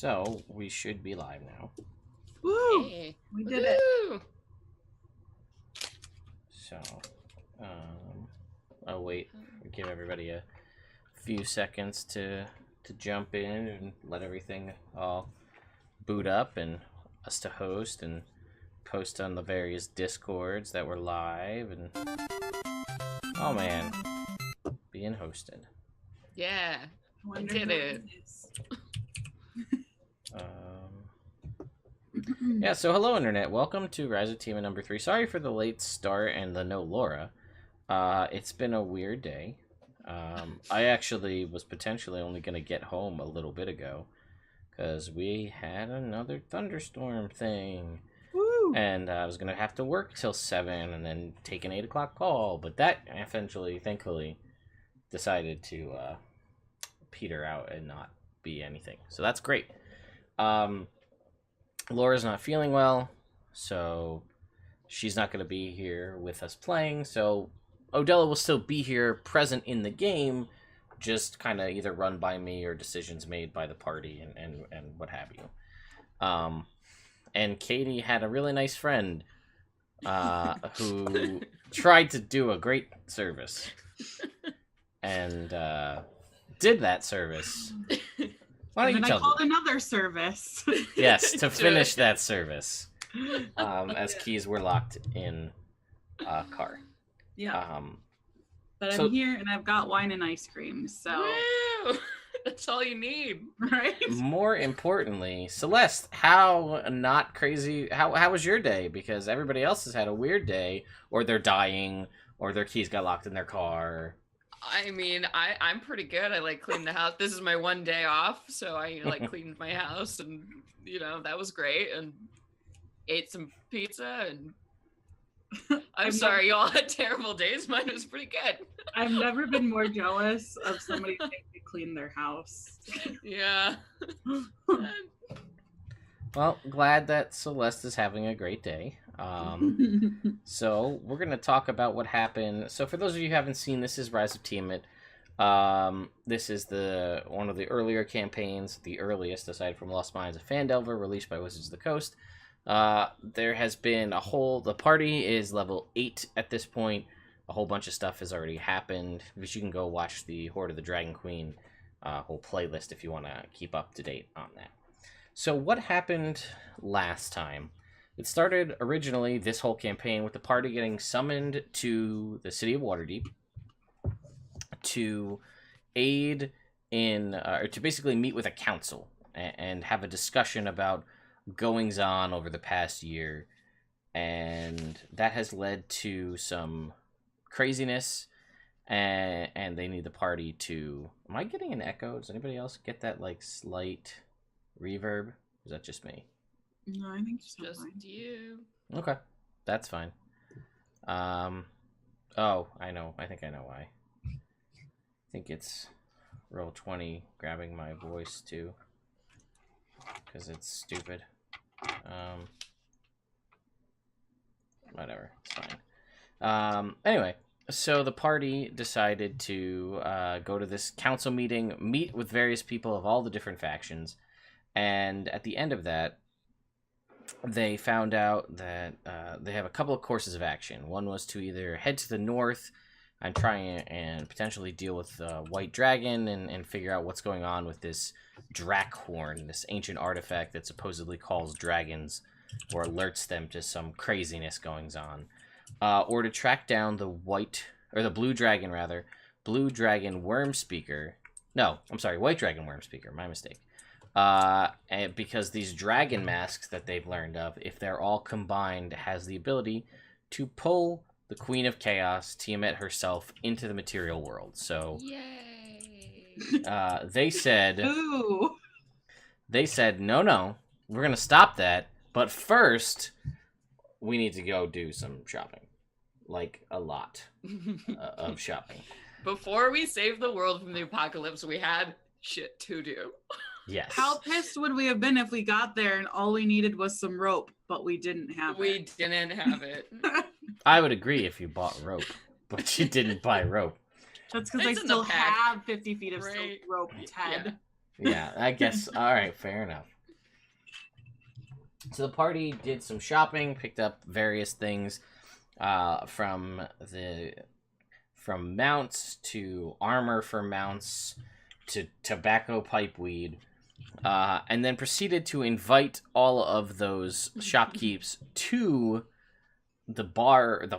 So, we should be live now. Woo! Hey. We did it. So, I'll wait. Give everybody a few seconds to jump in and let everything all boot up and us to host and post on the various discords that were live and oh man, being hosted. Yeah, I did it. Yeah, so hello internet, welcome to Rise of Tiamat number 3. Sorry for the late start and the no Laura. It's been a weird day. I actually was potentially only going to get home a little bit ago because we had another thunderstorm thing. Woo! And I was going to have to work till 7 and then take an 8 o'clock call, but that eventually, thankfully, decided to peter out and not be anything. So that's great. Laura's not feeling well, so she's not going to be here with us playing, so Odella will still be here present in the game, just kind of either run by me or decisions made by the party and what have you. And Katie had a really nice friend who tried to do a great service and did that service. Why don't and you then tell I called them? another service. Yes, to finish that service. As keys were locked in a car. Yeah. But so- I'm here and I've got wine and ice cream, so Woo! That's all you need. right? More importantly, Celeste, how not crazy? How was your day? Because everybody else has had a weird day, or they're dying, or their keys got locked in their car. I mean, I'm pretty good. I like cleaned the house. This is my one day off, so I like cleaned my house, and that was great. And ate some pizza. And I'm sorry, y'all had terrible days. Mine was pretty good. I've never been more jealous of somebody who can clean their house. Yeah. Well, glad that Celeste is having a great day. So we're going to talk about what happened. So for those of you who haven't seen, this is Rise of Tiamat. This is one of the earlier campaigns, the earliest aside from Lost Mines of Phandelver, released by Wizards of the Coast. There has been the party is level 8 at this point. A whole bunch of stuff has already happened, which you can go watch the Horde of the Dragon Queen whole playlist if you want to keep up to date on that. So what happened last time? It started originally, this whole campaign, with the party getting summoned to the city of Waterdeep to aid in, or to basically meet with a council and have a discussion about goings-on over the past year. And that has led to some craziness, and they need the party to... Am I getting an echo? Does anybody else get that, like, slight reverb? Or is that just me? No, I think it's Just fine. you. Okay, that's fine. Oh, I know. I think I know why. I think it's Roll20 grabbing my voice too, because it's stupid. Whatever, it's fine. Anyway, so the party decided to go to this council meeting, meet with various people of all the different factions, and at the end of that, they found out that they have a couple of courses of action. One was to either head to the north and try and potentially deal with White Dragon and figure out what's going on with this Drakhorn, this ancient artifact that supposedly calls dragons or alerts them to some craziness goings on. Or to track down the Blue Dragon Wyrmspeaker. No, I'm sorry, White Dragon Wyrmspeaker, my mistake. And because these dragon masks that they've learned of, if they're all combined, has the ability to pull the Queen of Chaos, Tiamat herself, into the material world. So, Yay! they said, Ooh. no, we're gonna stop that, but first, we need to go do some shopping, like a lot of shopping. Before we saved the world from the apocalypse, we had shit to do. Yes. How pissed would we have been if we got there and all we needed was some rope, but we didn't have We it? didn't have it. I would agree if you bought rope, but you didn't buy rope. That's because I It's in still the pack. have 50 feet of silk Right. rope, Ted. Yeah, I guess. All right, fair enough. So the party did some shopping, picked up various things from mounts to armor for mounts to tobacco pipe weed, and then proceeded to invite all of those shopkeepers to the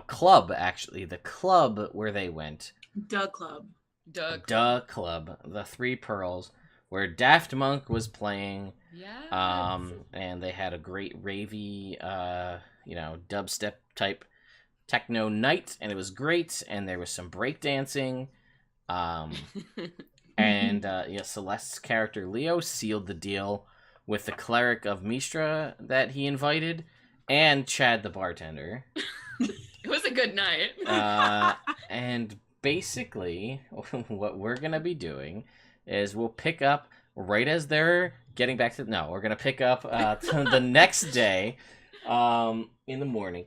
club where they went. Duh Club. Doug. Club, the Three Pearls, where Daft Monk was playing. Yeah. And they had a great ravey, dubstep type techno night, and it was great. And there was some breakdancing. And Celeste's character Leo sealed the deal with the cleric of Mistra that he invited, and Chad the bartender. It was a good night. And basically, what we're gonna be doing is we'll pick up right as they're getting back to. No, we're gonna pick up to the next day, in the morning.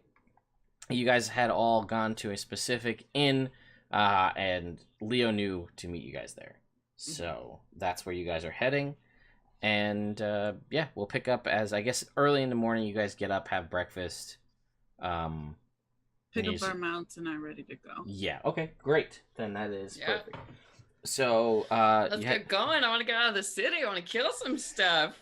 You guys had all gone to a specific inn, and Leo knew to meet you guys there. So that's where you guys are heading. And we'll pick up as, I guess, early in the morning. You guys get up, have breakfast. Pick up our mounts and I'm ready to go. Yeah, okay, great. Then that is perfect. So, let's get going. I want to get out of the city. I want to kill some stuff.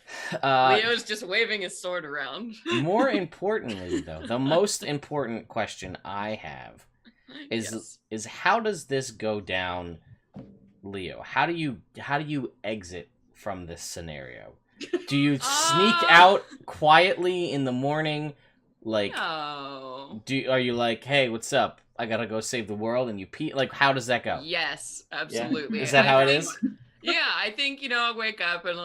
Leo's just waving his sword around. More importantly, though, the most important question I have is how does this go down, Leo? How do you exit from this scenario? Do you sneak out quietly in the morning? Like, no. Are you like, hey, what's up? I gotta go save the world, and you pee? Like, how does that go? Yes, absolutely. Yeah? Is that how it is? Yeah, I think, I'll wake up and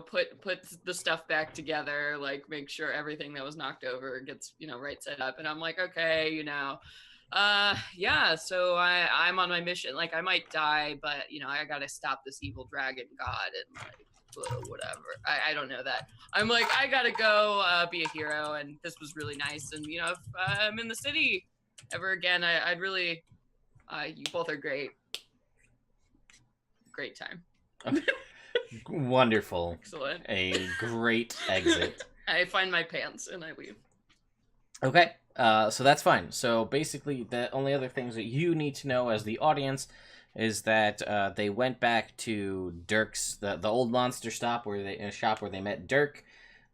put the stuff back together, like make sure everything that was knocked over gets, right set up. And I'm like, okay, so I'm on my mission. Like, I might die, but I gotta stop this evil dragon god and whatever. I don't know that. I'm like, I gotta go be a hero, and this was really nice. And if I'm in the city ever again, I'd really you both are great time. Wonderful. Excellent. A great exit. I find my pants and I leave. Okay, so that's fine. So basically, the only other things that you need to know as the audience is that they went back to Dirk's, the old monster shop where they met Dirk,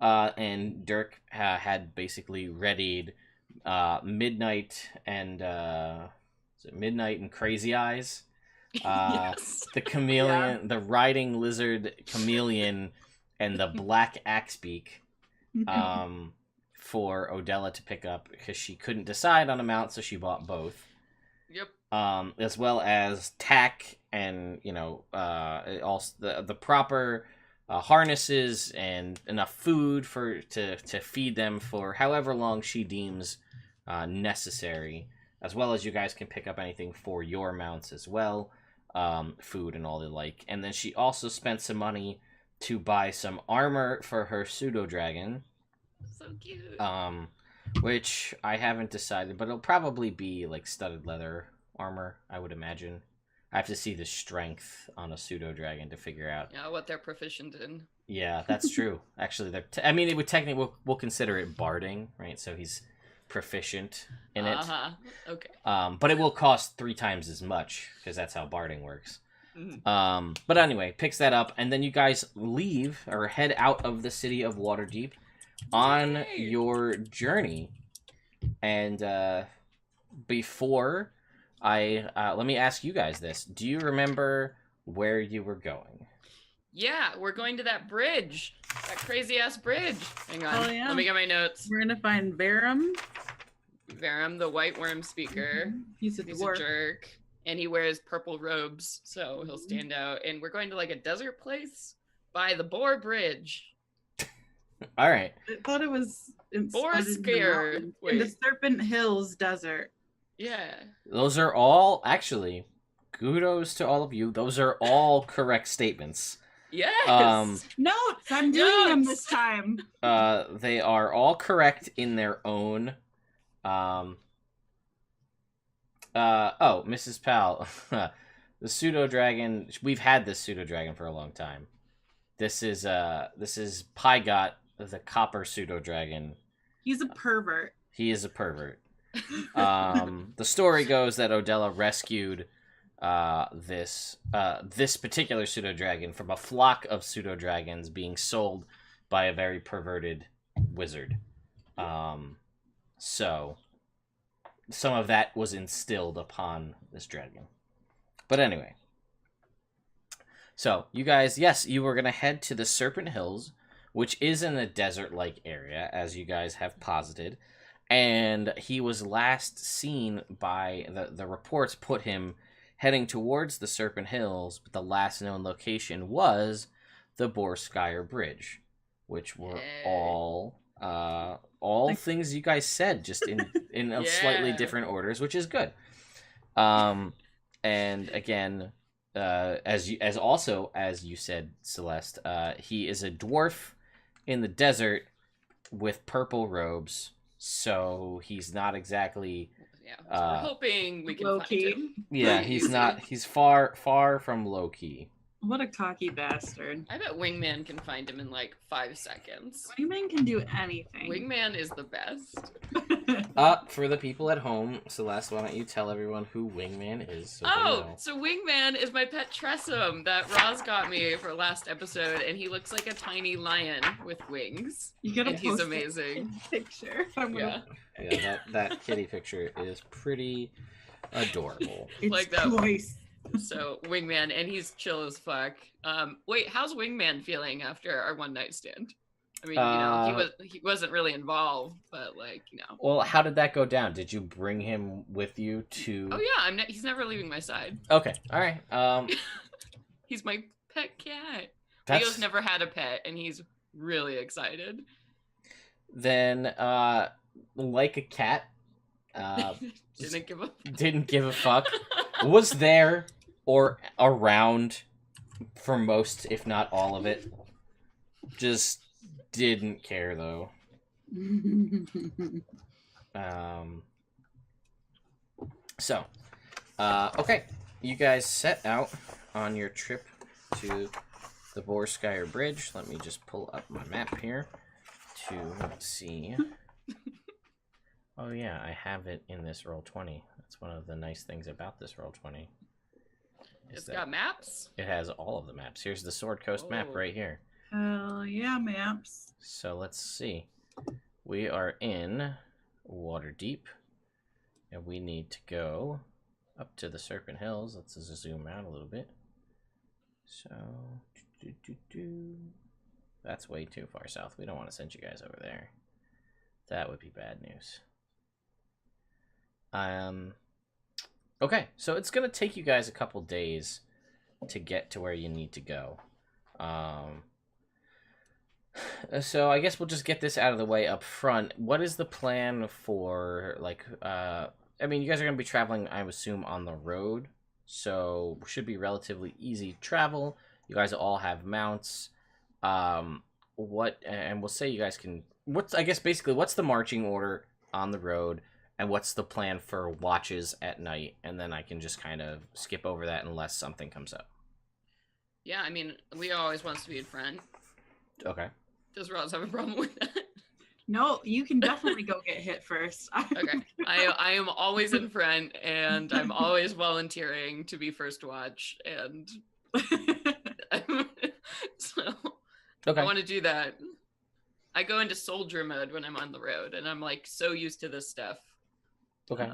and Dirk had basically readied Midnight and Crazy Eyes, Yes. the chameleon, the riding lizard chameleon, and the black axebeak, for Odella to pick up because she couldn't decide on a mount, so she bought both. Yep. As well as tack and also the proper harnesses and enough food to feed them for however long she deems necessary, as well as you guys can pick up anything for your mounts as well, food and all the like. And then she also spent some money to buy some armor for her pseudo dragon. So cute. Which I haven't decided, but it'll probably be like studded leather armor, I would imagine. I have to see the strength on a pseudo dragon to figure out. Yeah, what they're proficient in. Yeah, that's true. Actually, it would technically we'll consider it barding, right? So he's proficient in it. Okay. But it will cost 3 times as much because that's how barding works. Mm-hmm. But anyway, picks that up, and then you guys leave or head out of the city of Waterdeep on your journey. And before let me ask you guys this: do you remember where you were going? Yeah, we're going to that bridge, that crazy ass bridge. Hang on, Oh, yeah. Let me get my notes. We're gonna find Varram. Varram, the White Wyrmspeaker. He's a He's dwarf. a jerk, and he wears purple robes, so he'll stand out. And we're going to like a desert place by the Boar Bridge. All right. I thought it was in Boarskyr. in the Serpent Hills desert. Yeah. Those are all, actually, kudos to all of you. Those are all correct statements. Yes. Notes! I'm doing them this time. They are all correct in their own. Mrs. Powell, the pseudo dragon. We've had this pseudo dragon for a long time. This is Pygot the copper pseudo dragon. He's a pervert. He is a pervert. The story goes that Odella rescued this particular pseudo dragon from a flock of pseudo dragons being sold by a very perverted wizard. So some of that was instilled upon this dragon. But anyway, so you guys, yes, you were gonna head to the Serpent Hills, which is in a desert-like area, as you guys have posited. And he was last seen by the reports put him heading towards the Serpent Hills, but the last known location was the Boarskyr Bridge, which were all things you guys said, just in a slightly different orders, which is good. And again, as you said, Celeste, he is a dwarf in the desert with purple robes. So he's not exactly. Yeah, so we're hoping we can find him. Yeah, he's not. He's far from low key. What a cocky bastard! I bet Wingman can find him in like 5 seconds. Wingman can do anything. Wingman is the best. For the people at home, Celeste, why don't you tell everyone who Wingman is? So so Wingman is my pet Tressum that Roz got me for last episode, and he looks like a tiny lion with wings. You gotta and he's amazing. Picture. Yeah, that kitty picture is pretty adorable. It's like that. Choice. So Wingman, and he's chill as fuck. Wait, how's Wingman feeling after our one night stand? I mean, he wasn't really involved, but like, Well, how did that go down? Did you bring him with you to? Oh yeah, he's never leaving my side. Okay, all right. He's my pet cat. Leo's never had a pet, and he's really excited. Then, like a cat, didn't give a fuck. Was there or around for most, if not all of it. Just didn't care though. Okay, you guys set out on your trip to the Boarskyr Bridge. Let me just pull up my map here to see. Oh yeah, I have it in this Roll20. That's one of the nice things about this Roll20. It's got maps? It has all of the maps. Here's the Sword Coast map right here. Hell yeah, maps. So let's see. We are in Waterdeep, and we need to go up to the Serpent Hills. Let's just zoom out a little bit. So, that's way too far south. We don't want to send you guys over there. That would be bad news. Okay, so it's gonna take you guys a couple days to get to where you need to go. So I guess we'll just get this out of the way up front. What is the plan for, like, I mean, you guys are gonna be traveling, I assume, on the road, so should be relatively easy travel. You guys all have mounts. And we'll say you guys can. What's the marching order on the road? And what's the plan for watches at night? And then I can just kind of skip over that unless something comes up. Yeah, I mean, Leo always wants to be in front. Okay. Does Roz have a problem with that? No, you can definitely go get hit first. Okay. I am always in front, and I'm always volunteering to be first watch, and so okay. I want to do that. I go into soldier mode when I'm on the road, and I'm like so used to this stuff. Okay.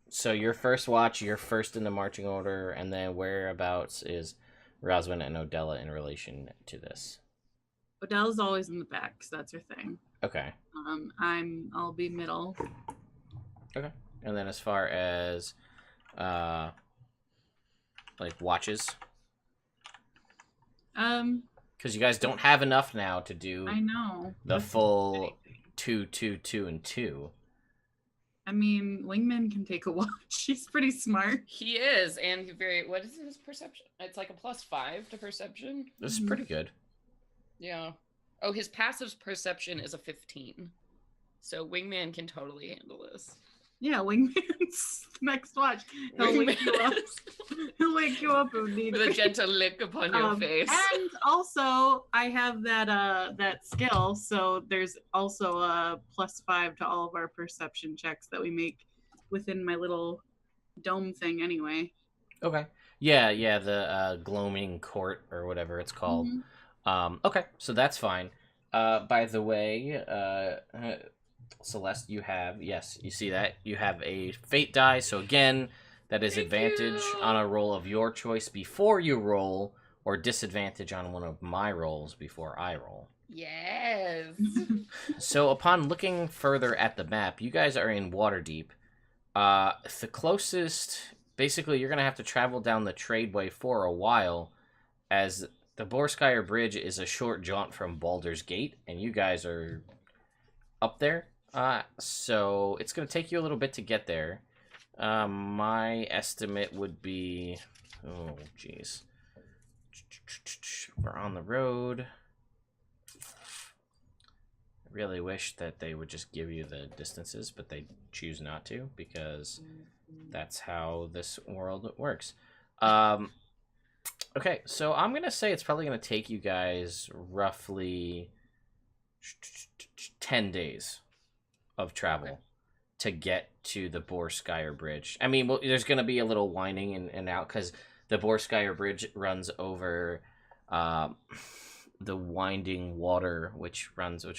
So your first watch, you're first in the marching order, and then whereabouts is Roswin and Odella in relation to this? Odella's always in the back, because that's her thing. Okay. I'll be middle. Okay. And then as far as like watches? Because you guys don't have enough now to do I know. the full 2, 2, 2, and 2. I mean, Wingman can take a watch. He's pretty smart. He is, and what is his perception? It's like a +5 to perception. This is pretty good. Yeah. Oh, his passive perception is a 15. So Wingman can totally handle this. Yeah, Wingman's next watch. He'll wake you up. He'll wake you up if need With a be. gentle lick upon your face. And also, I have that skill, so there's also a +5 to all of our perception checks that we make within my little dome thing. Anyway. Okay. Yeah, the gloaming court or whatever it's called. Okay, so that's fine. By the way, Celeste, you have, yes, you see that? You have a fate die, so again, that is Thank advantage you. on a roll of your choice before you roll, or disadvantage on one of my rolls before I roll. Yes. So upon looking further at the map, you guys are in Waterdeep. The closest, basically, you're going to have to travel down the tradeway for a while, as the Boarskyr Bridge is a short jaunt from Baldur's Gate, and you guys are up there. So it's going to take you a little bit to get there. My estimate would be... Oh, jeez. We're on the road. I really wish that they would just give you the distances, but they choose not to, because that's how this world works. Okay, so I'm going to say it's probably going to take you guys roughly 10 days of travel to get to the Boarskyr Bridge. I mean, well, there's going to be a little winding in and out, because the Boarskyr Bridge runs over the winding water, which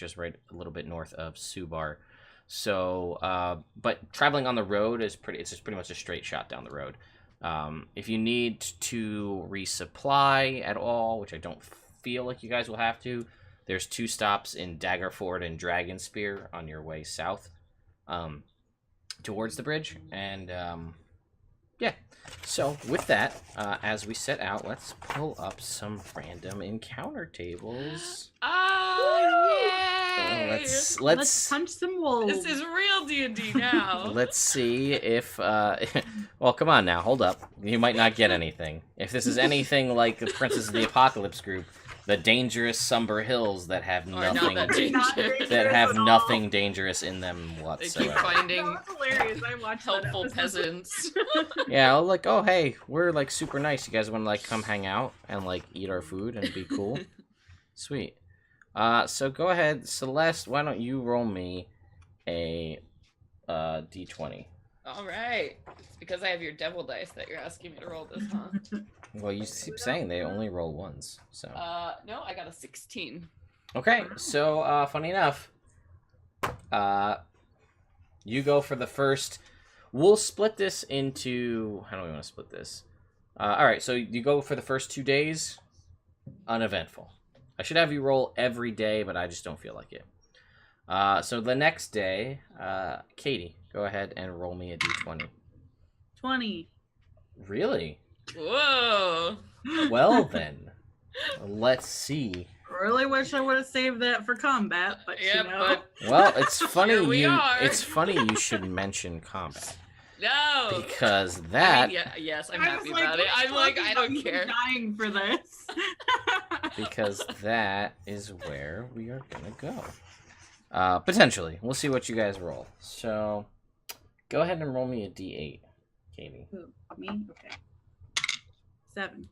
is right a little bit north of Subar. So, but traveling on the road is it's just pretty much a straight shot down the road. If you need to resupply at all, which I don't feel like you guys will have to, there's 2 stops in Daggerford and Dragonspear on your way south towards the bridge. And yeah, so with that, as we set out, let's pull up some random encounter tables. Oh, yay! Let's punch some wolves. This is real D&D now. Let's see if well, come on now, hold up. You might not get anything. If this is anything like the Princess of the Apocalypse group, the dangerous somber hills that have nothing nothing dangerous in them They whatsoever. keep finding That's hilarious. I watched that helpful episode. peasants. Yeah, like, oh hey, we're like super nice. You guys want to like come hang out and like eat our food and be cool? Sweet. So go ahead, Celeste. Why don't you roll me a d20? All right. It's because I have your devil dice that you're asking me to roll this, huh? Well, you keep saying they only roll ones, so. No, I got a 16. Okay, so funny enough, you go for the first. We'll split this into. How do we want to split this? All right, so you go for the first 2 days, uneventful. I should have you roll every day, but I just don't feel like it. So the next day, Katie, go ahead and roll me a d20. 20. Really? Whoa. Well then, let's see. Really wish I would have saved that for combat, but Yeah, you know. Well, it's funny Here we are. it's funny you should mention combat, No. because that I mean, yes, I'm I happy was about it. I'm like, I don't I'm care. dying for this. because that is where we are gonna go. Potentially, we'll see what you guys roll. So, go ahead and roll me a d8, Katie. Who, me? Okay. 7.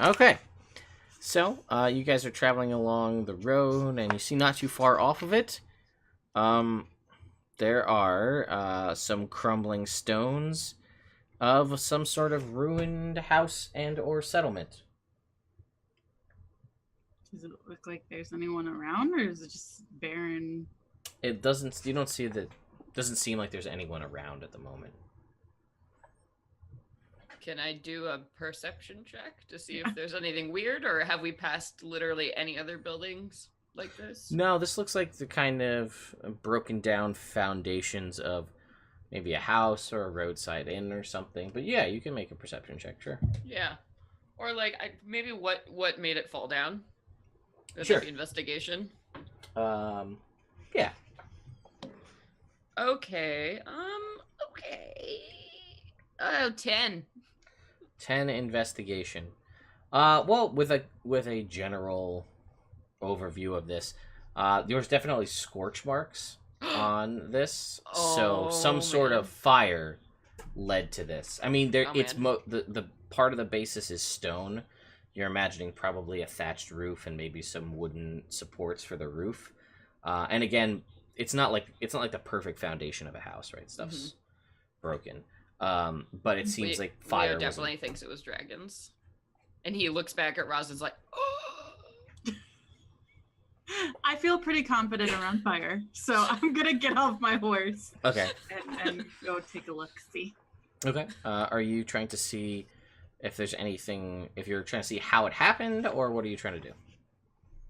Okay. So, you guys are traveling along the road, and you see not too far off of it, there are some crumbling stones of some sort of ruined house and or settlement. Does it look like there's anyone around, or is it just barren? It doesn't. You don't see that. Doesn't seem like there's anyone around at the moment. Can I do a perception check to see if there's anything weird, or have we passed literally any other buildings like this? No, this looks like the kind of broken down foundations of maybe a house or a roadside inn or something. But yeah, you can make a perception check, sure. Yeah. Or like maybe what made it fall down? That's Sure. like investigation. Yeah. Okay. Okay. Oh, 10. 10 investigation. Well, with a general overview of this, there's definitely scorch marks on this. So Oh, some sort man. of fire led to this. I mean, there Oh, it's man. the part of the basis is stone. You're imagining probably a thatched roof and maybe some wooden supports for the roof. And again, it's not like the perfect foundation of a house, right? Stuff's broken. But it seems like fire Leo was definitely thinks it was dragons. And he looks back at Roz and's like, oh. I feel pretty confident around fire, so I'm gonna get off my horse okay. and go take a look. See. Okay. Are you trying to see if there's anything? If you're trying to see how it happened, or what are you trying to do?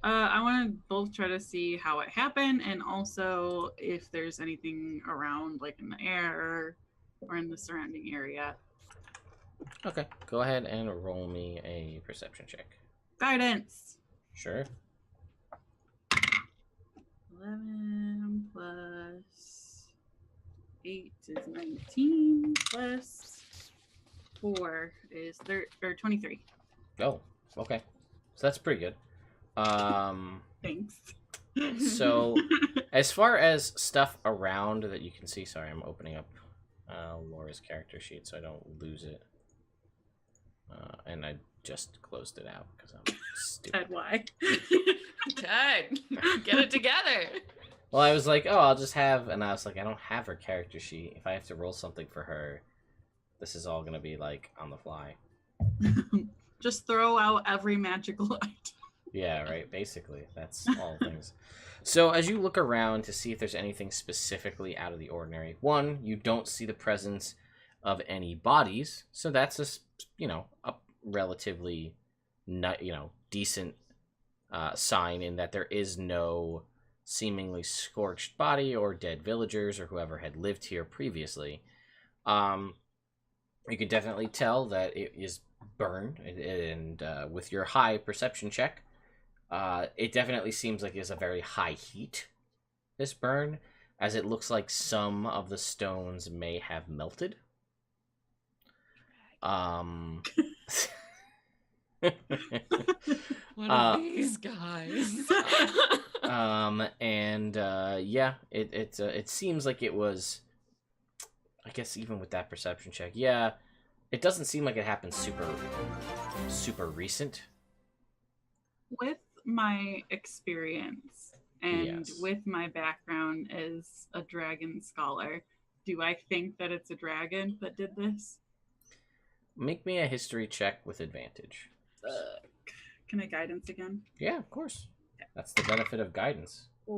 I want to both try to see how it happened, and also if there's anything around, like in the air or in the surrounding area. Okay. Go ahead and roll me a perception check. Guidance. Sure. 11 plus 8 is 19 plus 4 is 23. Oh. Okay. So that's pretty good. Thanks. So, as far as stuff around that you can see, sorry, I'm opening up Laura's character sheet so I don't lose it. And I just closed it out because I'm stupid. Ted, why? Ted, get it together. Well, I was like, oh, I'll just have, and I was like, I don't have her character sheet. If I have to roll something for her, this is all going to be like on the fly. Just throw out every magical item. Yeah, right. Basically, that's all things. So as you look around to see if there's anything specifically out of the ordinary, one, you don't see the presence of any bodies. So that's a relatively decent sign in that there is no seemingly scorched body or dead villagers or whoever had lived here previously. You can definitely tell that it is burned, and with your high perception check, it definitely seems like it's a very high heat, this burn, as it looks like some of the stones may have melted. What are these guys? Yeah, it seems like it was, I guess even with that perception check, yeah, it doesn't seem like it happened super recent. With my experience and Yes. with my background as a dragon scholar, do I think that it's a dragon that did this? Make me a history check with advantage. Can I guidance again? Yeah, of course. That's the benefit of guidance. Oh,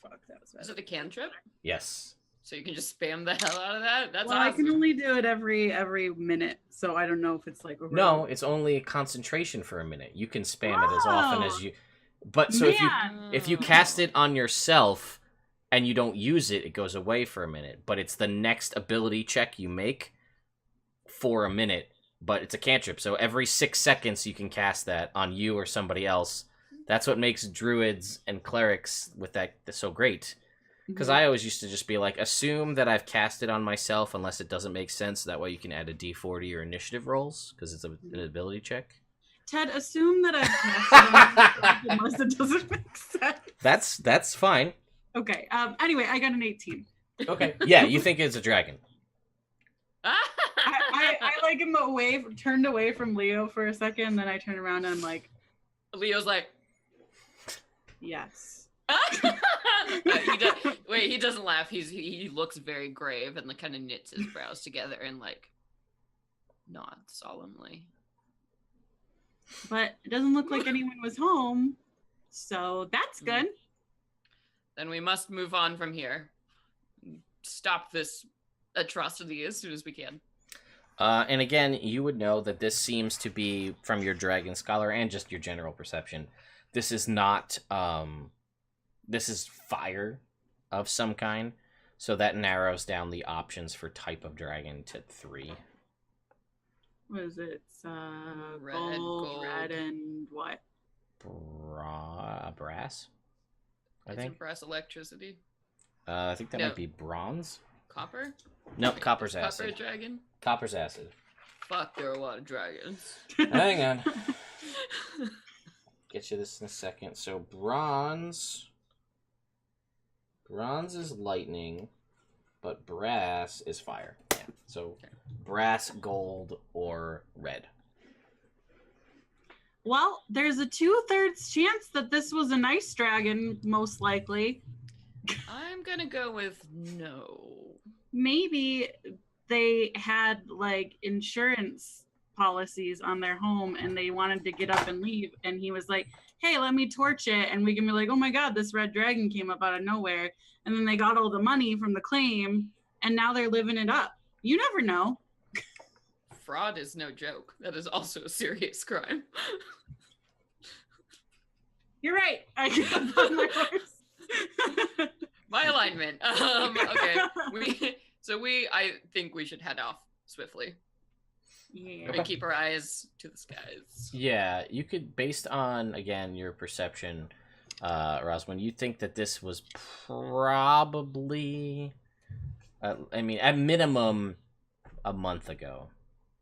fuck, that was bad. Is it a cantrip? Yes. So you can just spam the hell out of that? That's well, awesome. I can only do it every minute, so I don't know if it's like over. No, it's only concentration for a minute. You can spam it as often as you. But so Man. if you cast it on yourself and you don't use it, it goes away for a minute. But it's the next ability check you make for a minute. But it's a cantrip, so every 6 seconds you can cast that on you or somebody else. That's what makes druids and clerics with that so great. Because I always used to just be like, assume that I've cast it on myself unless it doesn't make sense. That way you can add a d4 to your initiative rolls, because it's an ability check. Ted, assume that I've cast it on myself unless it doesn't make sense. That's fine. Okay. Anyway, I got an 18. Okay. Yeah, you think it's a dragon. I like am turned away from Leo for a second, then I turn around and I'm like, Leo's like, yes. he doesn't laugh. He looks very grave and kind of knits his brows together and like nods solemnly. But it doesn't look like anyone was home, so that's good. Then we must move on from here. Stop this atrocity as soon as we can. And again, you would know that this seems to be, from your dragon scholar and just your general perception, this is not, this is fire of some kind. So that narrows down the options for type of dragon to 3. What is it? It's, gold, red, and what? Brass, I It's think. brass electricity. I think that No. might be bronze. Copper? No, copper's Copper acid. dragon? Copper's acid. Fuck, there are a lot of dragons. Hang on. Get you this in a second. So bronze. Bronze is lightning, but brass is fire. Yeah. So brass, gold, or red. Well, there's a 2/3 chance that this was an ice dragon, most likely. I'm gonna go with no. Maybe they had like insurance policies on their home and they wanted to get up and leave, and he was like, hey, let me torch it and we can be like, oh my god, this red dragon came up out of nowhere, and then they got all the money from the claim and now they're living it up. You never know. Fraud is no joke. That is also a serious crime. You're right. I got my horse. My alignment. Okay. I think we should head off swiftly. Yeah. We keep our eyes to the skies. Yeah, you could, based on, again, your perception, Roswin, you think that this was probably, at minimum, a month ago.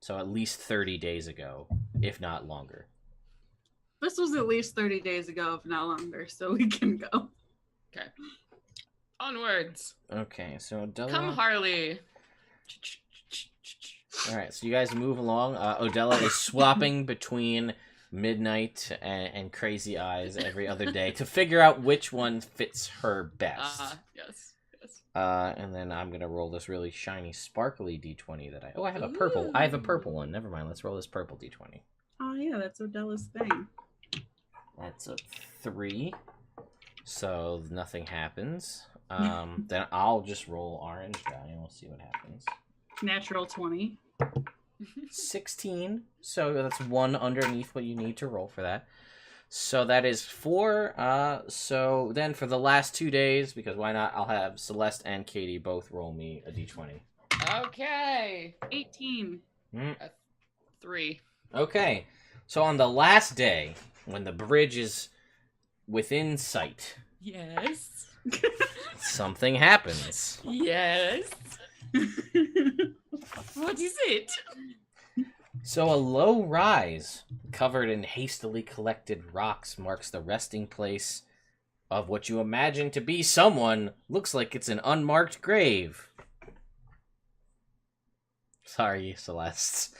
So at least 30 days ago, if not longer. This was at least 30 days ago, if not longer, so we can go. Okay. Onwards. Okay, so Odella... Come, Harley. Alright, so you guys move along. Odella is swapping between Midnight and Crazy Eyes every other day to figure out which one fits her best. Yes. And then I'm going to roll this really shiny, sparkly D20 that I have a purple. I have a purple one. Never mind, let's roll this purple D20. Oh, yeah, that's Odella's thing. That's a 3. So nothing happens. Then I'll just roll orange die and we'll see what happens. Natural 20. 16. So that's 1 underneath what you need to roll for that. So that is 4. So then for the last 2 days, because why not, I'll have Celeste and Katie both roll me a D20. Okay. 18. 3. Okay. So on the last day, when the bridge is within sight, Yes. something happens. Yes. What is it? So a low rise, covered in hastily collected rocks, marks the resting place of what you imagine to be someone. Looks like it's an unmarked grave. Sorry, Celeste.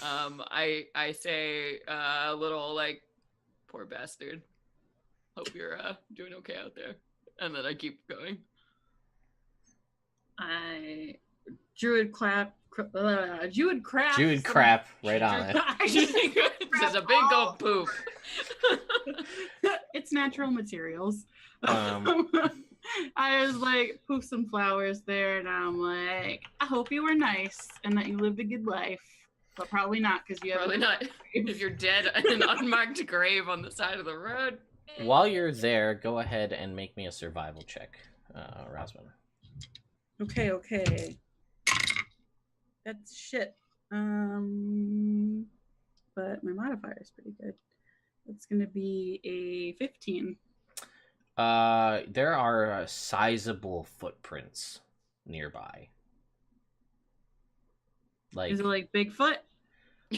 I say a little like, poor bastard. Hope you're doing okay out there. And then I keep going. Druid crap Right on it. There's a big old poop. It's natural materials. I was like, poof some flowers there, and I'm like, I hope you were nice and that you lived a good life. But probably not, because you have Probably not. If you're dead in an unmarked grave on the side of the road. While you're there, go ahead and make me a survival check, Roswin. Okay. That's shit. But my modifier is pretty good. It's gonna be a 15. There are sizable footprints nearby. Is it like Bigfoot?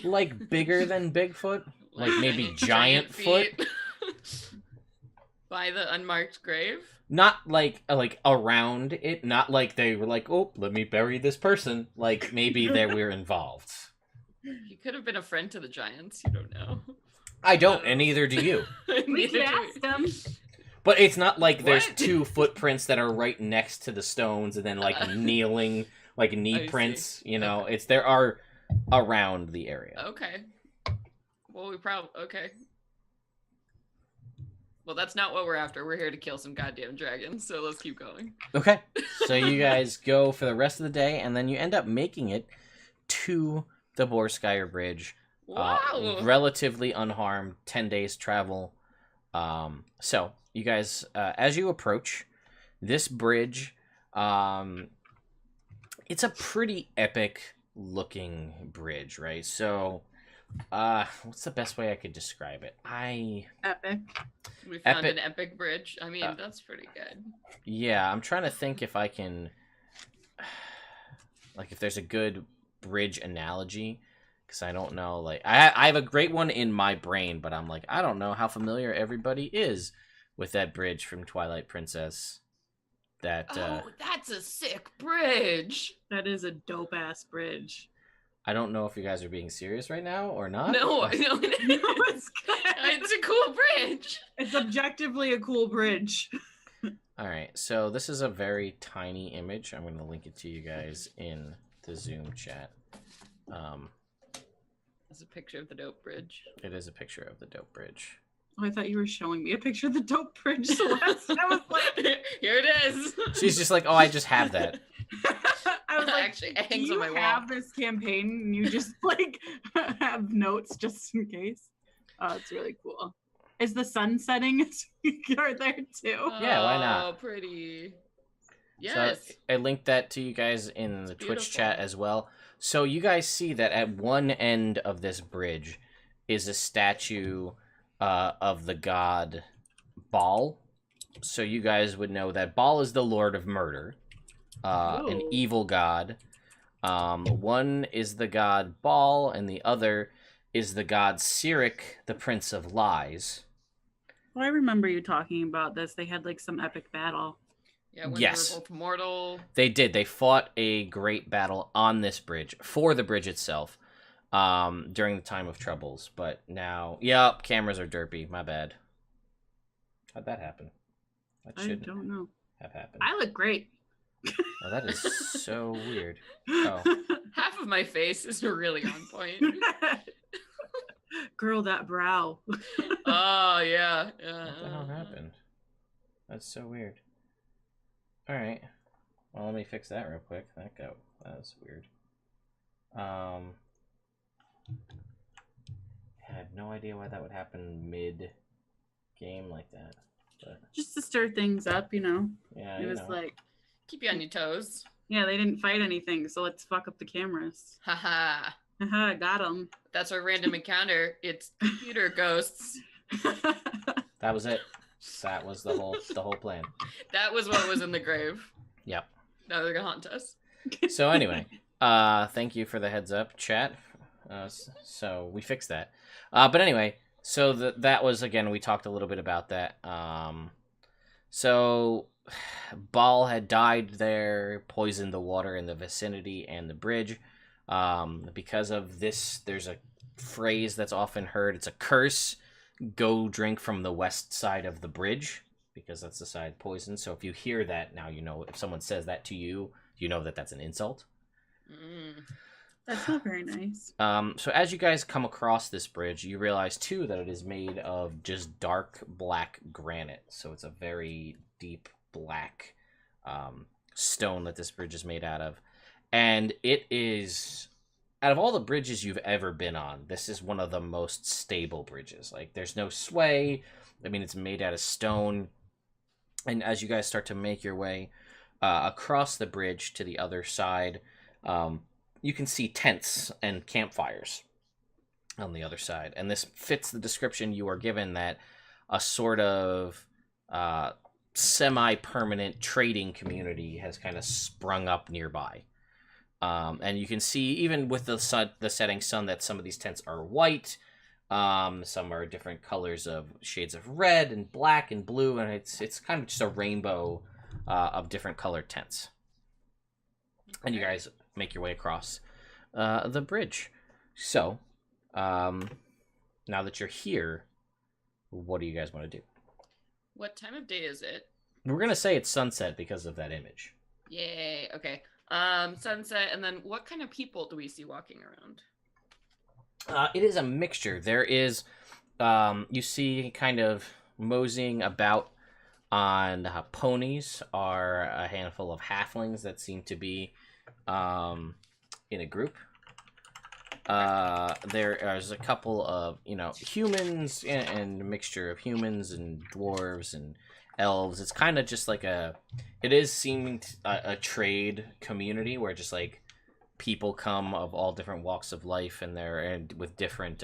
Like bigger than Bigfoot? Like maybe giant foot? By the unmarked grave? Not like around it, not like they were like, oh, let me bury this person. Like maybe they were involved. He could have been a friend to the giants, you don't know. I don't, and neither do you. We asked them. But it's not like there's 2 footprints that are right next to the stones and then like kneeling, like knee prints, you know. Okay. There are around the area. Okay. Well, okay. Well, that's not what we're after. We're here to kill some goddamn dragons, so let's keep going. Okay. So you guys go for the rest of the day, and then you end up making it to the Boarskyr Bridge. Wow. Relatively unharmed, 10 days travel. So you guys, as you approach this bridge, it's a pretty epic looking bridge, right? So what's the best way I could describe it? Epic. We found an epic bridge. I mean, that's pretty good. Yeah, I'm trying to think if I can, like, if there's a good bridge analogy, because I don't know, like, I have a great one in my brain, but I'm like, I don't know how familiar everybody is with that bridge from Twilight Princess. That that's a sick bridge. That is a dope ass bridge. I don't know if you guys are being serious right now or not. No, No, it's good. it's a cool bridge. It's objectively a cool bridge. All right, so this is a very tiny image. I'm going to link it to you guys in the Zoom chat. It's a picture of the dope bridge. It is a picture of the dope bridge. Oh, I thought you were showing me a picture of the dope bridge, Celeste. I was like, here it is. She's just like, oh, I just have that. I was like, Actually, it do hangs you on my wall. have this campaign and you just like have notes just in case? Oh, it's really cool. Is the sun setting are there too? Yeah, why not? Oh, pretty. Yes. So I linked that to you guys in the Twitch chat as well. So you guys see that at one end of this bridge is a statue of the god Baal. So you guys would know that Baal is the lord of murder, an evil god. One is the god Baal, and the other is the god Cyric, the prince of lies. Well, I remember you talking about this. They had like some epic battle. Yeah, when Yes. they were both mortal. They did. They fought a great battle on this bridge, for the bridge itself, during the time of troubles. But now, yep, cameras are derpy. My bad. How'd that happen? That I shouldn't don't know. have happened. I look great. Oh, that is so weird. Oh. Half of my face is really on point. Girl, that brow. Oh, yeah. What the hell happened? That's so weird. Alright. Well, let me fix that real quick. That was weird. I had no idea why that would happen mid-game like that. But Just to stir things up, you know. yeah, It was like, Keep you on your toes. yeah, they didn't fight anything, so let's fuck up the cameras. Haha. Haha, got them. That's our random encounter. It's computer ghosts. that was it. That was the whole plan. That was what was in the grave. Yep. Now they're gonna haunt us. So anyway, thank you for the heads up, chat. So we fixed that. But anyway, so that was, again, we talked a little bit about that. So Baal had died there, poisoned the water in the vicinity and the bridge. Because of this, there's a phrase that's often heard. It's a curse. Go drink from the west side of the bridge, because that's the side poisoned. So if you hear that, now you know. If someone says that to you, you know that that's an insult. That's not very nice. So as you guys come across this bridge, you realize too that it is made of just dark black granite. So it's a very deep black stone that this bridge is made out of. And it is, out of all the bridges you've ever been on, this is one of the most stable bridges. Like, there's no sway. I mean, it's made out of stone. And as you guys start to make your way across the bridge to the other side, you can see tents and campfires on the other side. And this fits the description you are given, that a sort of semi-permanent trading community has kind of sprung up nearby. And you can see, even with the setting sun, that some of these tents are white. Some are different colors of shades of red and black and blue, and it's kind of just a rainbow of different colored tents. And you guys make your way across the bridge. So, now that you're here, what do you guys want to do? What time of day is it? We're gonna say it's sunset because of that image. Yay. Okay. Sunset, and then what kind of people do we see walking around? It is a mixture. There is, you see, kind of moseying about on ponies are a handful of halflings that seem to be in a group. There is a couple of, humans and a mixture of humans and dwarves and elves. It's kind of just like it is seeming a trade community where just like people come of all different walks of life, and with different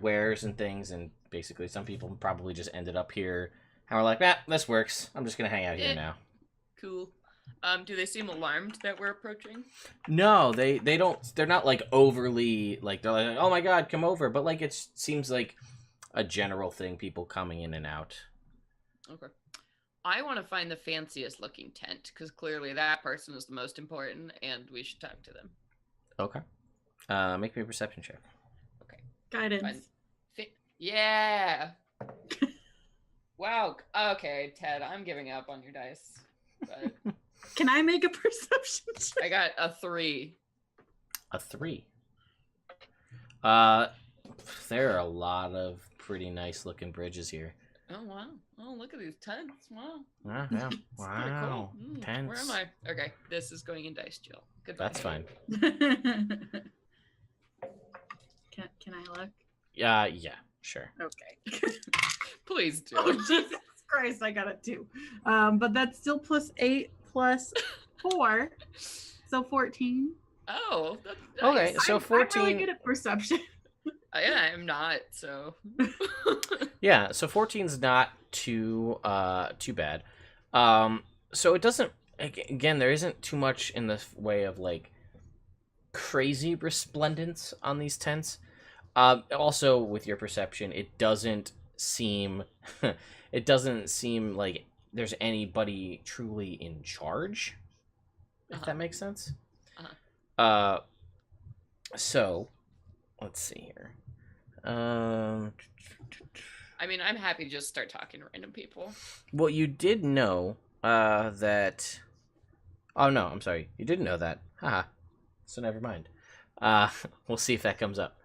wares and things, and basically some people probably just ended up here and were like, this works. I'm just gonna hang out here now. Cool. Do they seem alarmed that we're approaching? No, they don't. They're not like overly like, they're like, oh my god, come over. But like, it seems like a general thing, people coming in and out. Okay. I want to find the fanciest looking tent because clearly that person is the most important, and we should talk to them. Okay. Make me a perception check. Okay. Guidance. Yeah. Wow. Okay, Ted, I'm giving up on your dice. But Can I make a perception check? I got a 3. A 3. There are a lot of pretty nice looking bridges here. Oh wow! Oh, look at these tents! Wow. Yeah. Pretty Wow. cool. Tents. Where am I? Okay, this is going in dice jail. Goodbye. That's fine. Can I look? Yeah, sure. Okay. Please do. Oh Jesus Christ! I got it too. But that's still +8 +4, so 14. Oh, that's Okay, nice. so I'm 14. really good at perception. Yeah, I'm not. So. Yeah, so 14's not too bad. So it doesn't, again, there isn't too much in the way of like crazy resplendence on these tents. Also with your perception, it doesn't seem like there's anybody truly in charge, if that makes sense. So let's see here. I mean, I'm happy to just start talking to random people. Well, you did know that. Oh no, I'm sorry. You didn't know that. Haha. So never mind. We'll see if that comes up.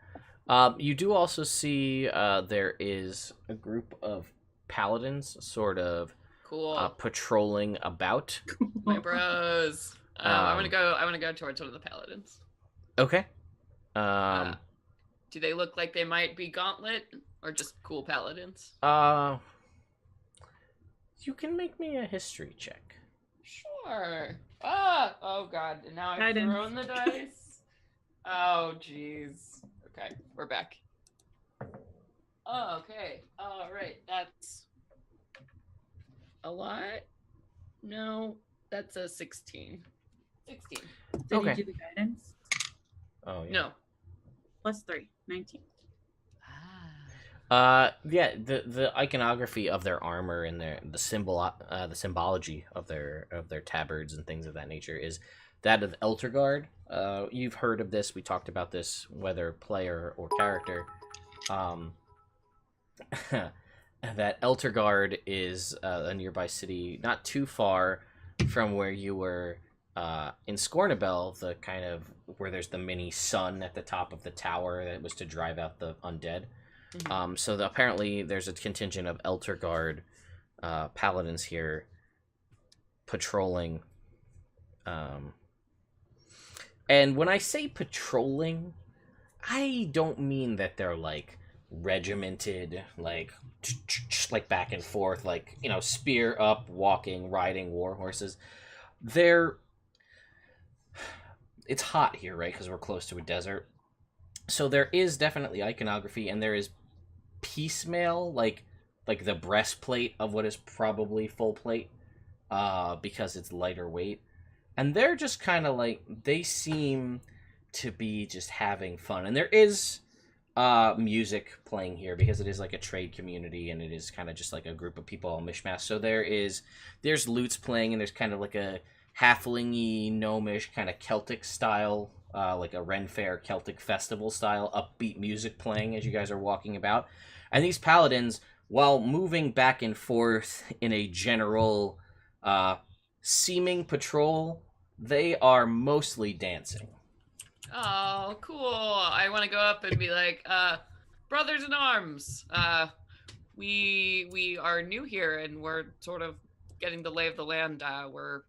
You do also see there is a group of paladins, sort of Cool. patrolling about. My bros. I want to go towards one of the paladins. Okay. Do they look like they might be gauntlet or just cool paladins? You can make me a history check. Sure. Oh god. And now I've Guidance. thrown the dice. Oh jeez. Okay, we're back. Oh, okay. All right. That's a lot. No, that's a 16. 16. Did Okay. you do the guidance? Oh yeah. No. +3, 19. Yeah, the iconography of their armor and the symbology of their tabards and things of that nature is that of Elterguard. You've heard of this. We talked about this, whether player or character. That Elterguard is a nearby city, not too far from where you were in Scornabel, the kind of where there's the mini sun at the top of the tower that was to drive out the undead. Mm-hmm. So apparently there's a contingent of Elterguard paladins here patrolling. And when I say patrolling, I don't mean that they're like regimented, like back and forth, like, you know, spear up, walking, riding war horses. It's hot here, right? Because we're close to a desert. So there is definitely iconography, and there is piecemeal, like the breastplate of what is probably full plate, because it's lighter weight. And they're just kind of like, they seem to be just having fun. And there is music playing here because it is like a trade community, and it is kind of just like a group of people all mishmash. So there's lutes playing, and there's kind of like a halflingy, gnomish, kind of Celtic style, like a Ren Fair Celtic festival style upbeat music playing as you guys are walking about. And these paladins, while moving back and forth in a general seeming patrol, they are mostly dancing. Oh, cool. I want to go up and be like, brothers in arms, we are new here and we're sort of getting the lay of the land. We're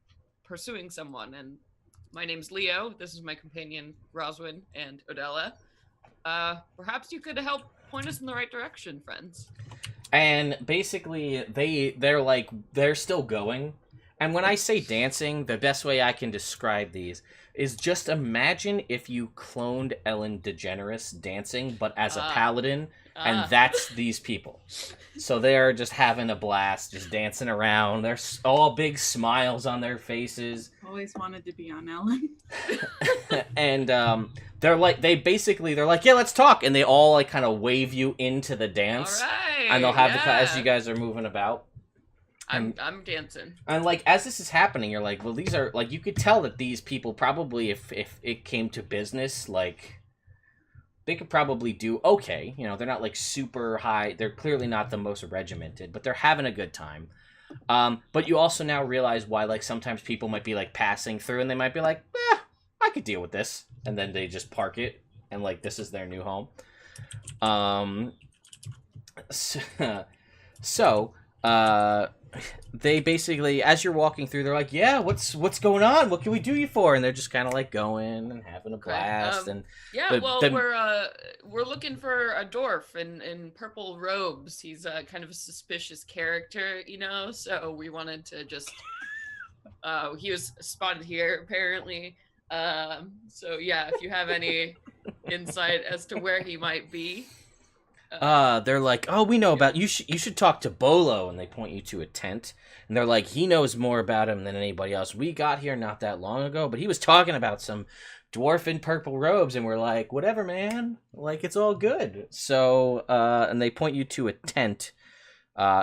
pursuing someone, and my name's Leo. This is my companion, Roswin and Odella. Perhaps you could help point us in the right direction, friends. And basically, they're still going. And when I say dancing, the best way I can describe these is just imagine if you cloned Ellen DeGeneres dancing, but as a paladin, And that's these people. So they're just having a blast, just dancing around. They're all big smiles on their faces. Always wanted to be on Ellen. And they're like, they're like, yeah, let's talk. And they all like kind of wave you into the dance. All right. And they'll have as you guys are moving about. I'm dancing. And like as this is happening, you're like, well, these are like, you could tell that these people probably, if it came to business, like they could probably do okay. You know, they're not like super high. They're clearly not the most regimented, but they're having a good time. But you also now realize why like sometimes people might be like passing through and they might be like, I could deal with this, and then they just park it and like this is their new home. So they basically, as you're walking through, they're like, yeah, what's going on? What can we do you for? And they're just kind of like going and having a blast. And we're looking for a dwarf in purple robes. He's kind of a suspicious character, you know, so we wanted to just he was spotted here apparently. So yeah, if you have any insight as to where he might be. They're like, oh, we know about you. You should talk to Bolo, and they point you to a tent. And they're like, he knows more about him than anybody else. We got here not that long ago, but he was talking about some dwarf in purple robes, and we're like, whatever, man. Like, it's all good. So, and they point you to a tent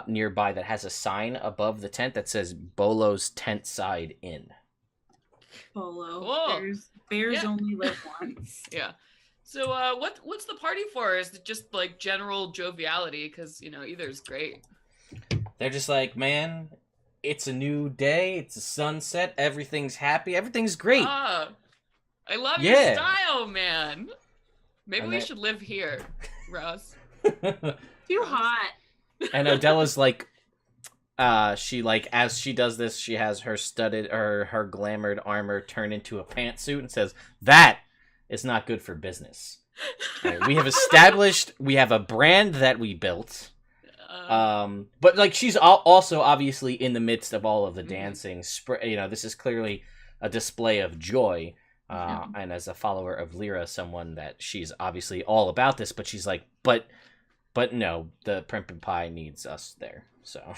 nearby that has a sign above the tent that says Bolo's Tent Side Inn. Bolo. Cool. Bears only live once. Yeah. So what's the party for? Is it just like general joviality? Because, you know, either is great. They're just like, man, it's a new day. It's a sunset. Everything's happy. Everything's great. I love your style, man. Maybe we should live here, Ross. Too hot. And Odella's like, she like, as she does this, she has her studded or her glamored armor turn into a pantsuit and says, that is not good for business. Right, we have established, we have a brand that we built. But like she's also obviously in the midst of all of the dancing. You know, this is clearly a display of joy. And as a follower of Lyra, someone that she's obviously all about this, but she's like, but no, the Primp and Pie needs us there. So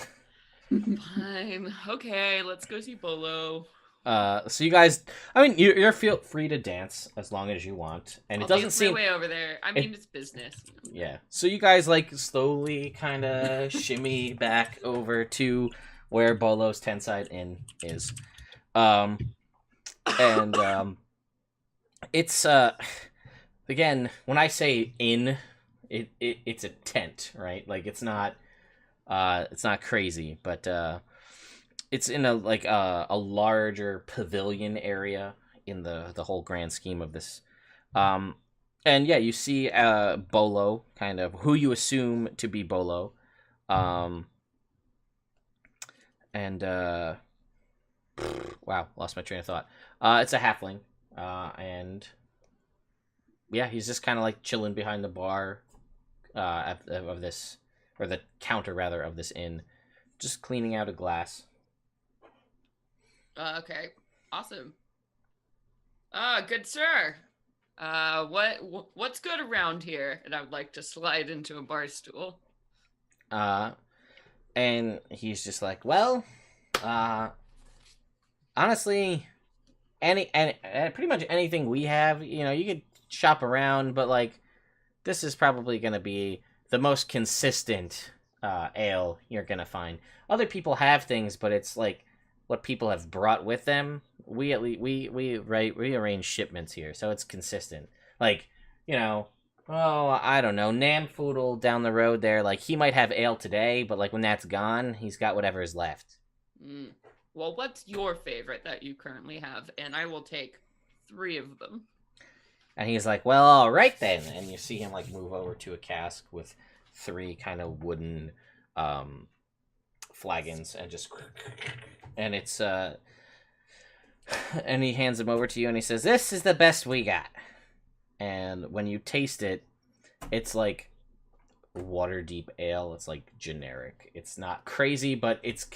fine, okay, let's go see Bolo. So you guys, I mean, you're feel free to dance as long as you want, and it doesn't seem my way over there. I mean, it's business. Yeah. So you guys like slowly kind of shimmy back over to where Bolo's Tent Side Inn is, it's again, when I say inn, it's a tent, right? Like it's not crazy, but it's in a larger pavilion area in the whole grand scheme of this. And yeah, you see Bolo, kind of who you assume to be Bolo. Wow, lost my train of thought. It's a halfling. And yeah, he's just kind of like chilling behind the bar of this, or the counter rather, of this inn, just cleaning out a glass. Okay, awesome. Good sir. What's good around here? And I would like to slide into a bar stool. And he's just like, well, honestly, any pretty much anything we have, you know, you could shop around, but like, this is probably gonna be the most consistent ale you're gonna find. Other people have things, but it's like what people have brought with them. We arrange shipments here, so it's consistent. Like, you know, I don't know, Namfoodle down the road there, like he might have ale today, but like when that's gone, he's got whatever is left. Well, what's your favorite that you currently have? And I will take 3 of them. And he's like, well, all right then. And you see him like move over to a cask with 3 kind of wooden flagons, and just, and it's and he hands them over to you and he says, this is the best we got. And when you taste it, it's like Waterdeep ale. It's like generic. It's not crazy, but it's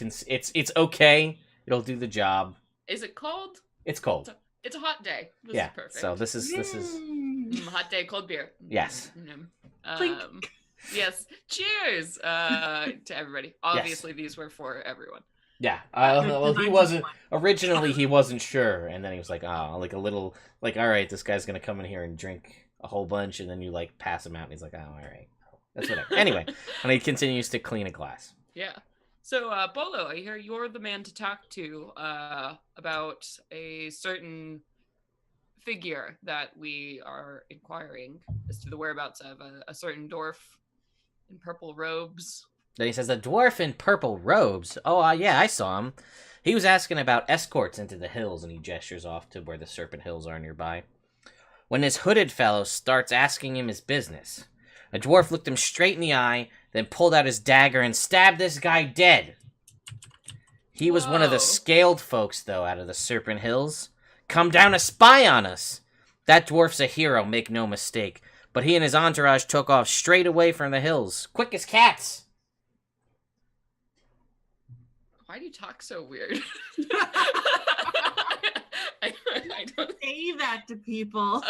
okay. It'll do the job. Is it cold? It's cold. It's a hot day. This is perfect. So this is hot day, cold beer. Yes. Yes. Cheers to everybody. Obviously, these were for everyone. Yeah. Well, he wasn't originally. He wasn't sure, and then he was like, "Oh, like a little, like, all right, this guy's gonna come in here and drink a whole bunch," and then you like pass him out, and he's like, "Oh, all right, that's whatever." Anyway, and he continues to clean a glass. Yeah. So, Bolo, I hear you're the man to talk to about a certain figure that we are inquiring as to the whereabouts of a certain dwarf in purple robes. Then he says, "A dwarf in purple robes. Oh, yeah, I saw him. He was asking about escorts into the hills," and he gestures off to where the Serpent Hills are nearby. "When this hooded fellow starts asking him his business, a dwarf looked him straight in the eye, then pulled out his dagger and stabbed this guy dead. He was one of the scaled folks, though, out of the Serpent Hills. Come down to spy on us. That dwarf's a hero, make no mistake, but he and his entourage took off straight away from the hills, quick as cats." Why do you talk so weird? I don't say that to people.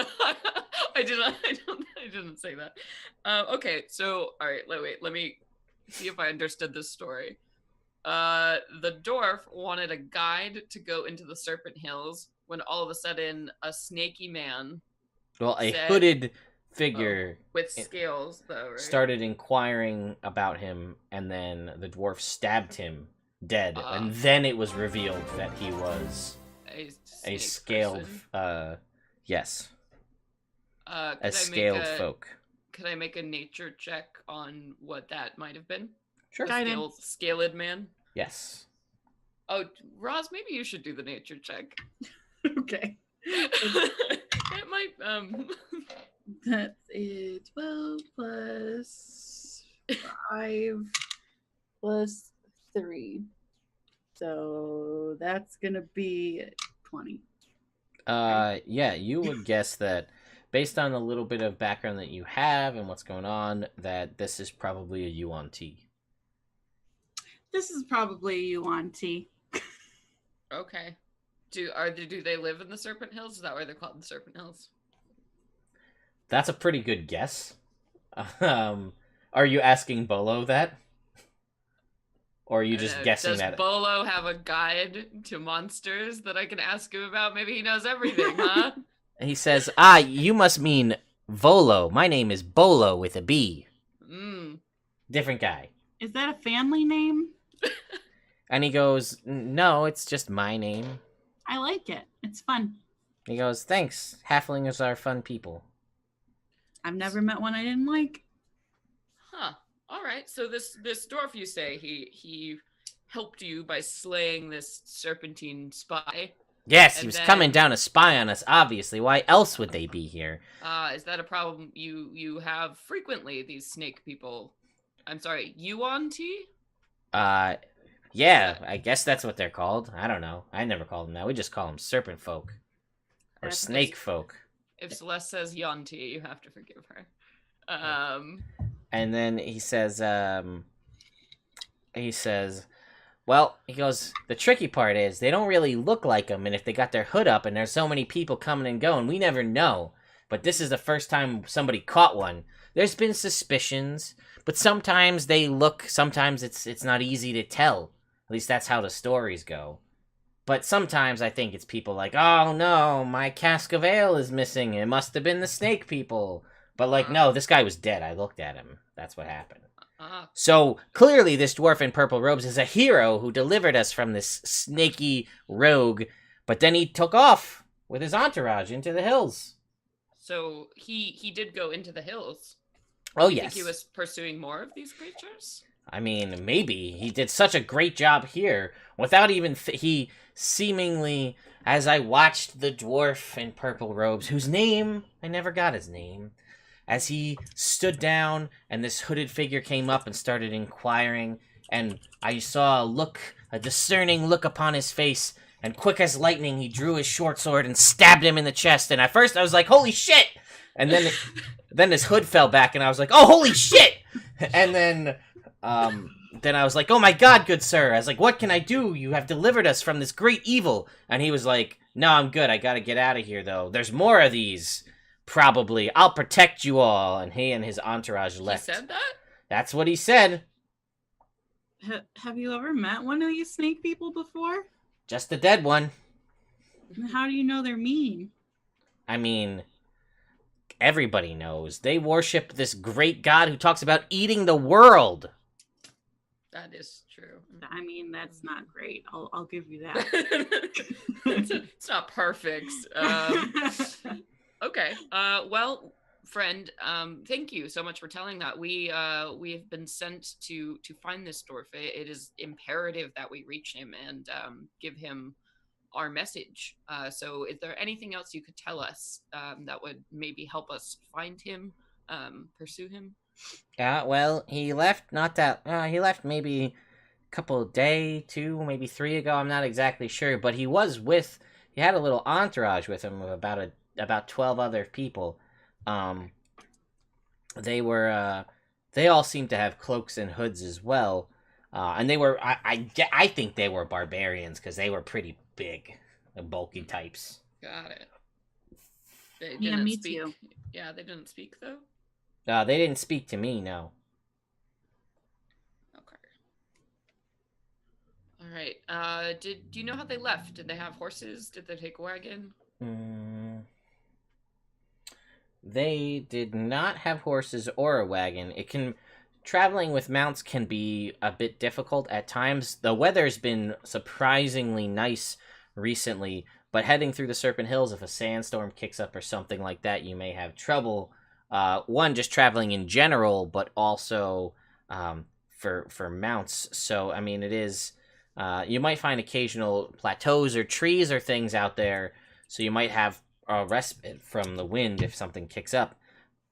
I didn't say that. Okay, so all right, let me see if I understood this story. The dwarf wanted a guide to go into the Serpent Hills when all of a sudden a snaky man, well, a hooded figure with scales, though, right? started inquiring about him, and then the dwarf stabbed him dead, and then it was revealed that he was a scaled yes, a scaled folk. Could I make a nature check on what that might have been? Sure. Scaled man? Yes. Oh, Roz, maybe you should do the nature check. Okay. It might That's a 12 plus 5 plus 3. So that's gonna be 20. Yeah, you would guess that based on a little bit of background that you have and what's going on, that this is probably a Yuan T. This is probably a Yuan T. Okay. Do they live in the Serpent Hills? Is that why they're called the Serpent Hills? That's a pretty good guess. Are you asking Bolo that? Or are you just guessing that? Does Bolo have a guide to monsters that I can ask him about? Maybe he knows everything, huh? He says, you must mean Volo. My name is Bolo with a B. Different guy. Is that a family name? And he goes, no, it's just my name. I like it. It's fun. He goes, thanks. Halflingers are fun people. I've never met one I didn't like. Huh. All right. So this dwarf, you say, he helped you by slaying this serpentine spy. Yes, he was coming down to spy on us, obviously. Why else would they be here? Is that a problem you have frequently, these snake people? I'm sorry, Yuan T? Yeah, I guess that's what they're called. I don't know. I never called them that. We just call them serpent folk. Or snake folk. If Celeste says Yuan-Ti, you have to forgive her. And then he says, well, he goes, the tricky part is they don't really look like them, and if they got their hood up and there's so many people coming and going, we never know. But this is the first time somebody caught one. There's been suspicions, but sometimes they look, sometimes it's not easy to tell. At least that's how the stories go. But sometimes I think it's people like, oh no, my cask of ale is missing. It must have been the snake people. But like, no, this guy was dead. I looked at him. That's what happened. So clearly this dwarf in purple robes is a hero who delivered us from this snaky rogue. But then he took off with his entourage into the hills. So he did go into the hills. Oh, you yes. Think he was pursuing more of these creatures? I mean, maybe. He did such a great job here. Without even... he seemingly, as I watched the dwarf in purple robes, whose name... I never got his name. As he stood down, and this hooded figure came up and started inquiring, and I saw a discerning look upon his face, and quick as lightning, he drew his short sword and stabbed him in the chest, and at first I was like, holy shit! And then his hood fell back, and I was like, oh, holy shit! And then I was like, oh my god, good sir. I was like, what can I do? You have delivered us from this great evil. And he was like, no, I'm good. I gotta get out of here, though. There's more of these. Probably. I'll protect you all. And he and his entourage left. He said that? That's what he said. Have you ever met one of these snake people before? Just the dead one. How do you know they're mean? I mean, everybody knows. They worship this great god who talks about eating the world. That is true. I mean, that's not great. I'll give you that. It's not perfect. Okay. Well, friend, thank you so much for telling that. We have been sent to find this dwarf. It is imperative that we reach him and give him our message. So is there anything else you could tell us that would maybe help us find him, pursue him? Well, he left he left maybe a couple day, 2, maybe 3 ago. I'm not exactly sure, but he had a little entourage with him of about 12 other people. They all seemed to have cloaks and hoods as well. And they were, I think they were barbarians because they were pretty big and bulky types. Got it. They Yeah, didn't me speak. too. Yeah, they didn't speak though. They didn't speak to me, no. Okay. All right. Do you know how they left? Did they have horses? Did they take a wagon? They did not have horses or a wagon. Traveling with mounts can be a bit difficult at times. The weather's been surprisingly nice recently, but heading through the Serpent Hills, if a sandstorm kicks up or something like that, you may have trouble. One, just traveling in general, but also for mounts. So, I mean, it is... you might find occasional plateaus or trees or things out there, so you might have a respite from the wind if something kicks up.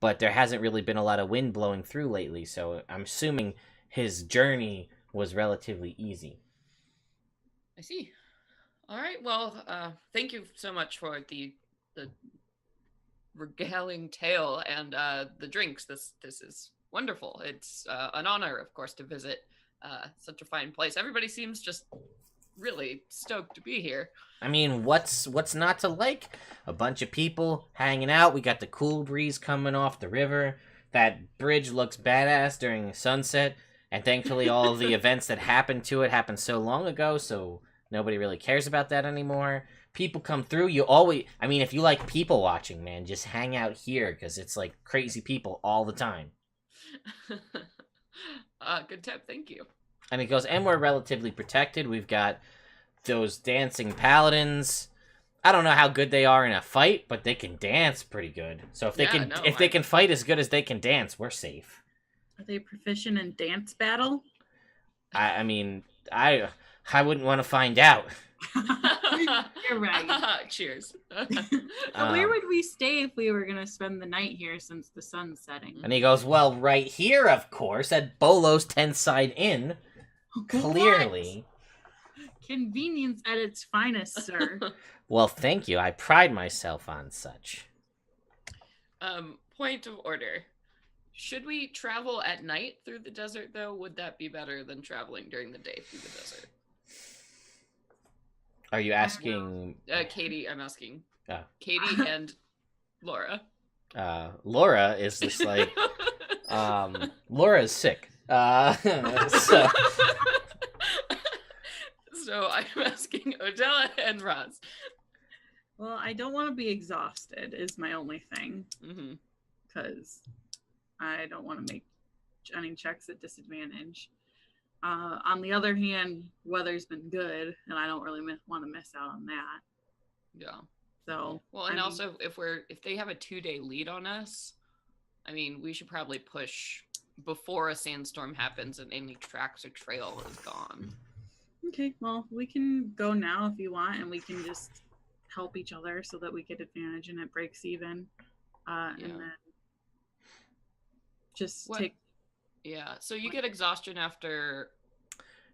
But there hasn't really been a lot of wind blowing through lately, so I'm assuming his journey was relatively easy. I see. All right. Well, thank you so much for the regaling tale and the drinks. This is wonderful. It's an honor, of course, to visit such a fine place. Everybody seems just really stoked to be here. I mean, what's not to like? A bunch of people hanging out. We got the cool breeze coming off the river. That bridge looks badass during sunset. And thankfully, all of the events that happened to it happened so long ago, so nobody really cares about that anymore. People come through. If you like people watching, man, just hang out here, because it's like crazy people all the time. Good tip. Thank you. And it goes, and we're relatively protected. We've got those dancing paladins. I don't know how good they are in a fight, but they can dance pretty good. So if they can fight as good as they can dance, we're safe. Are they proficient in dance battle? I mean, I wouldn't want to find out. You're right. Cheers. Where would we stay if we were going to spend the night here since the sun's setting? And he goes, well, right here, of course, at Bolo's Tenside Inn. Clearly. Convenience at its finest, sir. Well, thank you. I pride myself on such. Point of order. Should we travel at night through the desert, though? Would that be better than traveling during the day through the desert? Are you asking... Katie, I'm asking. Katie and Laura. Laura is just like... Laura is sick. So... So I'm asking Odella and Roz. Well, I don't want to be exhausted is my only thing. Mm-hmm. Because I don't want to make any checks at disadvantage. On the other hand, weather's been good, and I don't really want to miss out on that. Yeah. So. Well, and also if they have a 2-day lead on us, I mean, we should probably push before a sandstorm happens and any tracks or trail is gone. Okay, well, we can go now if you want, and we can just help each other so that we get advantage and it breaks even. And then just take... Yeah, so you get exhaustion after...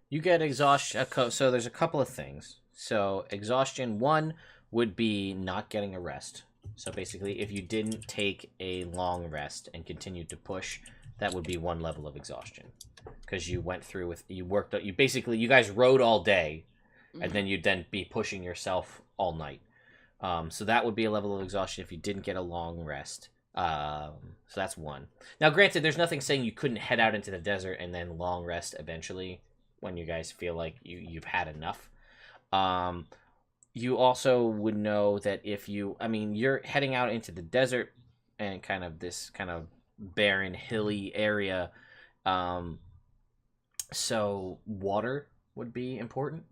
You get exhaustion... So there's a couple of things. So exhaustion 1 would be not getting a rest. So basically, if you didn't take a long rest and continued to push, that would be 1 level of exhaustion. Because you went through you guys rode all day, and then you'd then be pushing yourself all night. So that would be a level of exhaustion if you didn't get a long rest. So that's one. Now, granted, there's nothing saying you couldn't head out into the desert and then long rest eventually when you guys feel like you've had enough. You also would know that if you're heading out into the desert and kind of this kind of barren, hilly area. So water would be important.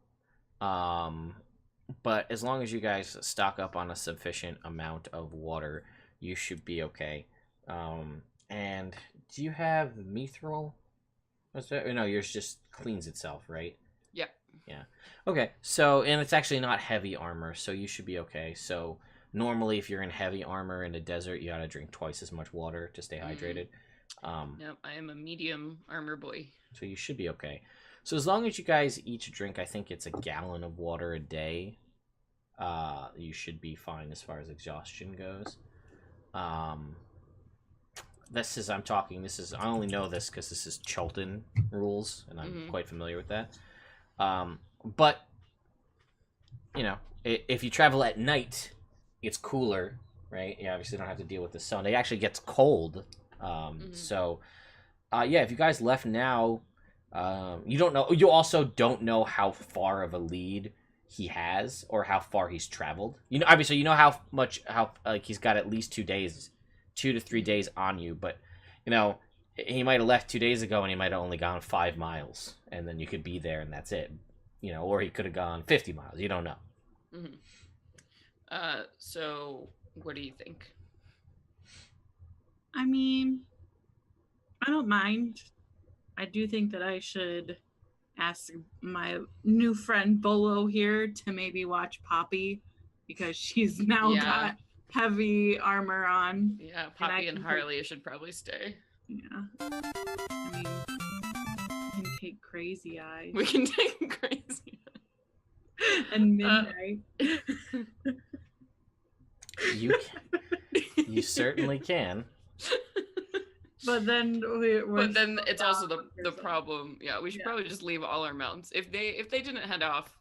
But as long as you guys stock up on a sufficient amount of water, you should be okay. And do you have mithril? No, yours just cleans itself, right? Yep. Yeah. Okay. So, and it's actually not heavy armor, so you should be okay. So, normally, if you're in heavy armor in a desert, you gotta drink twice as much water to stay hydrated. Yep, I am a medium armor boy. So you should be okay. So as long as you guys each drink, I think it's a gallon of water a day, you should be fine as far as exhaustion goes. I only know this because this is Chultan rules, and I'm quite familiar with that. But, if you travel at night, it's cooler, right? You obviously don't have to deal with the sun. It actually gets cold. So, if you guys left now, you also don't know how far of a lead he has or how far he's traveled. Obviously, how he's got at least 2 to 3 days on you, but, he might have left 2 days ago and he might have only gone 5 miles, and then you could be there and that's it. Or he could have gone 50 miles. You don't know. So what do you think? I mean, I don't mind. I do think that I should ask my new friend Bolo here to maybe watch Poppy, because she's now got heavy armor on. Yeah, Poppy and Harley should probably stay. Yeah. I mean, we can take Crazy Eyes. We can take Crazy Eyes. And Midnight. You certainly can. But then it's also the problem. Yeah, we should probably just leave all our mounts. If they didn't head off,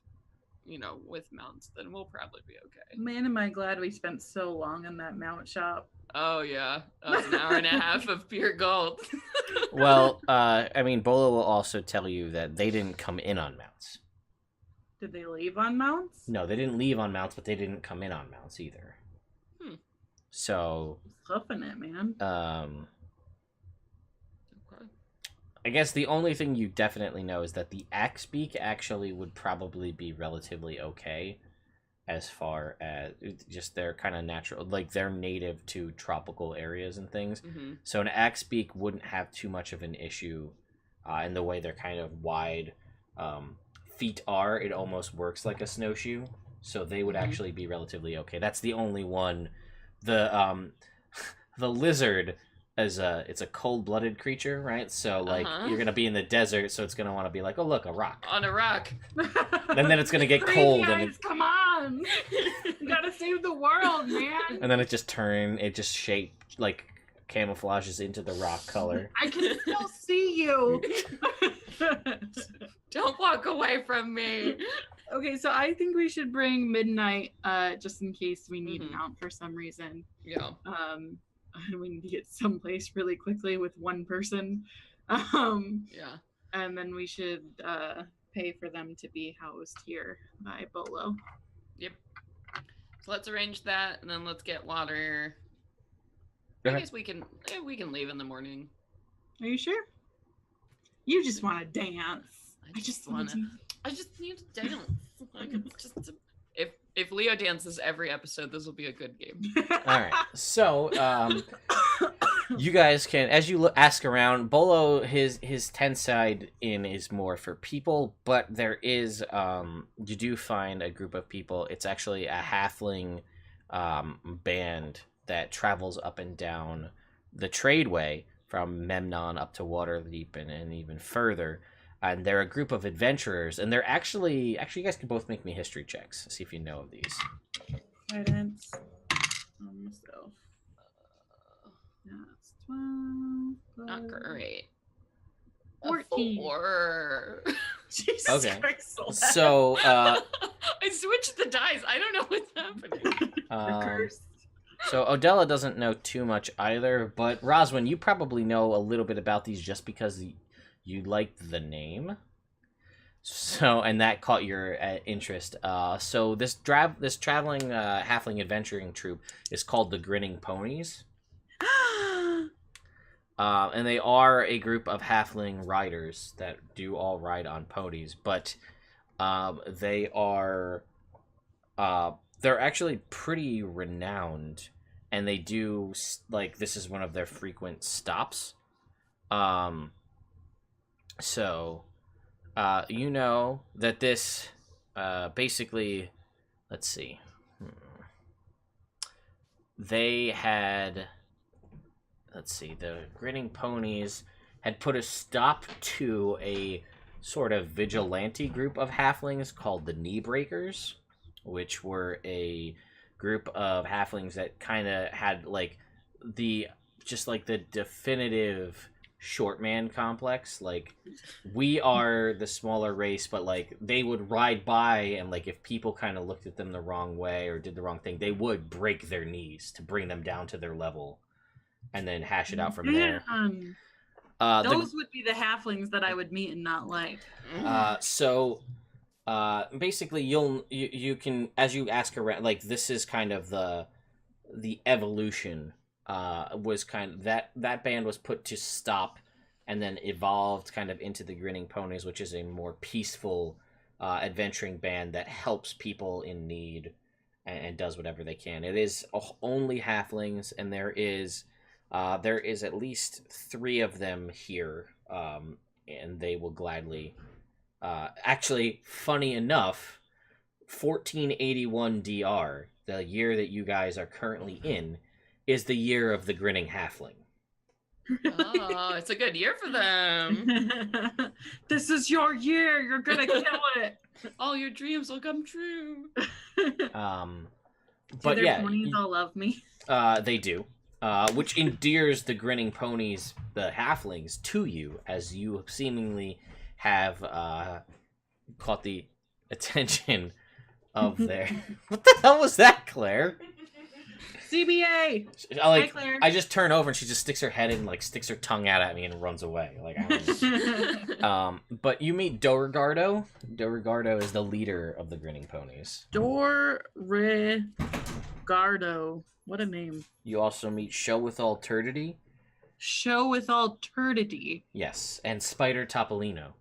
with mounts, then we'll probably be okay. Man, am I glad we spent so long in that mount shop. Oh yeah, that was an hour and a half of pure gold. Well, Bolo will also tell you that they didn't come in on mounts. Did they leave on mounts? No, they didn't leave on mounts, but they didn't come in on mounts either. So, fluffing it, man. I guess the only thing you definitely know is that the Axebeak actually would probably be relatively okay as far as just their kind of natural, like they're native to tropical areas and things. So an Axebeak wouldn't have too much of an issue in the way their kind of wide feet are. It almost works like a snowshoe. So they would actually be relatively okay. That's the only one. The lizard it's a cold-blooded creature, right? So you're gonna be in the desert, so it's gonna want to be like, oh look, a rock. On a rock. And then it's gonna get cold. Come on, you gotta save the world, man. And then it just camouflages into the rock color. I can still see you. Don't walk away from me. Okay, so I think we should bring Midnight, just in case we need an out for some reason. Yeah. We need to get someplace really quickly with one person. Yeah. And then we should pay for them to be housed here by Bolo. Yep. So let's arrange that, and then let's get water. I guess we can leave in the morning. Are you sure? You just want to dance. I just need to dance. If Leo dances every episode, this will be a good game. All right. So, you guys can, as you ask around, Bolo, his tent side inn is more for people, but there is, you do find a group of people. It's actually a halfling band that travels up and down the tradeway from Memnon up to Waterdeep and even further. And they're a group of adventurers, and they're actually you guys can both make me history checks. See if you know of these. Guidance on myself. That's 12. Not great. 14. 4. Jesus okay. Christ, so I switched the dice. I don't know what's happening. You're cursed. So Odella doesn't know too much either, but Roswin, you probably know a little bit about these just because you liked the name. So, and that caught your interest. So this traveling halfling adventuring troupe is called the Grinning Ponies. And they are a group of halfling riders that do all ride on ponies, but they are they're actually pretty renowned, and they do like this is one of their frequent stops. So you know that this basically, let's see, they had. Let's see, the Grinning Ponies had put a stop to a sort of vigilante group of halflings called the Knee Breakers, which were a group of halflings that kind of had like the definitive short man complex. Like, we are the smaller race, but like they would ride by and like if people kind of looked at them the wrong way or did the wrong thing, they would break their knees to bring them down to their level. And then hash it out from there. Those would be the halflings that I would meet and not like. So basically, you can, as you ask around, like this is kind of the evolution. Was kind of that band was put to stop, and then evolved kind of into the Grinning Ponies, which is a more peaceful adventuring band that helps people in need and does whatever they can. It is only halflings, and there is at least 3 of them here, and they will gladly... actually, funny enough, 1481 DR, the year that you guys are currently in, is the year of the Grinning Halfling. Oh, it's a good year for them. This is your year. You're gonna kill it. All your dreams will come true. But their yeah, ponies all love me. They do. Which endears the Grinning Ponies, the halflings, to you, as you seemingly have caught the attention of their... What the hell was that, Claire? CBA! Hi, Claire. I just turn over and she just sticks her head in, like, sticks her tongue out at me and runs away. Like, I don't know. But you meet Beauregard. Beauregard is the leader of the Grinning Ponies. Beauregard. What a name. You also meet Show with Alternity. Show with Alternity. Yes, and Spider Topolino.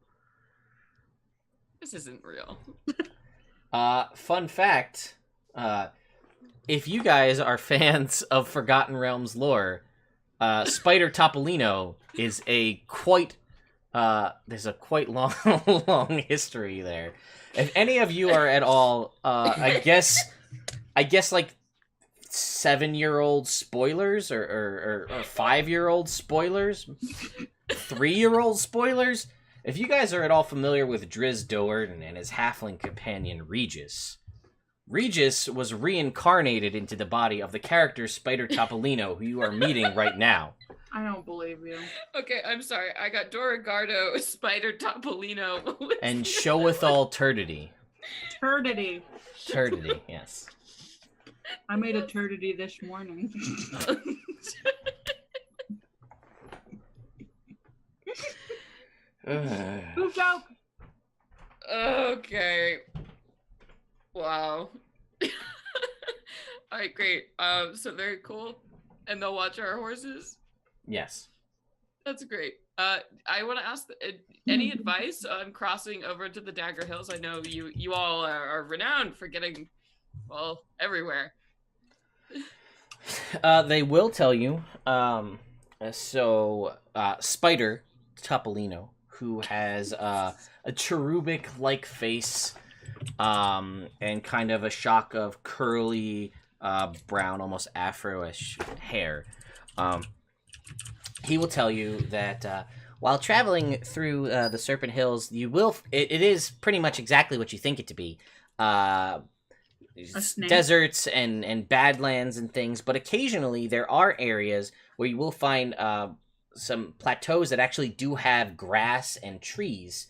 This isn't real. Fun fact, if you guys are fans of Forgotten Realms lore, Spider Topolino is there's a quite long history there. If any of you are at all, I guess like 7-year-old spoilers or 5-year-old spoilers, 3-year-old spoilers. If you guys are at all familiar with Driz Doerden and his halfling companion Regis was reincarnated into the body of the character Spider Topolino, who you are meeting right now. I don't believe you. Okay, I'm sorry. I got Beauregard, Spider Topolino, and Show with Alternity. Turdity, yes. I made a turdity this morning. Move out. Okay. Wow. All right, great. So very cool, and they'll watch our horses. Yes. That's great. I want to ask any advice on crossing over to the Dagger Hills. I know you all are renowned for getting, well, everywhere. They will tell you. Spider Topolino, who has a cherubic-like face, and kind of a shock of curly, brown, almost afro-ish hair. He will tell you that while traveling through the Serpent Hills, you will. It is pretty much exactly what you think it to be. Deserts and badlands and things, but occasionally there are areas where you will find some plateaus that actually do have grass and trees.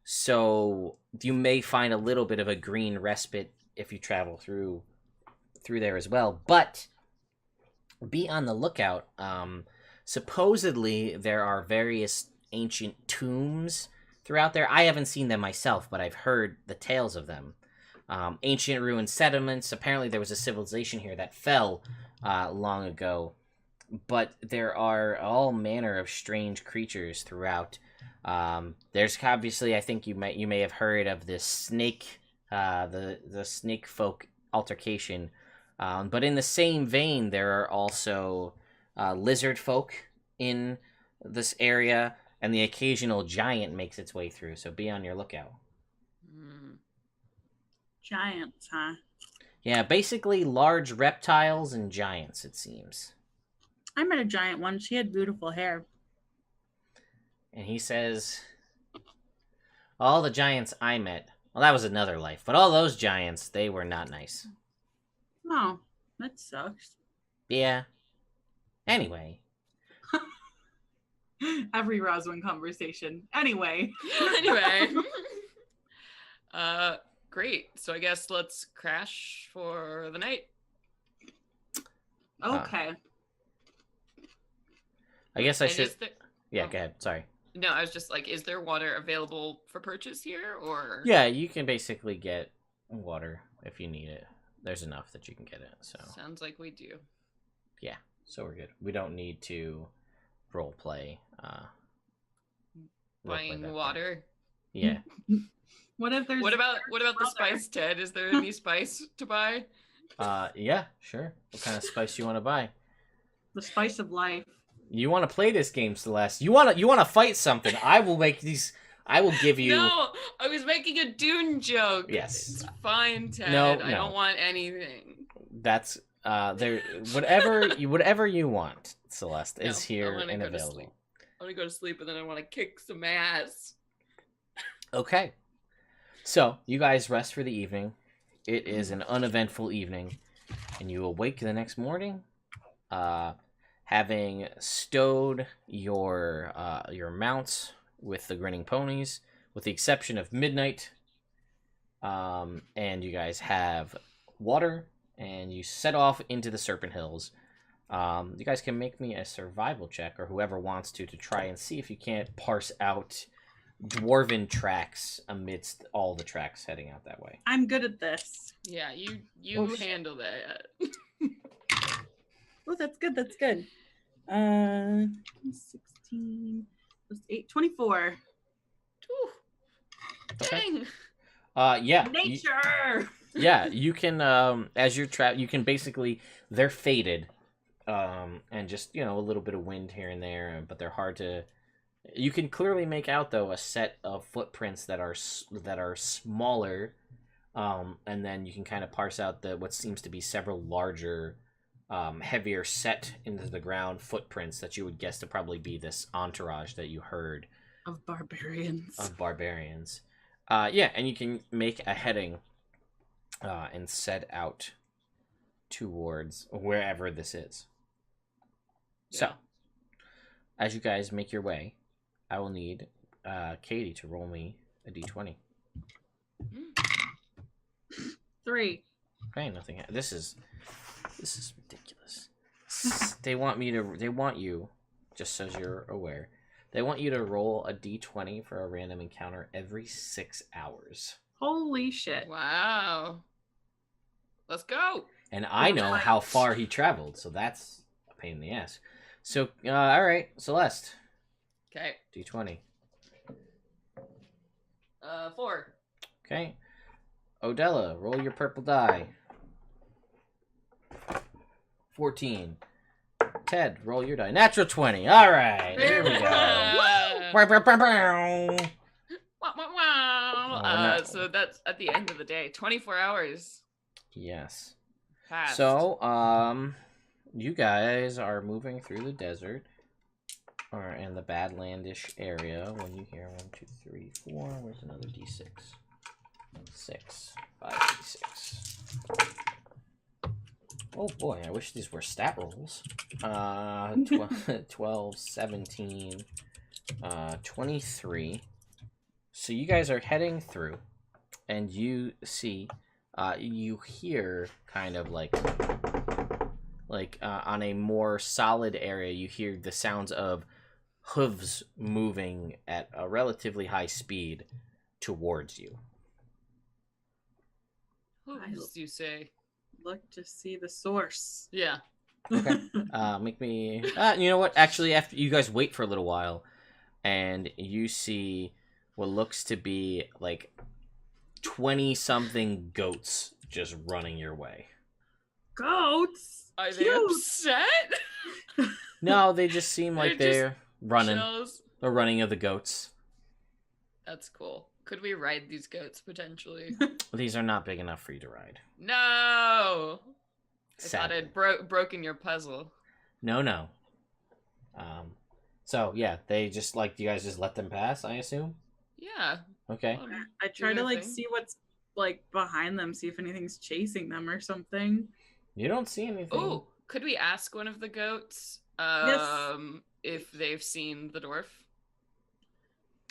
So you may find a little bit of a green respite if you travel through through there as well. But be on the lookout. Supposedly, there are various ancient tombs throughout there. I haven't seen them myself, but I've heard the tales of them. Ancient ruined settlements. Apparently, there was a civilization here that fell long ago. But there are all manner of strange creatures throughout. There's obviously, I think you may have heard of this snake, the snake folk altercation. But in the same vein, there are also lizard folk in this area, and the occasional giant makes its way through. So be on your lookout. Giants, huh? Yeah, basically large reptiles and giants, it seems. I met a giant once. She had beautiful hair. And he says, all the giants I met, well, that was another life, but all those giants, they were not nice. Oh, that sucks. Yeah. Anyway. Every Roswin conversation. Anyway. Great. So I guess let's crash for the night. Okay. I guess I And should... There... Yeah, go ahead. Sorry. No, I was just like, is there water available for purchase here, or? Yeah, you can basically get water if you need it. There's enough that you can get it. So sounds like we do. Yeah, so we're good. We don't need to role play. Buying water. Yeah. What if there's? What about the spice, Ted? Is there any spice to buy? Yeah, sure. What kind of spice you want to buy? The spice of life. You want to play this game, Celeste? You want to fight something? I will make these. I will give you. No, I was making a Dune joke. Yes. It's fine, Ted. No. I don't want anything. That's there. Whatever you want, Celeste is here and available. I want to go to sleep, and then I want to kick some ass. Okay. So you guys rest for the evening. It is an uneventful evening, and you awake the next morning, having stowed your mounts with the grinning ponies, with the exception of Midnight. And you guys have water, and you set off into the Serpent Hills. You guys can make me a survival check, or whoever wants to try and see if you can't parse out dwarven tracks amidst all the tracks heading out that way. I'm good at this. Yeah, you handle that. Oh, that's good. That's good. 16 plus 8, 24. Dang. Yeah. Nature. You can as you're you can basically, they're faded, and just a little bit of wind here and there, but they're hard to. You can clearly make out though a set of footprints that are smaller, and then you can kind of parse out what seems to be several larger, heavier set into the ground footprints that you would guess to probably be this entourage that you heard of barbarians. Yeah, and you can make a heading and set out towards wherever this is. Yeah. So, as you guys make your way, I will need Katie to roll me a d20. 3. Okay, nothing. This is ridiculous. They want you, just so you're aware, they want you to roll a d20 for a random encounter every 6 hours. Holy shit. Wow. Let's go. And I know how far he traveled, so that's a pain in the ass. So, all right, Celeste. Okay. D20. 4. Okay. Odella, roll your purple die. 14. Ted, roll your die. Natural 20. All right. Here we go. Wow. So that's at the end of the day. 24 hours. Yes. Passed. So, you guys are moving through the desert, or in the Badlandish area. When you hear 1, 2, 3, 4. Where's another d6? 6, 5, d6. Oh boy, I wish these were stat rolls. 12, 17, 23. So you guys are heading through, and you see you hear kind of like on a more solid area, you hear the sounds of hooves moving at a relatively high speed towards you. Hooves, you say? Look to see the source. Yeah. Okay. Make me. You know what? Actually, after you guys wait for a little while, and you see what looks to be like 20-something goats just running your way. Goats? Are they Cute. upset? No, they just seem like they're running. Chills. The running of the goats. That's cool. Could we ride these goats potentially? These are not big enough for you to ride. No. I thought Sadly. I'd broken your puzzle. No. So yeah, they just like you guys just let them pass, I assume. Yeah. Okay. I try to their like thing. see what's like behind them, see if anything's chasing them or something. You don't see anything. Oh, could we ask one of the goats Yes. if they've seen the dwarf?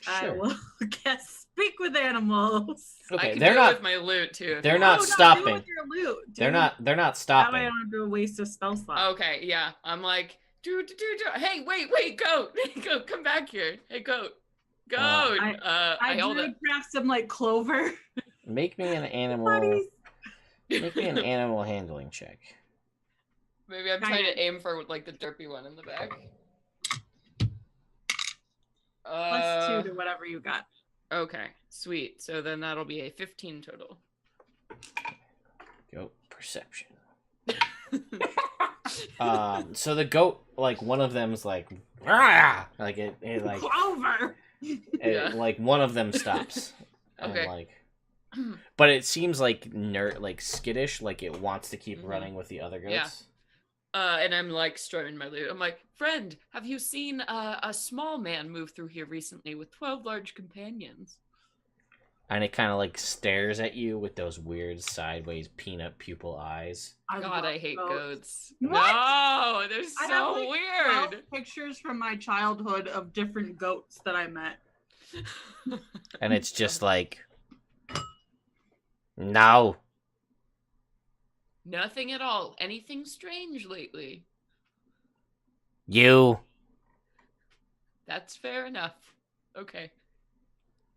I Sure. will guess speak with animals. I Okay, can they're do it not. with my loot too. if They're you not want. Do it stopping. with your loot. They're not That way I stopping. don't have to waste a spell slot. Okay, yeah. I'm like, do. Hey, wait, goat, goat, come back here. Hey, goat, goat. I hold did it. craft some like clover. Make me an animal. Buddies. Make me an animal handling check. Maybe I'm trying to aim for like the derpy one in the back. +2 to whatever you got. Okay, sweet. So then that'll be a 15 total. Goat perception. So the goat, like one of them's like, "Rah!" Like it like Clover. Yeah. like one of them stops. Okay. And, like, but it seems like like skittish, like it wants to keep Mhm. running with the other goats. Yeah. And I'm like strumming my lute. I'm like, friend, have you seen a small man move through here recently with 12 large companions? And it kind of like stares at you with those weird sideways peanut pupil eyes. God, I love hate goats. What? No, they're I have, so like, weird. Pictures from my childhood of different goats that I met. And it's just like, no. Nothing at all. Anything strange lately? You. That's fair enough. Okay.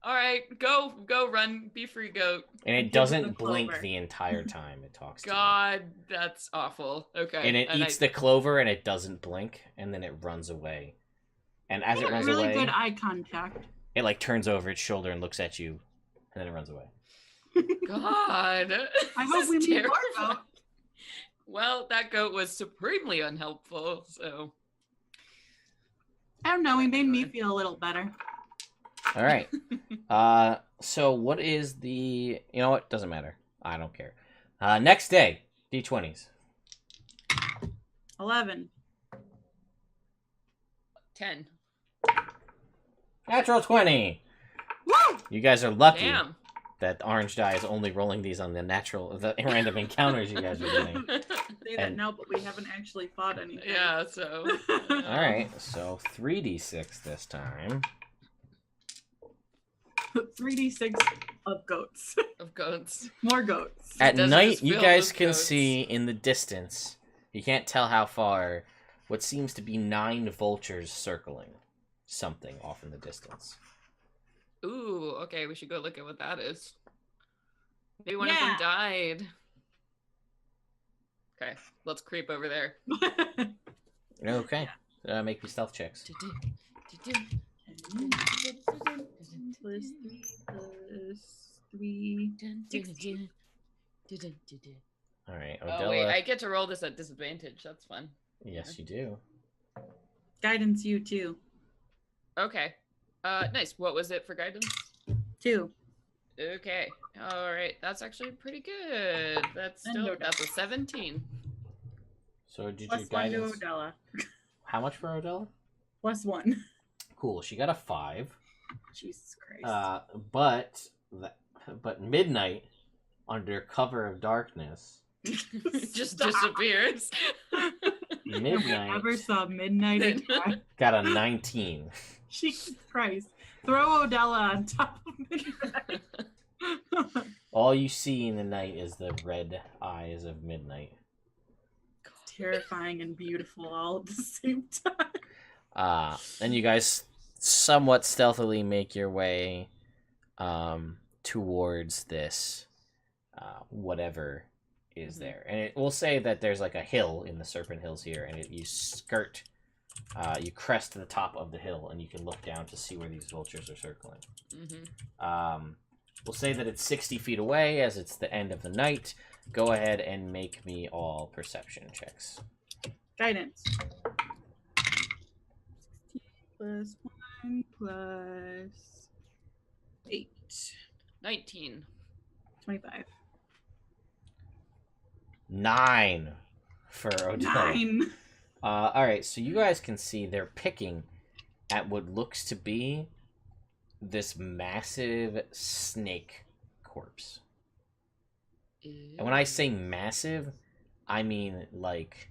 All right, go, run, be free, goat. And it Give it doesn't the blink clover. the entire time it talks to you. God, that's awful. Okay. And it eats the clover and it doesn't blink, and then it runs away. And as it runs Really away, good eye contact. it like turns over its shoulder and looks at you, and then it runs away. God. I hope we meet more goats. Well, that goat was supremely unhelpful, so. I don't know. He made me feel a little better. All right. So what is the? You know what? Doesn't matter. I don't care. Next day, D20s. 11. 10. Natural 20. Woo! You guys are lucky Damn. that orange die is only rolling these on the random encounters you guys are getting. Say that And- now, but we haven't actually fought anything. Yeah, so. All right. So 3d6 this time. 3d6 of goats. Of goats. More goats. At desert night, is you filled guys with can goats. see in the distance. You can't tell how far. What seems to be 9 vultures circling something off in the distance. Ooh, okay, we should go look at what that is. Maybe one of Yeah. them died. Okay, let's creep over there. Okay. Make me stealth checks. plus 3. All right. Oh wait, Odella. I get to roll this at disadvantage. That's fun. Yes, you do. Guidance, you too. Okay. Nice. What was it for guidance? 2. Okay. All right. That's actually pretty good. That's And still no that's a 17. So did Plus your 1 to guidance? Odella. How much for Odella? Plus 1. Cool. She got a 5. Jesus Christ. But midnight, under cover of darkness, Just Stop. disappears. midnight Ever saw midnight again? got a 19. Jesus Christ. Throw Odella on top of midnight. All you see in the night is the red eyes of midnight. Terrifying and beautiful all at the same time. And you guys somewhat stealthily make your way towards this whatever is there. And it will say that there's like a hill in the Serpent Hills here, and you skirt, you crest the top of the hill, and you can look down to see where these vultures are circling. We'll say that it's 60 feet away, as it's the end of the night. Go ahead and make me all perception checks. Guidance. Plus 1 plus 8. 19. 25. 9 for Odell. 9. Alright, so you guys can see they're picking at what looks to be this massive snake corpse. And when I say massive, I mean like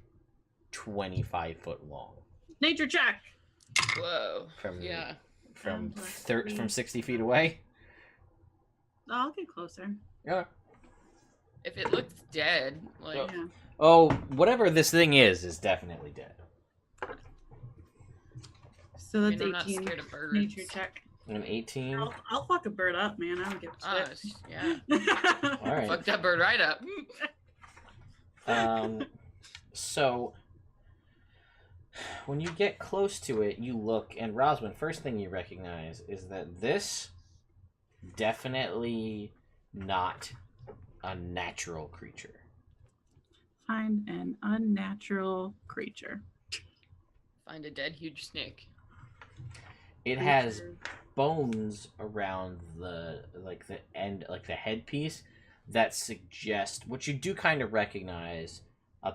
25 foot long. Nature check. Whoa. From 60 feet away. I'll get closer. Yeah. If it looks dead, like Yeah. Oh, whatever this thing is definitely dead. So that's I'm not 18. scared of birds. Nature check. An 18. I'll fuck a bird up, man. I don't give a shit. Yeah. All right. Fucked that bird right up. So when you get close to it, you look, and Roswin, first thing you recognize is that this definitely not a natural creature. Find an unnatural creature. Find a dead huge snake. It has bones around the end, like the headpiece, that suggest what you do kind of recognize.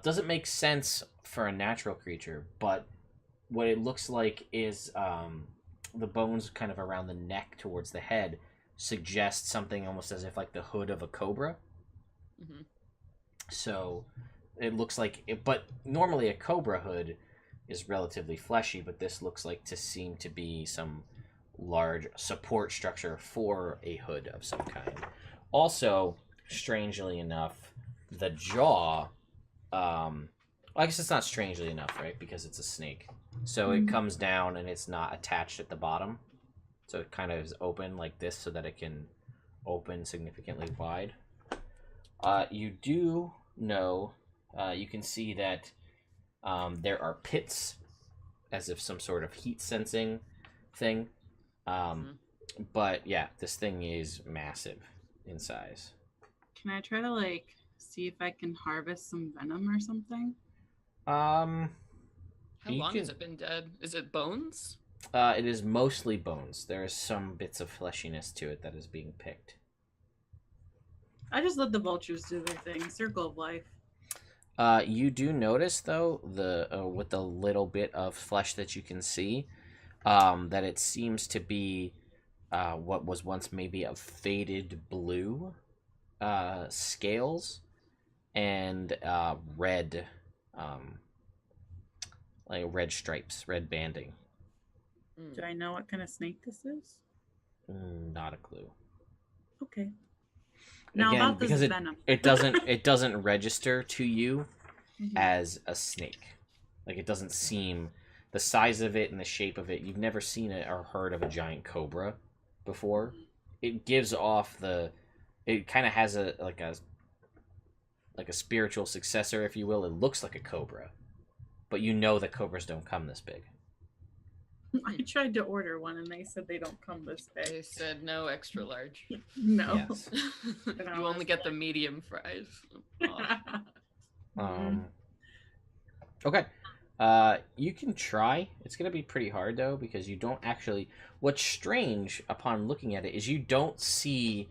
Doesn't make sense for a natural creature, but what it looks like is the bones kind of around the neck towards the head suggest something almost as if like the hood of a cobra. Mm-hmm. So it looks like it, but normally a cobra hood is relatively fleshy, but this looks like to seem to be some large support structure for a hood of some kind. Also, strangely enough, the jaw, I guess it's not strangely enough, right? Because it's a snake. So it comes down and it's not attached at the bottom. So it kind of is open like this so that it can open significantly wide. You do know, you can see that there are pits, as if some sort of heat sensing thing. But yeah, this thing is massive in size. Can I try to see if I can harvest some venom or something? How long has it been dead? Is it bones? It is mostly bones. There is some bits of fleshiness to it that is being picked. I just let the vultures do their thing. Circle of life. You do notice, though, with the little bit of flesh that you can see, that it seems to be what was once maybe a faded blue scales and red, like red stripes, red banding. Do I know what kind of snake this is? Not a clue. Okay. Now Again, about this because venom. it doesn't register to you as a snake. Like, it doesn't seem, the size of it and the shape of it, you've never seen it or heard of a giant cobra before. It gives off it kind of has a spiritual successor, if you will. It looks like a cobra, but you know that cobras don't come this big. I tried to order one and they said they don't come this big. They said no extra large. No. Yes. You only get the medium fries. Okay. You can try. It's gonna be pretty hard though, because you don't actually. What's strange upon looking at it is you don't see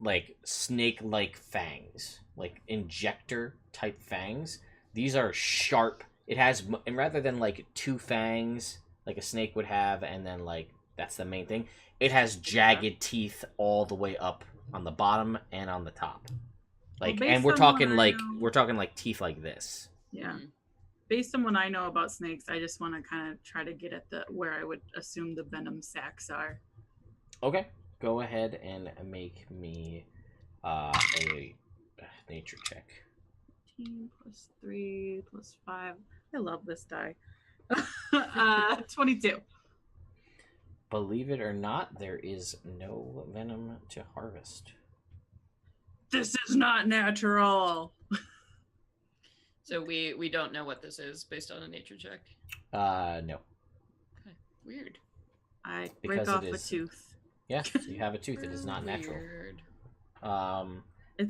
like snake-like fangs, like injector type fangs. These are sharp. It has, and rather than like two fangs like a snake would have, and then like that's the main thing. It has jagged teeth all the way up on the bottom and on the top. Like, and we're talking like teeth like this. Yeah. Based on what I know about snakes, I just want to kind of try to get at where I would assume the venom sacs are. Okay. Go ahead and make me a nature check. 15 plus 3 plus 5. I love this die. 22. Believe it or not, there is no venom to harvest. This is not natural. So we don't know what this is based on a nature check. No. Okay. Weird. I Because break off it a is- tooth. Yes, you have a tooth. It is not natural. Weird.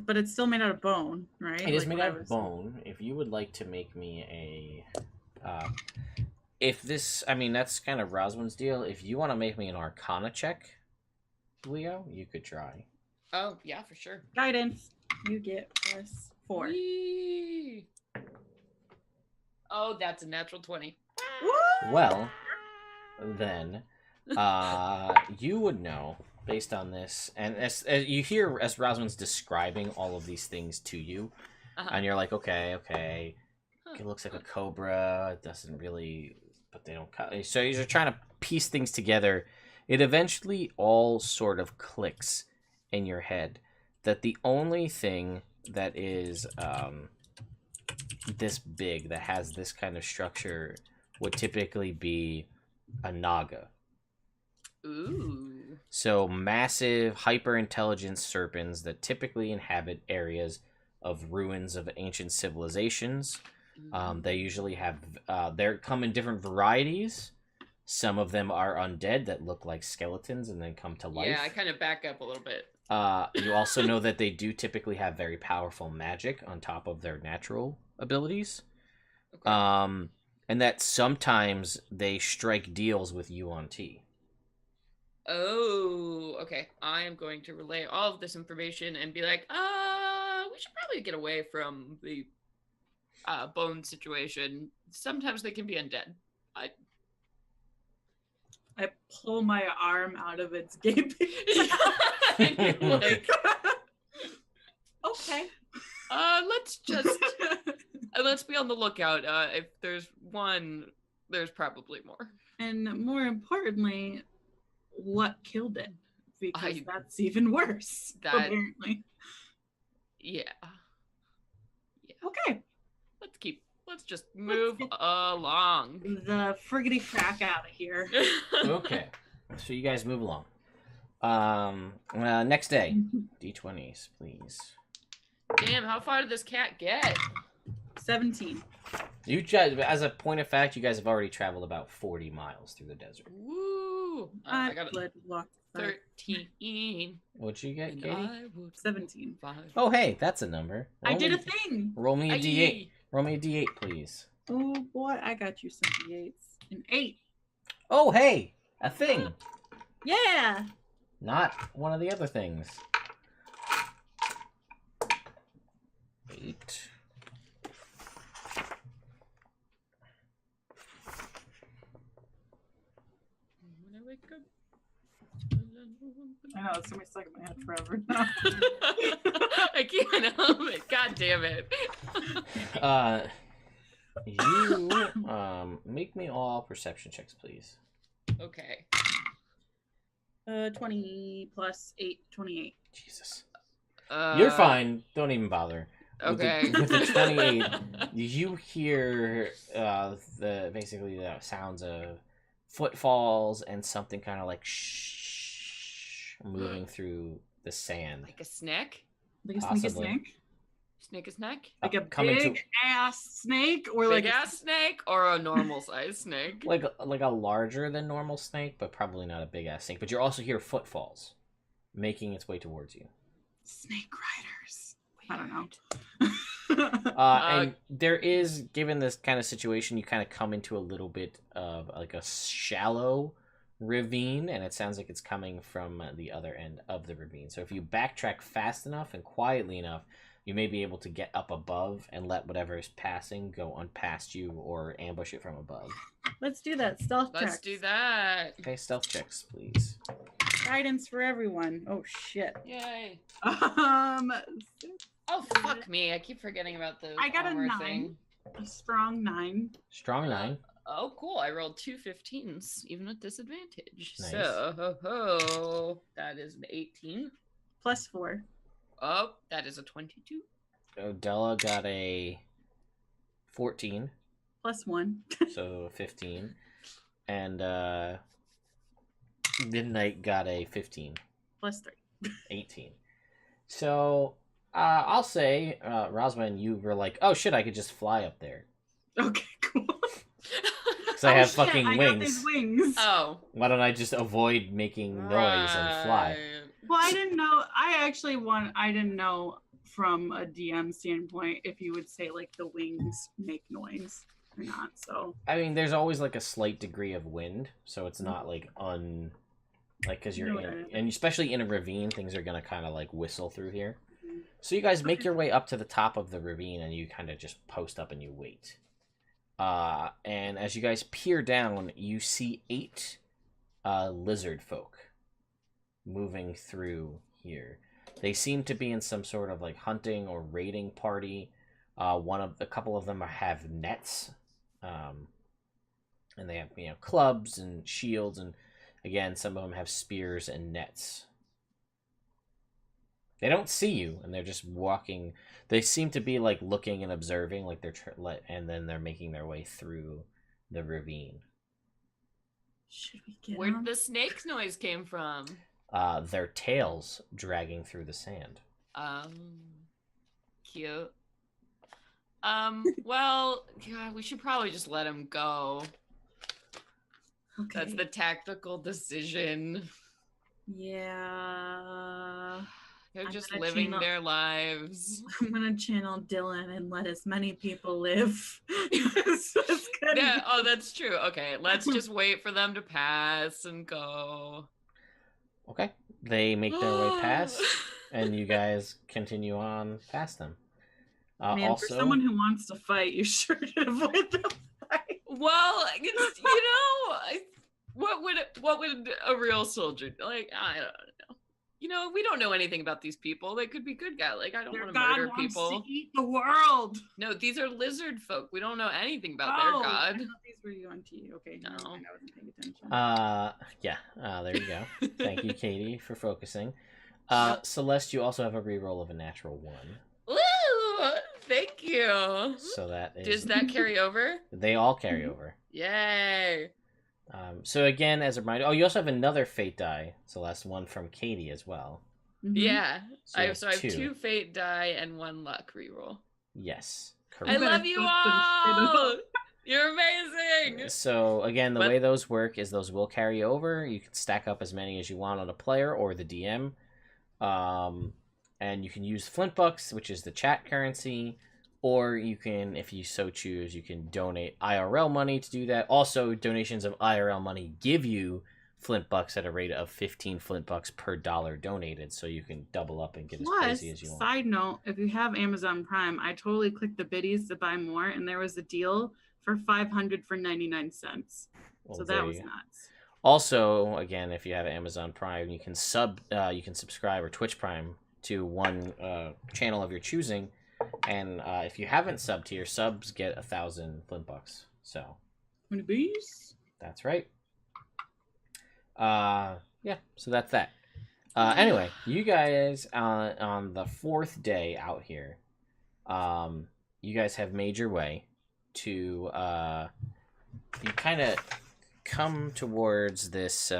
But it's still made out of bone, right? It is Like made what I out of was- bone. If you would like to make me a, if this, I mean, that's kind of Roswin's deal. If you want to make me an Arcana check, Leo, you could try. Oh yeah, for sure. Guidance. You get +4. Whee! Oh, that's a natural 20. Well, then, you would know based on this, and as you hear as Roswin's describing all of these things to you, and you're like, okay, it looks like a cobra. It doesn't really, but they don't cut. So you're trying to piece things together. It eventually all sort of clicks in your head that the only thing that is this big, that has this kind of structure, would typically be a naga. Ooh. So massive, hyper-intelligent serpents that typically inhabit areas of ruins of ancient civilizations. They usually have, they come in different varieties. Some of them are undead that look like skeletons and then come to life. Yeah, I kind of back up a little bit. You also know that they do typically have very powerful magic on top of their natural abilities. Okay. And that sometimes they strike deals with Yuan-Ti. Oh, okay. I am going to relay all of this information and be like, we should probably get away from the bone situation. Sometimes they can be undead. I pull my arm out of its gaping. And you're like, Okay. let's be on the lookout. If there's one, there's probably more. And more importantly, what killed it? Because I- that's even worse, That- apparently. Yeah. Okay. Let's just move along. The friggity crack out of here. Okay, so you guys move along. Next day, D20s, please. Damn, how far did this cat get? 17. You guys, as a point of fact, you guys have already traveled about 40 miles through the desert. Woo! I got a would walk 13. What'd you get, And Katie? I would 17. 5. Oh, hey, that's a number. I did a thing. Roll me a D8. Aye. Roll me a D8, please. Oh boy, I got you some D8s. An 8. Oh, hey, a thing. Yeah. Not one of the other things. 8. When I wake up. I know, it's gonna be stuck in my head forever now. I can't help it. God damn it. You make me all perception checks, please. Okay. 20 plus 8, 28. Jesus. You're Uh, fine. Don't even bother. Okay. With the 28, you hear basically the sounds of footfalls and something kind of like shh moving through the sand. Like a snake? Like a Possibly. sneaky snake? Snake a snack? Like a Coming to- big ass snake? Or Big like ass snake or a normal size snake? Like a larger than normal snake, but probably not a big ass snake. But you also hear footfalls making its way towards you. snake riders. I don't know. And there is, given this kind of situation, you kind of come into a little bit of like a shallow ravine, and it sounds like it's coming from the other end of the ravine. So if you backtrack fast enough and quietly enough, you may be able to get up above and let whatever is passing go on past you or ambush it from above. Let's do that. Stealth Let's checks. do that. Okay, stealth checks, please. Guidance for everyone. Oh shit. Yay. A Oh, fuck me. I keep forgetting about the I got a armor 9. thing. strong 9. Strong 9. Oh, cool. I rolled 2 15s, even with disadvantage. Nice. So, that is an 18. Plus 4. Oh, that is a 22. Odella got a 14, +1. so 15. And Midnight got a 15. +3. 18. So I'll say, Rosman, you were like, oh shit, I could just fly up there. Okay, cool. Because I have fucking I got these wings. wings. Oh. Why don't I just avoid making noise and fly? Well, I didn't know. I didn't know from a DM standpoint if you would say like the wings make noise or not. So I mean, there's always like a slight degree of wind, so it's not like because you're in, and especially in a ravine, things are gonna kind of like whistle through here. So you guys make your way up to the top of the ravine, and you kind of just post up and you wait. And as you guys peer down, you see 8 lizard folk moving through here. They seem to be in some sort of like hunting or raiding party. A couple of them have nets, and they have clubs and shields, and again some of them have spears and nets. They don't see you, and they're just walking. They seem to be like looking and observing, like and then they're making their way through the ravine. should we get Where on? did the snake noise came from? Their tails dragging through the sand. Cute. Well, God, we should probably just let him go. Okay. That's the tactical decision. Yeah. They're I'm just gonna living channel- their lives. I'm gonna channel Dylan and let as many people live. It's gonna Yeah, be- oh, that's true. Okay, let's just wait for them to pass and go. Okay. They make their way past, and you guys continue on past them. Man, Also, for someone who wants to fight, you sure should avoid the fight. Well, it's, what would a real soldier like? I don't know. We don't know anything about these people. They could be good guys. Like, I don't Their want to god murder wants people. to eat the world. No, these are lizard folk. We don't know anything about their I god. thought these were UNT. Okay, No. never mind, I wasn't paying attention. yeah. There you go. Thank you, Katie, for focusing. Celeste, you also have a reroll of a natural 1. Woo! Thank you. So that is. Does that carry over? They all carry over. Yay! So again, as a reminder, you also have another fate die, Celeste, one from Katie as well. Mhm. Yeah. So I you have 2 fate die and 1 luck reroll. Yes, I correct. better love you fuck some shit all. up. You're amazing. So again, the But- way those work is those will carry over. You can stack up as many as you want on a player or the DM. And you can use flint bucks, which is the chat currency, or you can, if you so choose, you can donate IRL money to do that. Also, donations of IRL money give you flint bucks at a rate of 15 flint bucks per dollar donated, so you can double up and get as Plus, crazy as you want. side note, if you have Amazon Prime, I totally clicked the biddies to buy more, and there was a deal for 500 for 99 cents. Well, So there that you was go. nuts. Also, again, if you have Amazon Prime, you can subscribe, or Twitch Prime, to one channel of your choosing, and if you haven't subbed to your subs, get 1,000 flint bucks. So 20 bees. that's right. Yeah. So that's that. Anyway, you guys on the 4th day out here, you guys have made your way to you kind of come towards this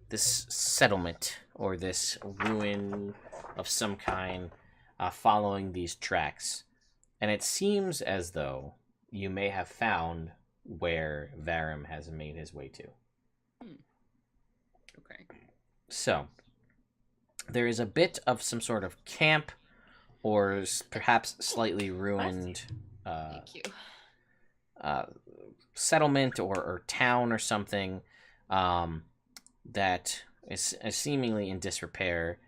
this settlement, or this ruin of some kind, following these tracks, and it seems as though you may have found where Varram has made his way to. Okay. So there is a bit of some sort of camp, or perhaps slightly ruined Thank you. settlement or town or something that is seemingly in disrepair,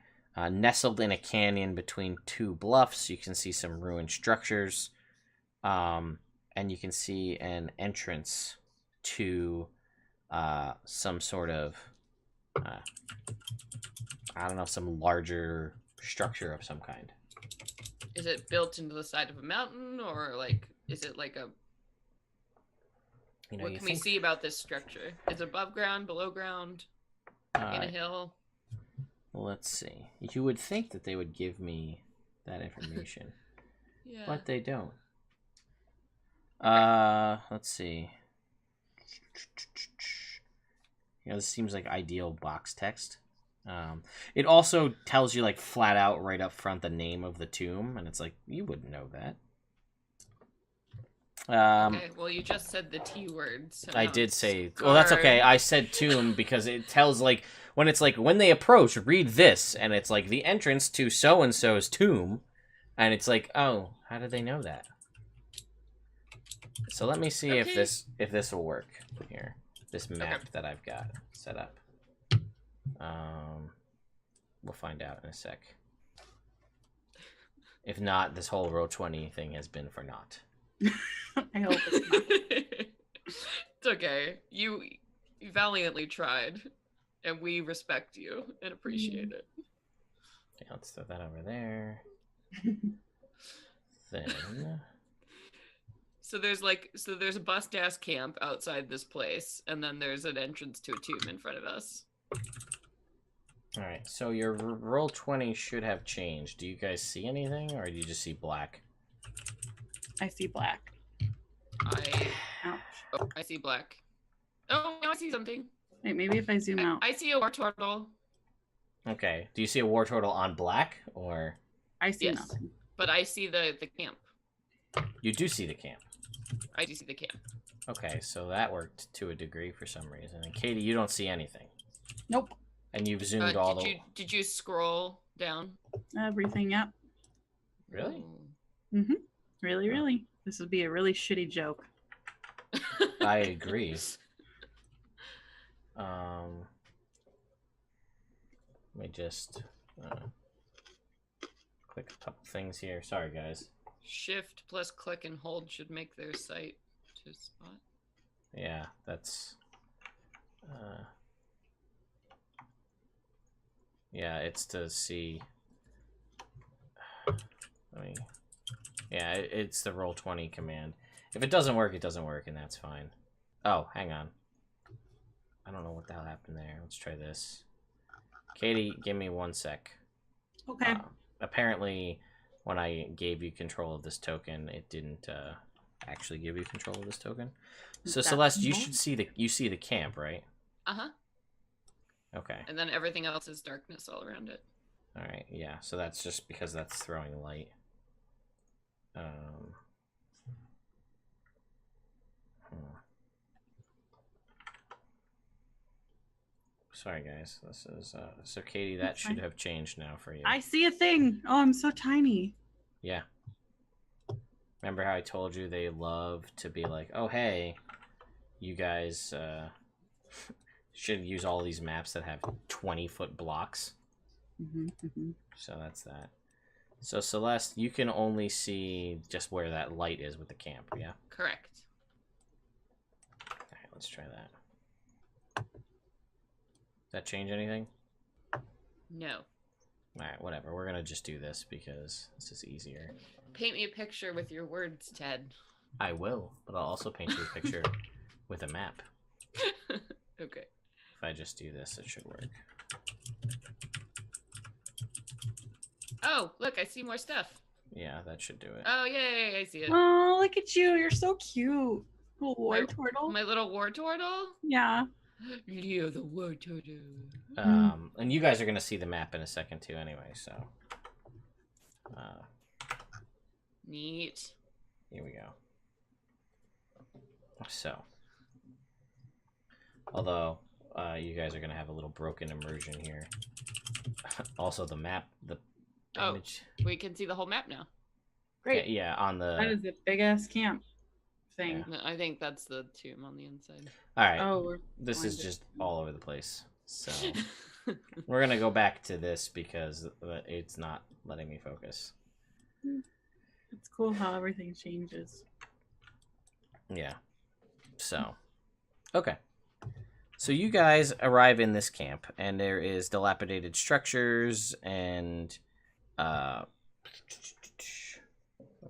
nestled in a canyon between 2 bluffs. You can see some ruined structures, and you can see an entrance to some sort of I don't know, some larger structure of some kind. Is it built into the side of a mountain, or like, is it like a? You know, What you can we think, see about this structure? Is it above ground, below ground, in a hill? Let's see. You would think that they would give me that information, Yeah. but they don't. Let's see. This seems like ideal box text. It also tells you like flat out right up front the name of the tomb, and it's like you wouldn't know that. Okay, well, you just said the T word. So I did say. Well, that's okay. I said tomb because it tells like when it's like when they approach, read this, and it's like the entrance to so and so's tomb, and it's like, oh, how did they know that? So let me see if this will work here. This map that I've got set up. We'll find out in a sec. If not, this whole row 20 thing has been for naught. I hope it's not. It's okay. You valiantly tried, and we respect you and appreciate it. Okay, let's throw that over there. Then So there's a bust ass camp outside this place, and then there's an entrance to a tomb in front of us. all right. So your roll 20 should have changed. Do you guys see anything, or do you just see black? I see black. Oh, I see black. Oh, no, I see something. Wait, maybe if I zoom out. I see a war turtle. Okay. Do you see a war turtle on black, or I see Yes. nothing. But I see the camp. you do see the camp? I do see the camp. Okay, so that worked to a degree for some reason. And Katie, you don't see anything, Nope. and you've zoomed all the. Did you scroll down? Everything, yep. Really? Mm-hmm. Really, really. This would be a really shitty joke. I agree. Let me just click a couple things here. Sorry, guys. Shift plus click and hold should make their site to spot. Yeah, that's. Yeah, it's to see. Yeah, it's the roll20 command. If it doesn't work, it doesn't work, and that's fine. Oh, hang on. I don't know what the hell happened there. Let's try this. Katie, give me 1 sec. Okay. Apparently, when I gave you control of this token, it didn't actually give you control of this token. So That's Celeste, you cool. should see the camp, right? Uh-huh. Okay. And then everything else is darkness all around it. All right. Yeah. So that's just because that's throwing light. Sorry, guys. This is so Katie. That should have changed now for you. I see a thing. Oh, I'm so tiny. Yeah. Remember how I told you they love to be like, oh hey, you guys should use all these maps that have 20-foot blocks. So that's that. So Celeste, you can only see just where that light is with the camp, yeah? Correct. Alright, let's try that. Does that change anything? No. Alright, whatever. We're gonna just do this because this is easier. Paint me a picture with your words, Ted. I will, but I'll also paint you a picture with a map. Okay. If I just do this, it should work. Oh, look, I see more stuff. Yeah, that should do it. Oh, yay, I see it. Oh, look at you. You're so cute. Little war turtle. My little war turtle? Yeah. Leo the war turtle. And you guys are gonna see the map in a second too, anyway. So, Neat. here we go. So, although you guys are gonna have a little broken immersion here. Also, the map, the image. We can see the whole map now. Great. Yeah, on the. That is a big ass camp thing. No, I think that's the tomb on the inside. All right. Oh, this is just all over the place. So we're gonna go back to this because it's not letting me focus. it's cool how everything changes. Yeah. So, okay. So you guys arrive in this camp, and there is dilapidated structures and let's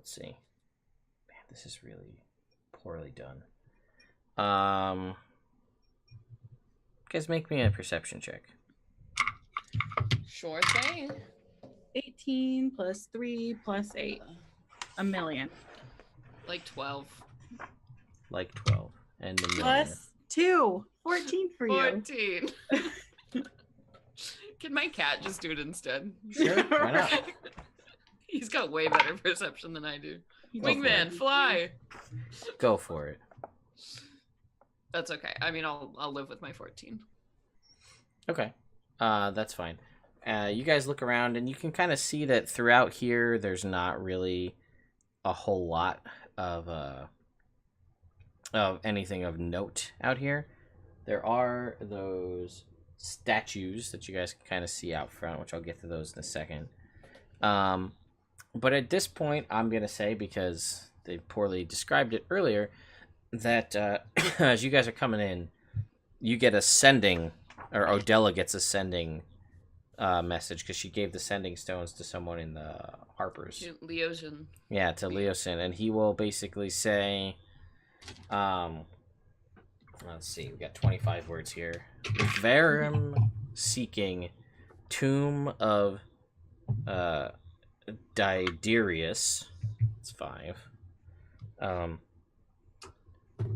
see. Man, this is really poorly done. Guys, make me a perception check. Sure thing. 18 plus 3 plus 8. 1,000,000. Like 12. Like 12. And a million. Plus 2. 14 for you. 14. Can my cat just do it instead? Sure, why not? He's got way better perception than I do. Go for Wingman, it. fly. Go for it. That's okay. I mean, I'll live with my 14. Okay. That's fine. You guys look around and you can kind of see that throughout here there's not really a whole lot of anything of note out here. There are those statues that you guys can kind of see out front, which I'll get to those in a second. But at this point, I'm going to say, because they poorly described it earlier, that as you guys are coming in, you get a sending, or Odella gets a sending message, because she gave the sending stones to someone in the Harpers. Leosin. Yeah, to Leosin, and he will basically say, let's see, we got 25 words here. Varram seeking Tomb of Diderius. It's 5.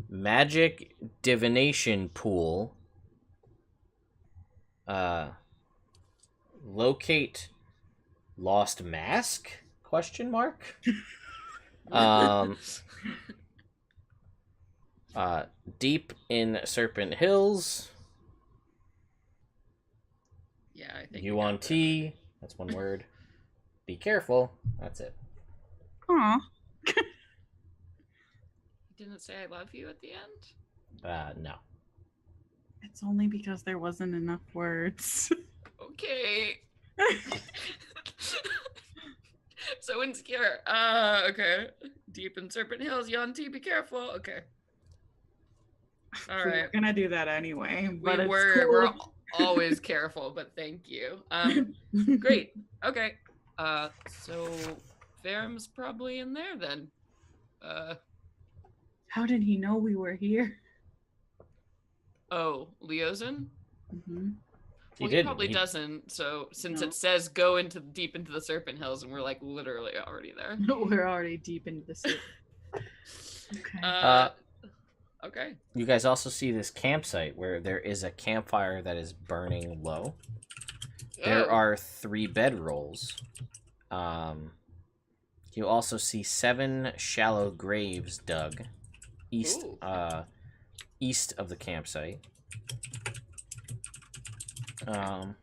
Magic divination pool. Locate lost mask? Question mark. Deep in Serpent Hills. Yeah, I think You want tea? That's one word. Be careful. That's it. Aw. You didn't say I love you at the end? No. It's only because there wasn't enough words. Okay. So insecure. Okay. Deep in Serpent Hills, Yanti, be careful. Okay. All We right. were gonna do that anyway, but it's We're cool. always careful, but thank you. Great. Okay. So Varram's probably in there then. How did he know we were here? Oh, Leosin? Mm-hmm. Well, he probably doesn't. So since No. it says go into deep into the Serpent Hills, and we're like literally already there. We're already deep into the sea. Okay. Okay. You guys also see this campsite where there is a campfire that is burning low. There Oh. are 3 bedrolls. You also see 7 shallow graves dug east Ooh. east of the campsite. So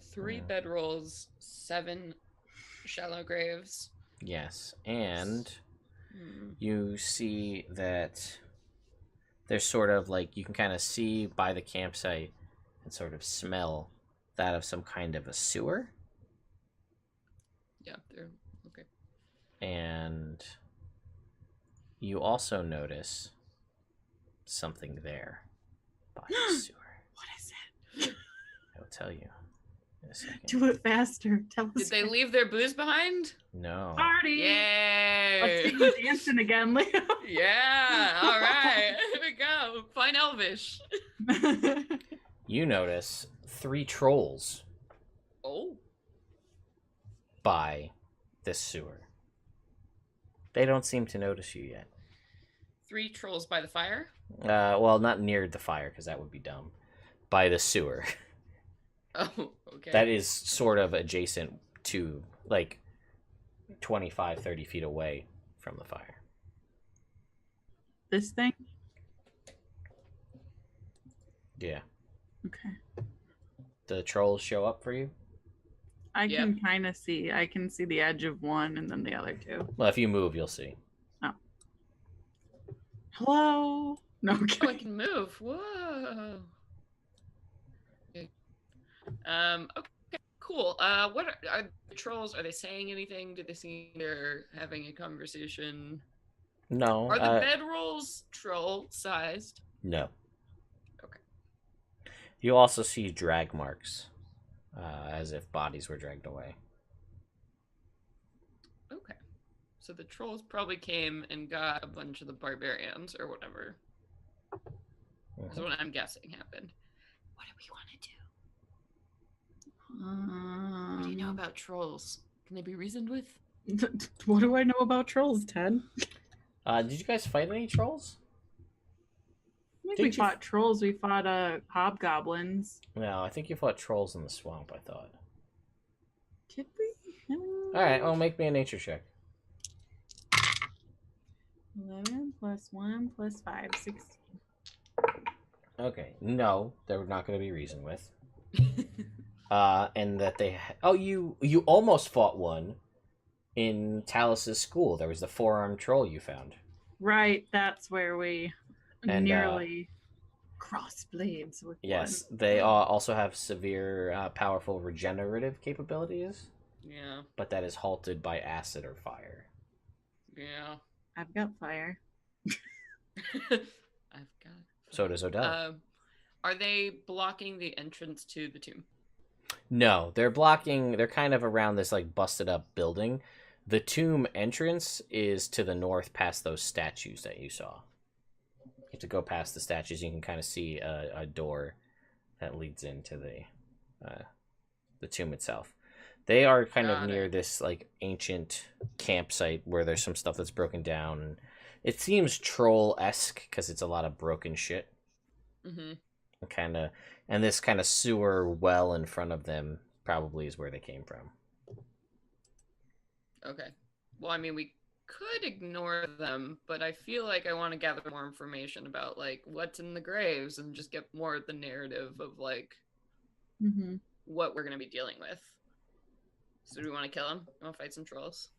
3 bedrolls, 7 shallow graves. Yes, and you see that there's sort of like, you can kind of see by the campsite and sort of smell that of some kind of a sewer. Yeah, they're okay. And you also notice something there by the sewer. What is it? I will tell you in a second. Do it faster. Tell us. Did they leave their booze behind? No. Party. Let's Yay! get you dancing again, Leo. Yeah, all right. Here we go. Fine Elvish. You notice 3 trolls Oh. by this sewer. They don't seem to notice you yet. 3 trolls by the fire? Well, not near the fire, because that would be dumb. By the sewer. Oh, okay. That is sort of adjacent to, like, 25, 30 feet away from the fire. This thing? Yeah. Okay. The trolls show up for you? I Yep. can kind of see. I can see the edge of one and then the other 2. Well, if you move, you'll see. Hello? No, Oh, I okay. can move. Whoa. Okay. Okay. Cool. What are the trolls? Are they saying anything? Do they seem they're having a conversation? No. Are the bedrolls troll-sized? No. Okay. You also see drag marks, as if bodies were dragged away. Okay. So the trolls probably came and got a bunch of the barbarians or whatever. Is what I'm guessing happened. What do we want to What do you know about trolls? Can they be reasoned with? What do I know about trolls, Ted? Did you guys fight any trolls? I think Did we you fought trolls. We fought hobgoblins. No, I think you fought trolls in the swamp, I thought. Did we? Alright, well, make me a nature check. 11 plus 1 plus 5, 16. Okay, no, they're not going to be reasoned with. And that they... Oh, you almost fought one in Talus's school. There was the four-armed troll you found. Right, that's where we And, nearly crossed blades with Yes, one. they also have severe, powerful regenerative capabilities. Yeah. But that is halted by acid or fire. Yeah. I've got fire. I've got. So does Odell. Are they blocking the entrance to the tomb? No, they're blocking. They're kind of around this like busted up building. The tomb entrance is to the north, past those statues that you saw. You have to go past the statues. You can kind of see a door that leads into the tomb itself. They are kind of near this like ancient campsite where there's some stuff that's broken down. It seems troll-esque because it's a lot of broken shit. Mm-hmm. And this kind of sewer well in front of them probably is where they came from. Okay. Well, I mean, we could ignore them, but I feel like I want to gather more information about like what's in the graves and just get more of the narrative of like what we're gonna be dealing with. So do we want to kill them? Want to fight some trolls?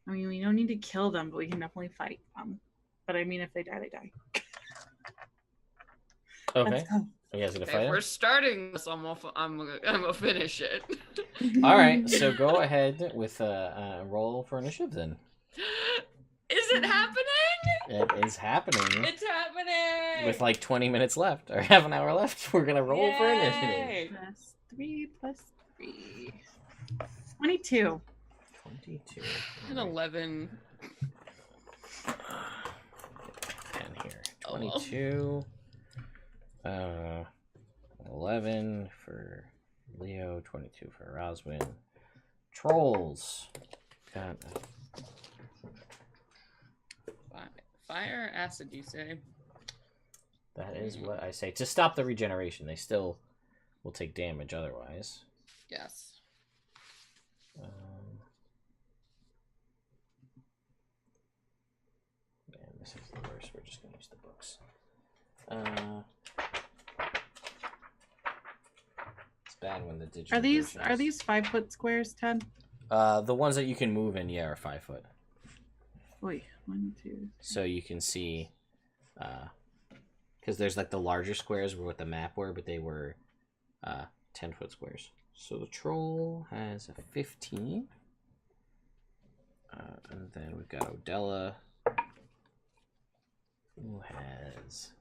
I mean, we don't need to kill them, but we can definitely fight them. But I mean, if they die, they die. Okay. Let's go. You guys gonna Okay, fight if him? we're starting this, I'm gonna finish it. All right, so go ahead with a roll for initiative then. Is it happening? It is happening. It's happening! With like 20 minutes left, or half an hour left, we're gonna roll for initiative. Plus 3 plus 3. 22. 22. An 11. 10 here. 22. 11 for Leo, 22 for Roswin. Trolls. Got Fire, acid, you say? that is what I say. To stop the regeneration, they still will take damage otherwise. Yes. Man, this is the worst. We're just gonna use the books. It's bad when the digital. Are these 5-foot squares, Ted? The ones that you can move in, yeah, are 5 foot. Wait, 1, 2. So you can see, because there's like the larger squares were what the map were, but they were 10-foot squares. So the troll has a 15. And then we've got Odella, who has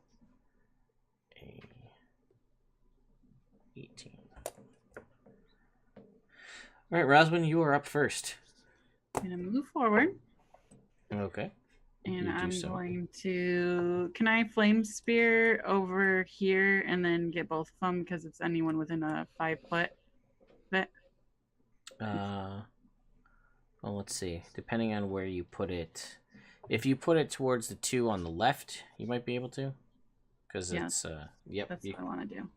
a 18. All right, Roswin, you are up first. I'm going to move forward. Okay. And You do I'm so. going to... Can I flame spear over here and then get both of them because it's anyone within a 5-foot bit? Well, let's see. Depending on where you put it, if you put it towards the 2 on the left, you might be able to, because it's yep. That's what I want to do.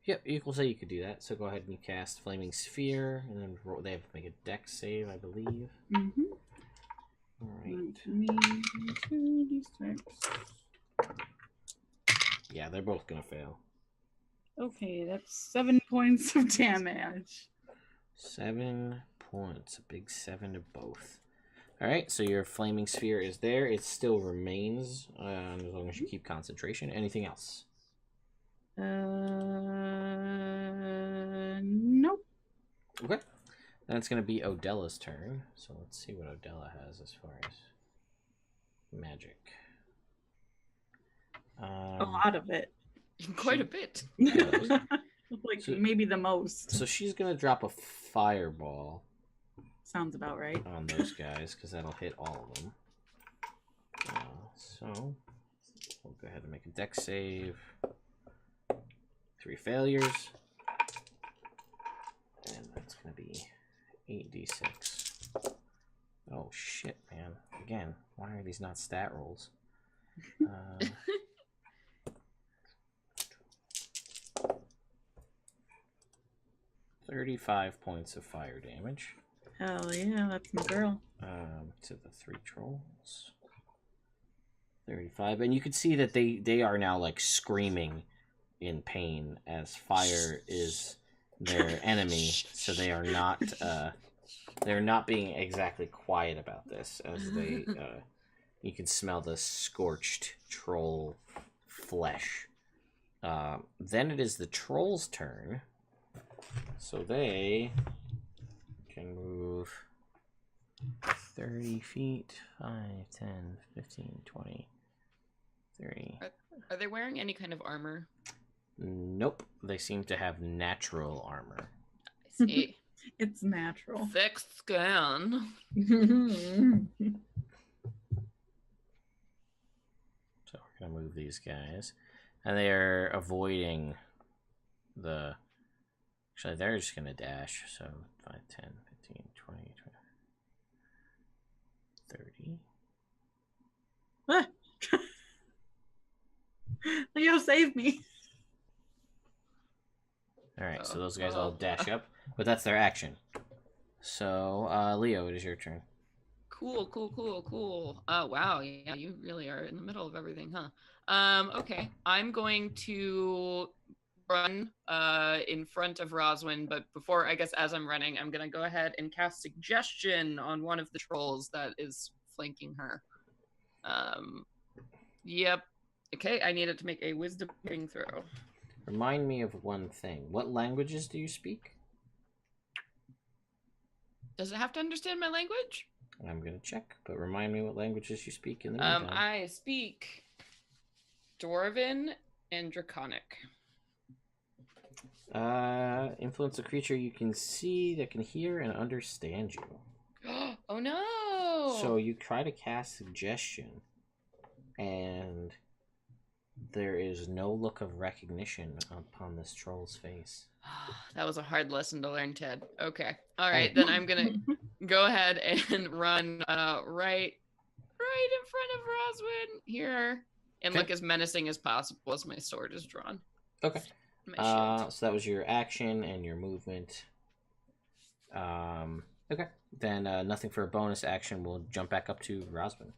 Yep, you will say you could do that. So go ahead and cast Flaming Sphere, and then they have to make a dex save, I believe. Mm-hmm. All right. 2d6. Yeah, they're both gonna fail. Okay, that's 7 points of damage. 7 points, a big 7 to both. All right, so your Flaming Sphere is there. It still remains as long as you keep concentration. Anything else? Nope. Okay. Then it's going to be Odella's turn. So let's see what Odella has as far as magic. A lot of it. Quite a bit. Like So- maybe the most. So she's going to drop a fireball Sounds about right. on those guys because that'll hit all of them. So we'll go ahead and make a dex save. 3 failures. going to be 8d6. Oh, shit, man. Again, why are these not stat rolls? 35 points of fire damage. Hell yeah, that's my girl. To the 3 trolls. 35. And you can see that they are now, like, screaming in pain as fire is their enemy. So they are not... they're not being exactly quiet about this, as they, you can smell the scorched troll flesh. Then it is the troll's turn, so they can move 30 feet, 5, 10, 15, 20, 30. Are they wearing any kind of armor? Nope, they seem to have natural armor. I see. It's natural. Thick skin. So we're going to move these guys. And they are avoiding the... Actually, they're just going to dash. So 5, 10, 15, 20, 30. Leo, save me. Alright, so those guys all dash up. But that's their action. So, Leo, it is your turn. Cool. Wow, yeah, you really are in the middle of everything, huh? Okay. I'm going to run in front of Roswin, but before, I guess, as I'm running, I'm gonna go ahead and cast Suggestion on one of the trolls that is flanking her. Yep. Okay, I need it to make a wisdom saving throw. Remind me of one thing. What languages do you speak? Does it have to understand my language? I'm going to check, but remind me what languages you speak in the meantime. I speak Dwarven and Draconic. Influence a creature you can see that can hear and understand you. Oh no! So you try to cast Suggestion, and there is no look of recognition upon this troll's face. That was a hard lesson to learn, Ted. Okay. All right, then I'm gonna go ahead and run right in front of Roswin here and look as menacing as possible as my sword is drawn. Okay. My shield. So that was your action and your movement. Okay. Then nothing for a bonus action. We'll jump back up to Roswin.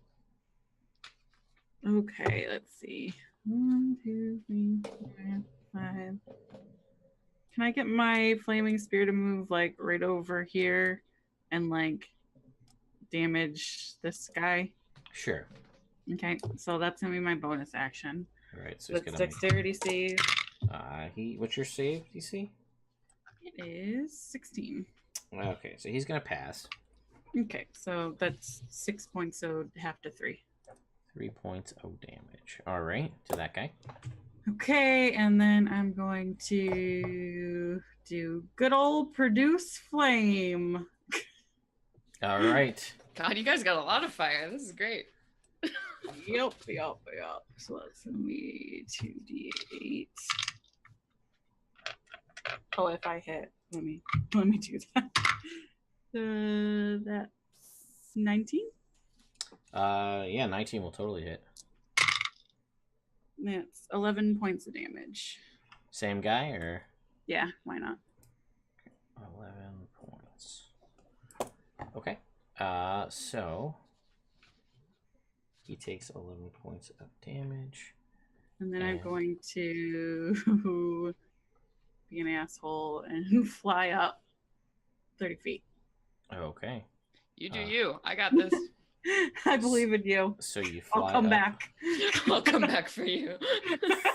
Okay, let's see. 1, 2, 3, 4, 5. Can I get my flaming spear to move like right over here and like damage this guy? Sure. Okay, so that's gonna be my bonus action. All right. So With he's gonna dexterity save. What's your save? DC? It is 16. Okay, so he's gonna pass. Okay, so that's 6 points, so half to 3. 3 points of damage. All right, to that guy. Okay, and then I'm going to do good old produce flame. All right. God, you guys got a lot of fire. This is great. Yep. So that's gonna be 2d8. Oh, if I hit, let me do that. That's 19. Yeah, 19 will totally hit. That's 11 points of damage. Same guy, or? Yeah, why not? 11 points. Okay. So he takes 11 points of damage. And then I'm going to be an asshole and fly up 30 feet. Okay. You do you. I got this. I believe in you. So you fly I'll come up back. I'll come back for you.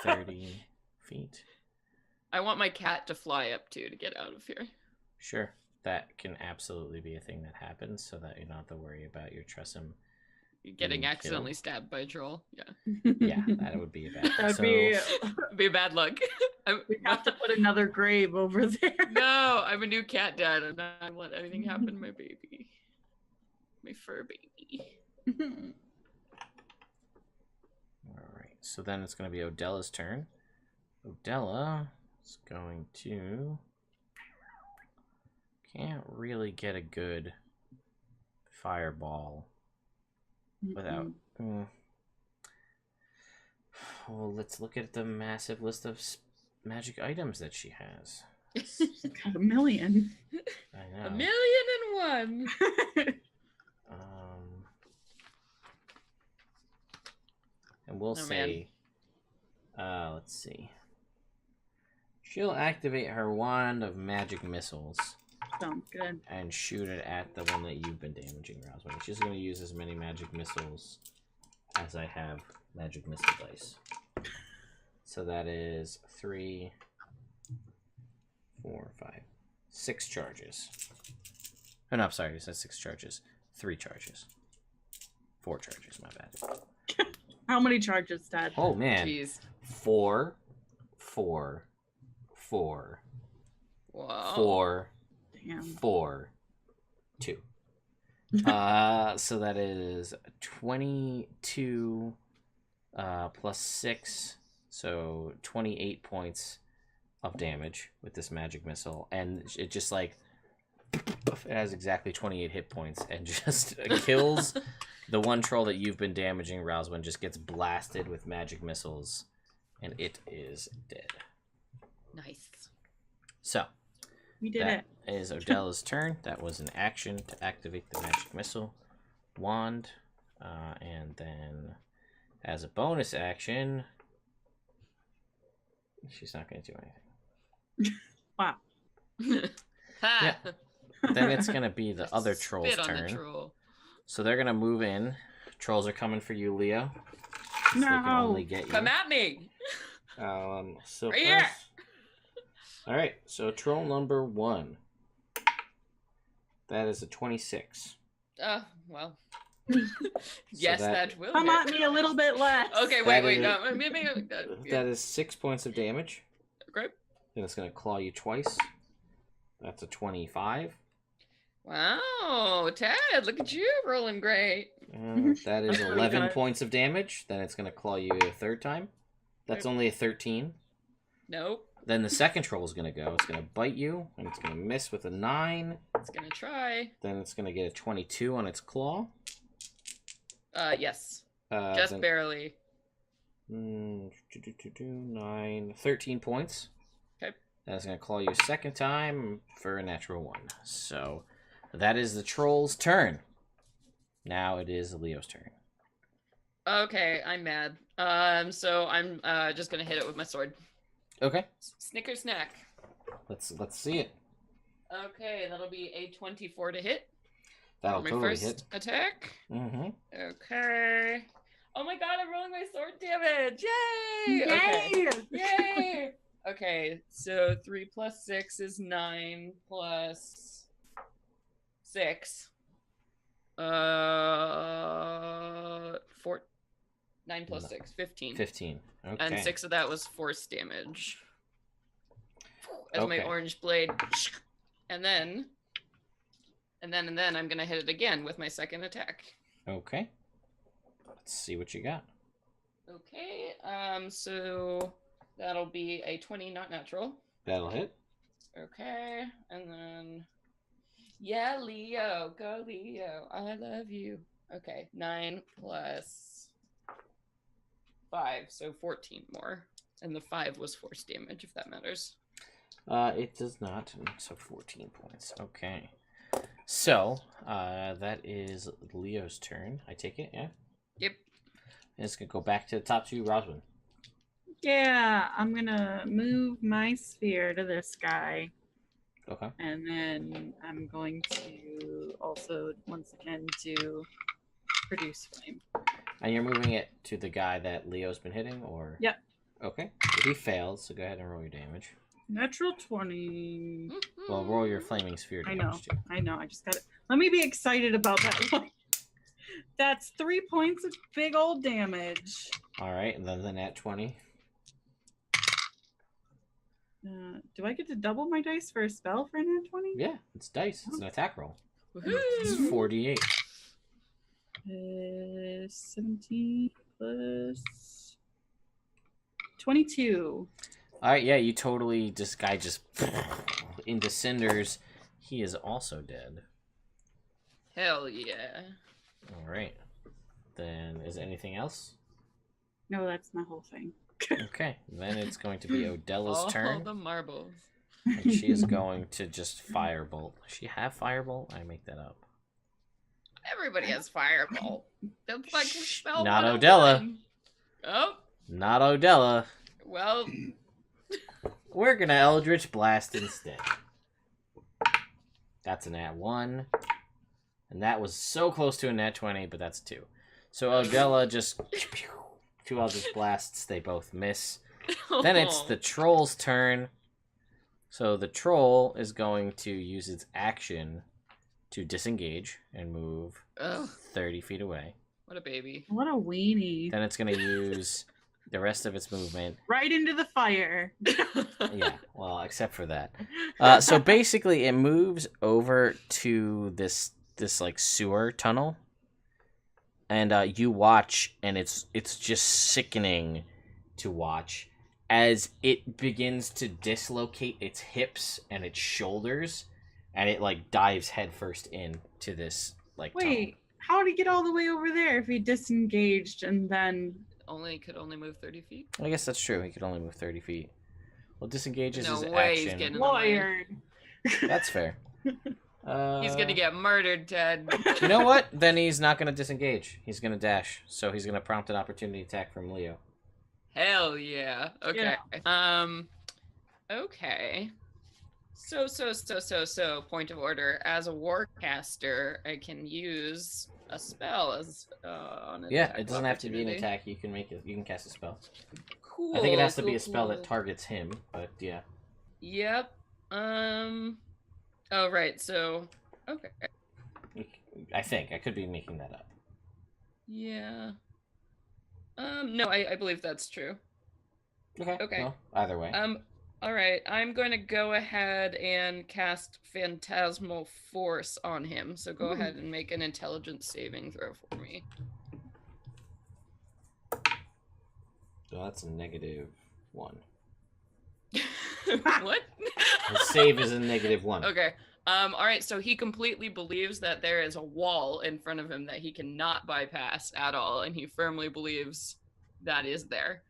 30 feet. I want my cat to fly up too to get out of here. Sure. That can absolutely be a thing that happens, so that you don't have to worry about your Tressum Getting being accidentally killed. stabbed by a troll. Yeah. Yeah, that would be a bad That'd so, Be bad luck. we have to put another grave over there. No, I'm a new cat dad. I'm not gonna let anything happen to my baby. My fur baby. Alright, so then it's going to be Odella's turn. Odella is going to can't really get a good fireball without... Well, let's look at the massive list of magic items that she has. She's got a million. I know. 1,000,001. And we'll say, let's see. She'll activate her wand of magic missiles. Sounds good. And shoot it at the one that you've been damaging, Roswell. She's going to use as many magic missiles as I have magic missile dice. So that is 3, 4, 5, 6 charges. Oh, no, I'm sorry. I said 6 charges. 3 charges. 4 charges, my bad. How many charges, Dad? Oh, man. Jeez. 4, 4, 4, Wow. 4, Damn. 4, 2. So that is 22 plus 6, so 28 points of damage with this magic missile, and it just like it has exactly 28 hit points and just kills the one troll that you've been damaging. Roswin just gets blasted with magic missiles, and it is dead. Nice. So We did that it. is Odella's turn. That was an action to activate the magic missile wand. And then as a bonus action, she's not going to do anything. Wow. Ha! Yeah. Then it's going to be the other Spit troll's on the turn. troll. So they're going to move in. Trolls are coming for you, Leo. So they can No. only get you. Come at me. So Right here. first... All right, so troll number 1. That is a 26. Well. Yes, that will Come hit. at me a little bit less. Okay, That wait. is- No, maybe. That is 6 points of damage. Great. Then it's going to claw you twice. That's a 25. Wow, Ted, look at you rolling great. That is That's pretty 11 good. points of damage. Then it's going to claw you a third time. That's only a 13. Nope. Then the second troll is going to go. It's going to bite you, and it's going to miss with a 9. It's gonna try. Then it's going to get a 22 on its claw. Yes. Just then, barely. 9, 13 points. Okay. Then it's going to claw you a second time for a natural 1. So that is the troll's turn. Now it is Leo's turn. Okay, I'm mad. So I'm just gonna hit it with my sword. Okay. Snicker snack. Let's see it. Okay, that'll be a 24 to hit. That'll My totally first hit. attack. Mm-hmm. Okay. Oh my god, I'm rolling my sword damage! Yay! Yay! Okay. Yay! Okay, so 3 plus 6 is 9 plus 6. 9 plus 6, 15. 15. Okay. And 6 of that was force damage. As my Okay. orange blade. And then I'm gonna hit it again with my second attack. Okay. Let's see what you got. Okay, so that'll be a 20, not natural. That'll hit. Okay, and then yeah, Leo, go Leo, I love you. Okay, 9 plus 5, so 14 more, and the 5 was force damage, if that matters. It does not. So 14 points. Okay. So that is Leo's turn. I take it, yeah. Yep. And it's gonna go back to the top 2, Roswin. Yeah, I'm gonna move my sphere to this guy. Okay. And then I'm going to also, once again, do produce flame. And you're moving it to the guy that Leo's been hitting, or? Yep. Okay. If he fails, so go ahead and roll your damage. Natural 20. Well, roll your flaming sphere I damage know. too. I know. I just got it. Let me be excited about that one. That's 3 points of big old damage. All right, and then the nat 20. Do I get to double my dice for a spell for a nat 20? Yeah, it's dice. It's an attack roll. Woohoo! It's 48. 17 plus 22. All right, yeah, you totally guy just into cinders, He is also dead. Hell yeah. All right. Then is anything else? No, that's my whole thing. Okay. Then it's going to be Odella's All turn. the marbles. And she is going to just firebolt. Does she have firebolt? I make that up. Everybody has firebolt. That's like spell Not 101. Odella. Oh, Not Odella. well, We're gonna Eldritch Blast instead. That's a nat 1. And that was so close to a nat 20, but that's 2. So Odella just... 2 Eldritch Blasts, they both miss. Then it's the troll's turn. So the troll is going to use its action to disengage and move Ugh, 30 feet away. what a baby. What a weenie. Then it's going to use the rest of its movement. Right into the fire. Yeah, well, except for that. So basically, it moves over to this like sewer tunnel, and you watch, and it's just sickening to watch as it begins to dislocate its hips and its shoulders, and it like dives headfirst into this like tunnel. Wait, how did he get all the way over there if he disengaged and then... Could only move 30 feet. I guess that's true. He could only move 30 feet. Well, disengage is No his way he's action. getting in the way. Lawyered. That's fair. He's gonna get murdered, Ted. You know what? Then he's not going to disengage. He's going to dash. So he's going to prompt an opportunity attack from Leo. Hell yeah. Okay. Okay. So, point of order. As a warcaster, I can use a spell as on an Yeah, attack it doesn't have to be an opportunity. attack. You can make it. You can cast a spell. Cool. I think it has to be cool, a spell that cool. targets him. But yeah. Yep. Oh right. So. Okay. I think I could be making that up. Yeah. No, I believe that's true. Okay. Okay. Well, either way. All right. I'm going to go ahead and cast Phantasmal Force on him. So go ahead and make an intelligence saving throw for me. So that's a -1. What? His save is a -1. Okay. All right. So he completely believes that there is a wall in front of him that he cannot bypass at all, and he firmly believes that is there.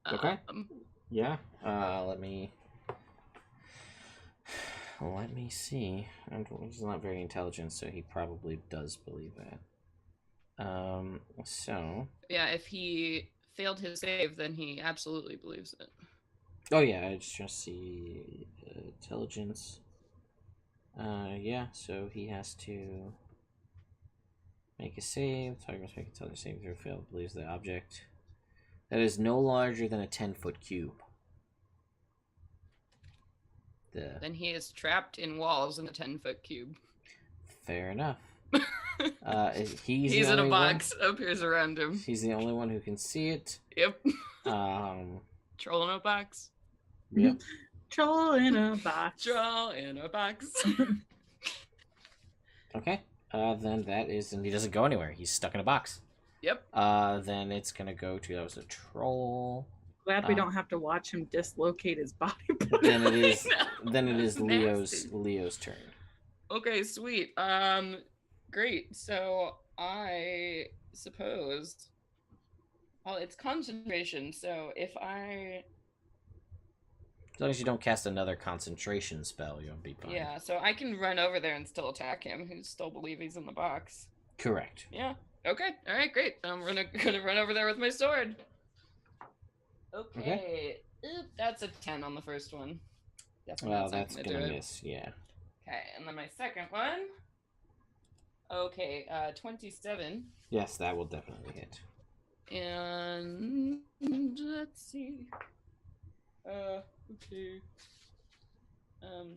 Okay. Yeah. Let me see. He's not very intelligent, so he probably does believe that. So. Yeah. If he failed his save, then he absolutely believes it. Oh yeah, I just see intelligence. Yeah. So he has to make a save. Target must make an intelligence saving throw. Fail. Believes the object that is no larger than a 10-foot cube. Then he is trapped in walls in a 10-foot cube. Fair enough. He's He's the in a only box. Appears around him. One, he's the only one who can see it. Yep. Um. Troll in a box. Yep. Troll in a box. Troll in a box. Okay. Then that is, and he doesn't go anywhere. He's stuck in a box. Yep. Then it's gonna go to, that was a troll. Glad we don't have to watch him dislocate his body. Then it is. know. Then it is Nasty. Leo's turn. Okay, sweet. Great. So I suppose. Well, it's concentration. So if I. As long as you don't cast another concentration spell, you'll be fine. Yeah. So I can run over there and still attack him. He still believe he's in the box. Correct. Yeah. Okay. All right. Great. I'm gonna run over there with my sword. Okay. Oop, that's a 10 on the first one. Definitely Well, not that's gonna gonna do it. miss. Yeah. Okay, and then my second one. Okay, 27. Yes, that will definitely hit. And let's see. Okay.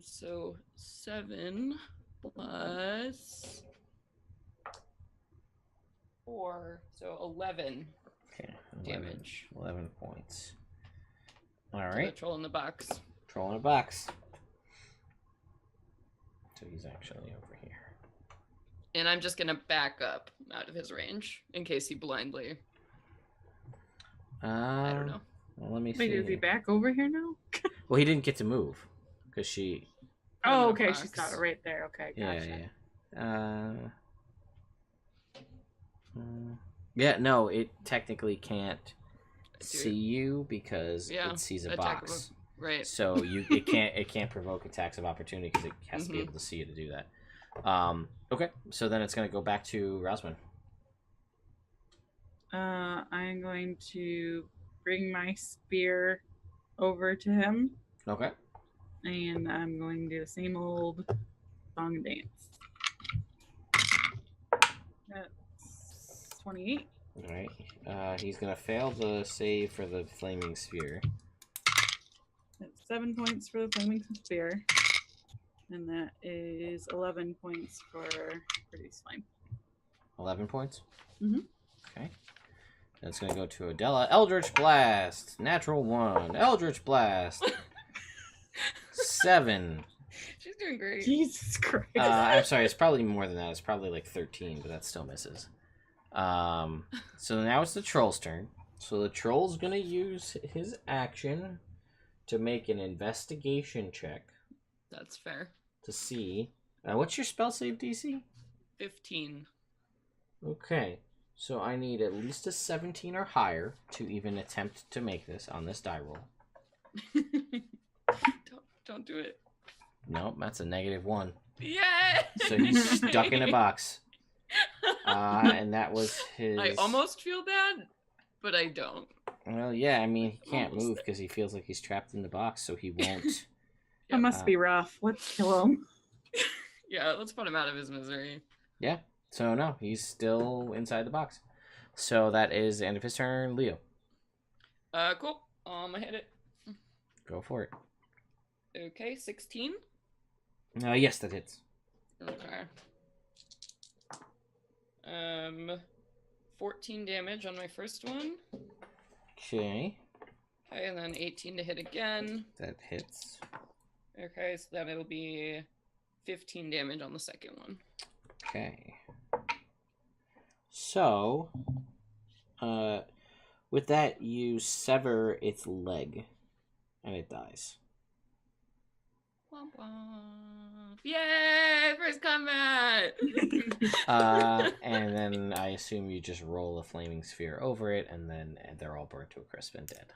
So 7 plus 4, so 11 Okay. 11, damage. 11 points. All to the right. troll in the box. Troll in a box. So he's actually over here. And I'm just gonna back up out of his range in case he blindly. I don't know. Well, let me Wait, see. is he back over here now? Well, he didn't get to move because she Put 'em in Oh, a okay. box. She's got it right there. Okay, gotcha. Yeah, no, it technically can't Do see it. you because Yeah, it sees a attack of box. Right. So it can't provoke attacks of opportunity because it has to be able to see you to do that. Okay, so then it's gonna go back to Rosman. I'm going to bring my spear over to him, Okay. and I'm going to do the same old song and dance. That's 28. All right. He's gonna fail the save for the flaming sphere. That's 7 points for the flaming spear, and that is 11 points for reduce flame. 11 points. Mhm. Okay. Then it's gonna go to Adela. Eldritch Blast. Natural 1. Eldritch Blast. 7. She's doing great. Jesus Christ. I'm sorry. It's probably more than that. It's probably like 13, but that still misses. So now it's the troll's turn. So the troll's gonna use his action to make an investigation check That's fair. to see. What's your spell save DC? 15. Okay. So I need at least a 17 or higher to even attempt to make this on this die roll. Don't do it. Nope, that's a -1. Yeah. So he's stuck in a box. And that was his. I almost feel bad, but I don't. Well, yeah, I mean, he can't Almost move because he feels like he's trapped in the box, so he won't. That must be rough. Let's kill him. Yeah, let's put him out of his misery. Yeah, so no, he's still inside the box. So that is the end of his turn. Leo, Cool. I hit it. go for it. Okay, 16. Yes, that hits. Okay. 14 damage on my first one. Okay, Okay, and then 18 to hit again. that hits. Okay, so then it'll be 15 damage on the second one. Okay. So, with that, you sever its leg, and it dies. Womp womp. Yay! First combat! And then I assume you just roll a flaming sphere over it, and then they're all burnt to a crisp and dead.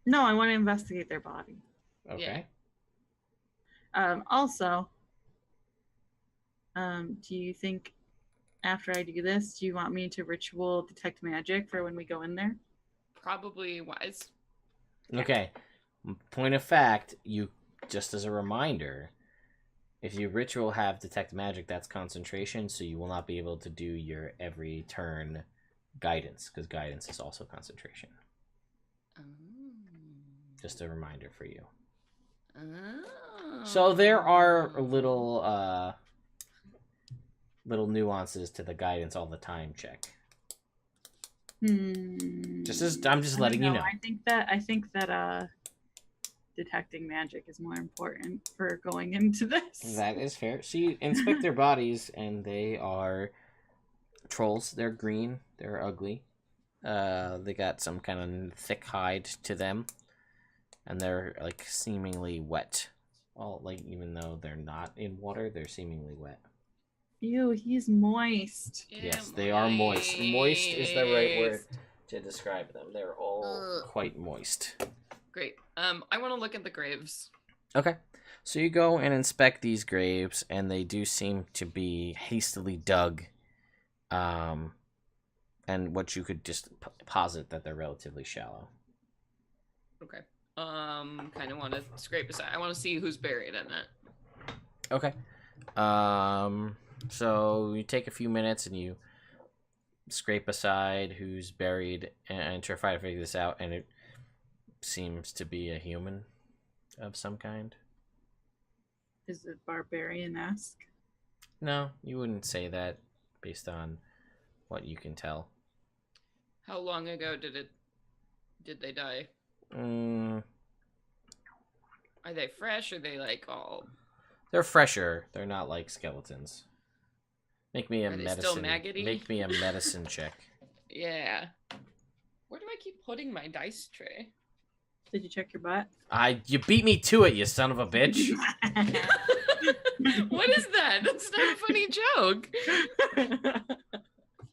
No, I want to investigate their body. Okay. Also, do you think after I do this, do you want me to ritual detect magic for when we go in there? Probably wise. Okay. Point of fact, you just as a reminder, if you ritual have detect magic, that's concentration, so you will not be able to do your every turn guidance, because guidance is also concentration. Oh. Just a reminder for you. Oh. So there are little nuances to the guidance all the time check. I'm just letting you know. I think that detecting magic is more important for going into this. That is fair. So you inspect their bodies, and they are trolls. They're green. They're ugly. They got some kind of thick hide to them, and they're like seemingly wet. Well, like even though they're not in water, they're seemingly wet. Ew, he's moist. Yeah, Yes, they are moist. Moist is the right word to describe them. They're all quite moist. Great. I want to look at the graves. Okay. So you go and inspect these graves, and they do seem to be hastily dug. And what you could just posit that they're relatively shallow. Okay. Kind of want to scrape aside. I want to see who's buried in it. Okay. So you take a few minutes and you scrape aside who's buried and try to figure this out, and it seems to be a human of some kind. Is it barbarian-esque? No, you wouldn't say that based on what you can tell. How long ago did they die? Are they fresh? Or are they like all? They're fresher. They're not like skeletons. Make me a Are they medicine. still maggoty? Make me a medicine check. Yeah. Where do I keep putting my dice tray? Did you check your butt? You beat me to it, you son of a bitch. What is that? That's not a funny joke.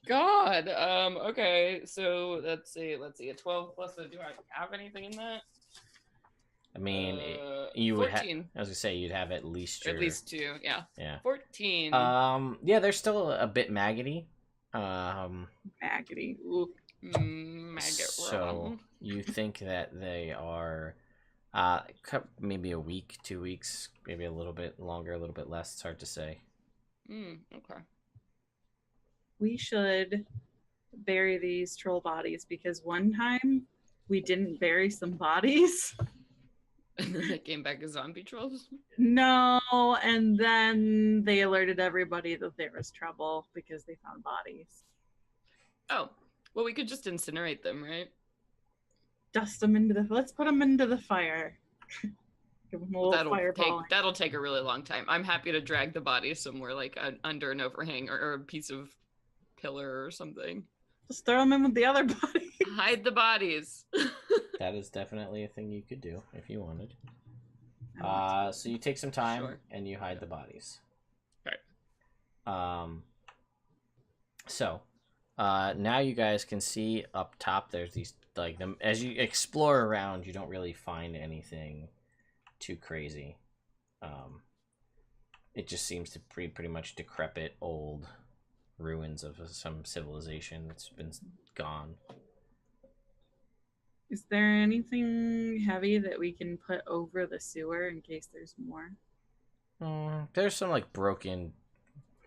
God. Okay. So let's see. A 12 plus. Do I have anything in that? I mean, you would have. 14. I was gonna say you'd have at least your. At least 2. Yeah. Yeah. 14. Yeah, they're still a bit maggoty. Maggoty. Ooh. Maggot So wrong. you think that they are, maybe a week, 2 weeks, maybe a little bit longer, a little bit less. It's hard to say. Okay. We should bury these troll bodies because one time we didn't bury some bodies. And then they came back as zombie trolls. No, and then they alerted everybody that there was trouble because they found bodies. Oh, well, we could just incinerate them, right? Dust them into the. Let's put them into the fire. Give them a little fireball. That'll take a really long time. I'm happy to drag the body somewhere like under an overhang or a piece of pillar or something. Just throw them in with the other body. Hide the bodies. That is definitely a thing you could do if you wanted. So you take some time and you hide the bodies. Okay. So, now you guys can see up top. There's these them as you explore around. You don't really find anything too crazy. It just seems to pretty much decrepit old ruins of some civilization that's been gone. Is there anything heavy that we can put over the sewer in case there's more? There's some like broken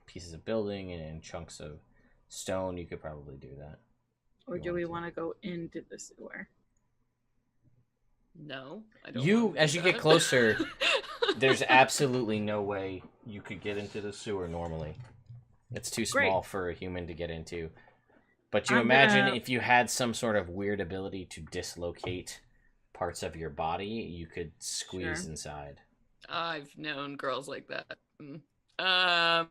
pieces of building and chunks of stone. You could probably do that. Or do we want to go into the sewer? No, I don't. As you get closer, there's absolutely no way you could get into the sewer normally. It's too small for a human to get into. But you imagine if you had some sort of weird ability to dislocate parts of your body, you could squeeze inside. I've known girls like that.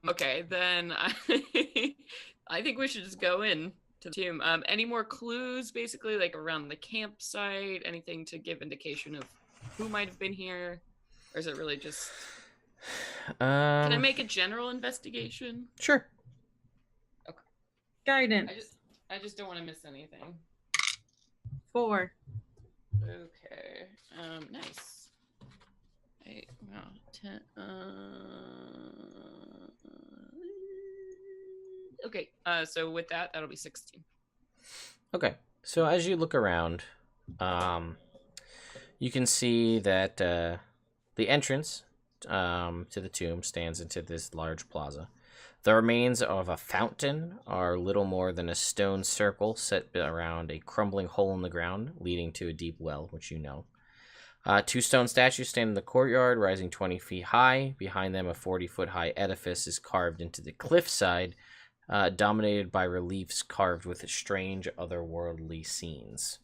Okay, then I think we should just go in to the tomb. Any more clues, basically, like around the campsite? Anything to give indication of who might have been here? Or is it really just... Can I make a general investigation? Sure. Okay. Guidance. I just don't want to miss anything. 4. Okay. Nice. 8, wow, 10. Okay. So with that, that'll be 16. Okay. So as you look around, you can see that the entrance to the tomb stands into this large plaza. The remains of a fountain are little more than a stone circle set around a crumbling hole in the ground, leading to a deep well, which you know. 2 stone statues stand in the courtyard, rising 20 feet high. Behind them, a 40-foot-high edifice is carved into the cliffside, dominated by reliefs carved with strange, otherworldly scenes.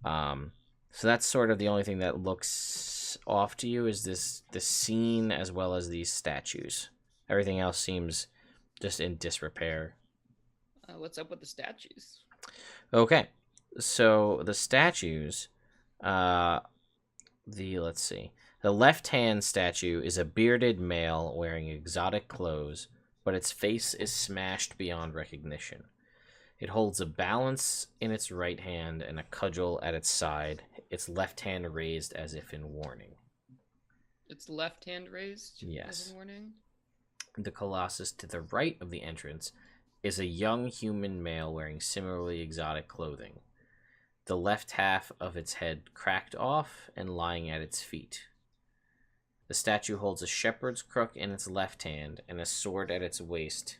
So that's sort of the only thing that looks off to you is the scene as well as these statues. Everything else seems just in disrepair. What's up with the statues? Okay, so the statues, let's see. The left-hand statue is a bearded male wearing exotic clothes, but its face is smashed beyond recognition. It holds a balance in its right hand and a cudgel at its side, its left hand raised as if in warning. Its left hand raised? Yes. As in warning? The colossus to the right of the entrance is a young human male wearing similarly exotic clothing. The left half of its head cracked off and lying at its feet. The statue holds a shepherd's crook in its left hand and a sword at its waist,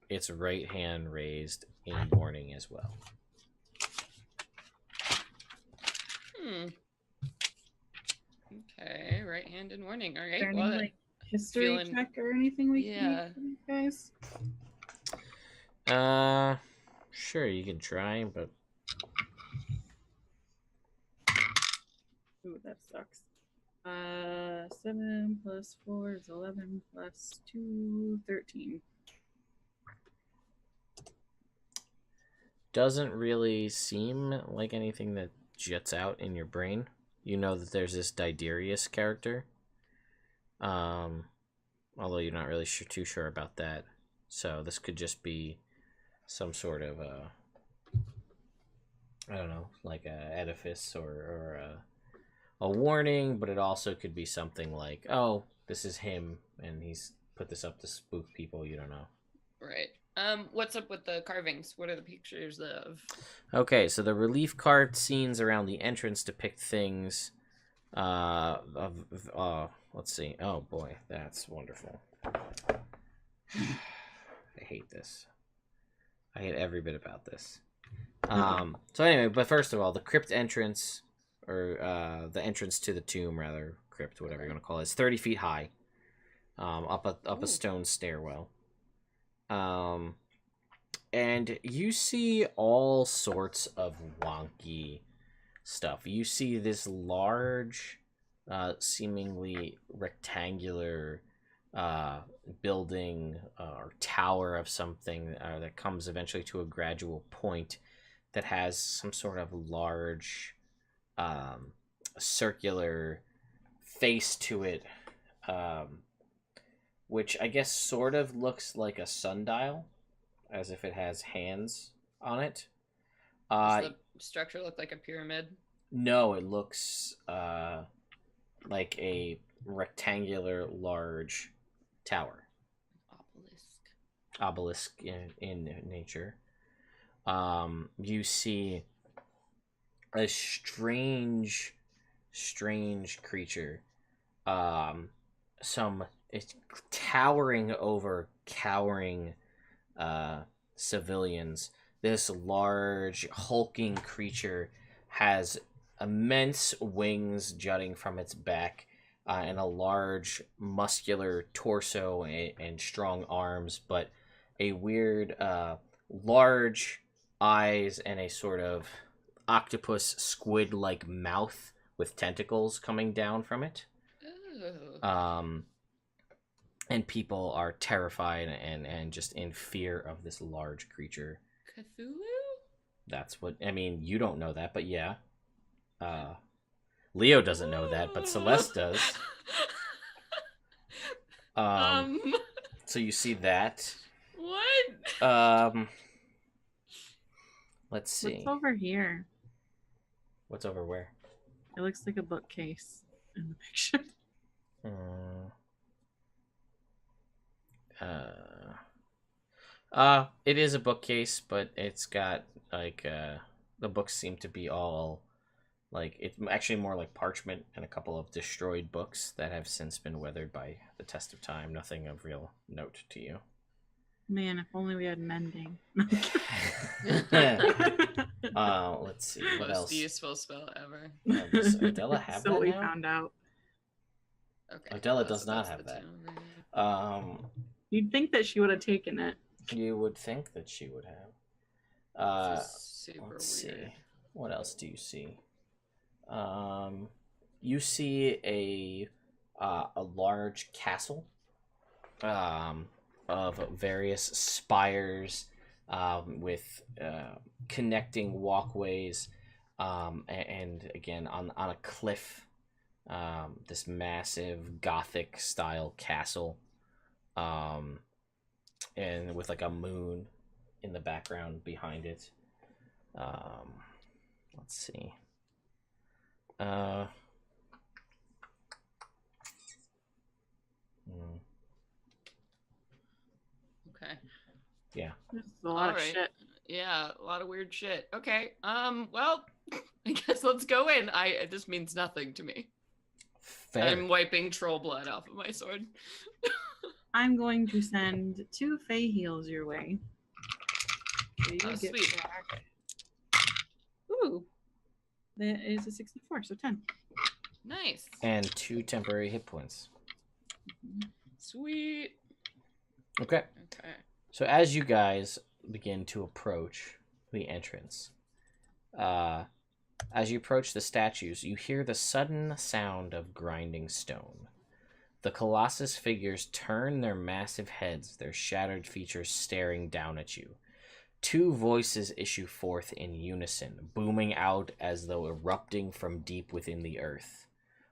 its right hand raised in warning as well. Okay, right hand in warning. All right. Is there any history check or anything we can do, guys? Sure, you can try, but... Ooh, that sucks. 7 plus 4 is 11 plus 2, 13. Doesn't really seem like anything that jets out in your brain. you know that there's this Diderius character. Although you're not really too sure about that. So this could just be some sort of I don't know, like a edifice or a warning, but it also could be something like, oh, this is him, and he's put this up to spook people. You don't know. Right. What's up with the carvings? What are the pictures of? Okay, so the relief card scenes around the entrance depict things. Let's see. Oh boy, that's wonderful. I hate this. I hate every bit about this. So anyway, but first of all, the crypt entrance, or the entrance to the tomb, rather, crypt, whatever you want to call it, is 30 feet high. Up a stone stairwell. And you see all sorts of wonky stuff. You see this large, seemingly rectangular building or tower of something that comes eventually to a gradual point that has some sort of large circular face to it, which I guess sort of looks like a sundial, as if it has hands on it. Does the structure look like a pyramid? No, it looks like a rectangular large tower. Obelisk in nature. You see a strange creature. It's towering over cowering civilians. This large hulking creature has immense wings jutting from its back, and a large muscular torso and strong arms, but a weird large eyes and a sort of octopus squid-like mouth with tentacles coming down from it. Ooh. And people are terrified and just in fear of this large creature. Cthulhu? That's what, I mean, you don't know that, but yeah. Leo doesn't know that, but Celeste does. So you see that. What? Let's see. What's over here? What's over where? It looks like a bookcase in the picture. It is a bookcase, but it's got like the books seem to be all like, it's actually more like parchment and a couple of destroyed books that have since been weathered by the test of time. Nothing of real note to you. Man, if only we had mending. Let's see what Most else. useful spell ever. Does Adela have so that we now? found out. Okay. Adela does not have the that. tomb. You'd think that she would have taken it. You would think that she would have. This is super Let's weird. see. What else do you see? You see a large castle of various spires with connecting walkways, and again on a cliff, this massive Gothic style castle, and with like a moon in the background behind it. Let's see. Okay. Yeah. This is a lot of Alright. shit. Yeah, a lot of weird shit. Okay. Well, I guess let's go in. This means nothing to me. Fair. I'm wiping troll blood off of my sword. I'm going to send 2 Fey heals your way. So you Oh, get sweet. back. Ooh. That is a 64, so 10. Nice. And 2 temporary hit points. Sweet. Okay. Okay. So as you guys begin to approach the entrance, as you approach the statues, you hear the sudden sound of grinding stone. The Colossus figures turn their massive heads, their shattered features staring down at you. Two voices issue forth in unison, booming out as though erupting from deep within the earth.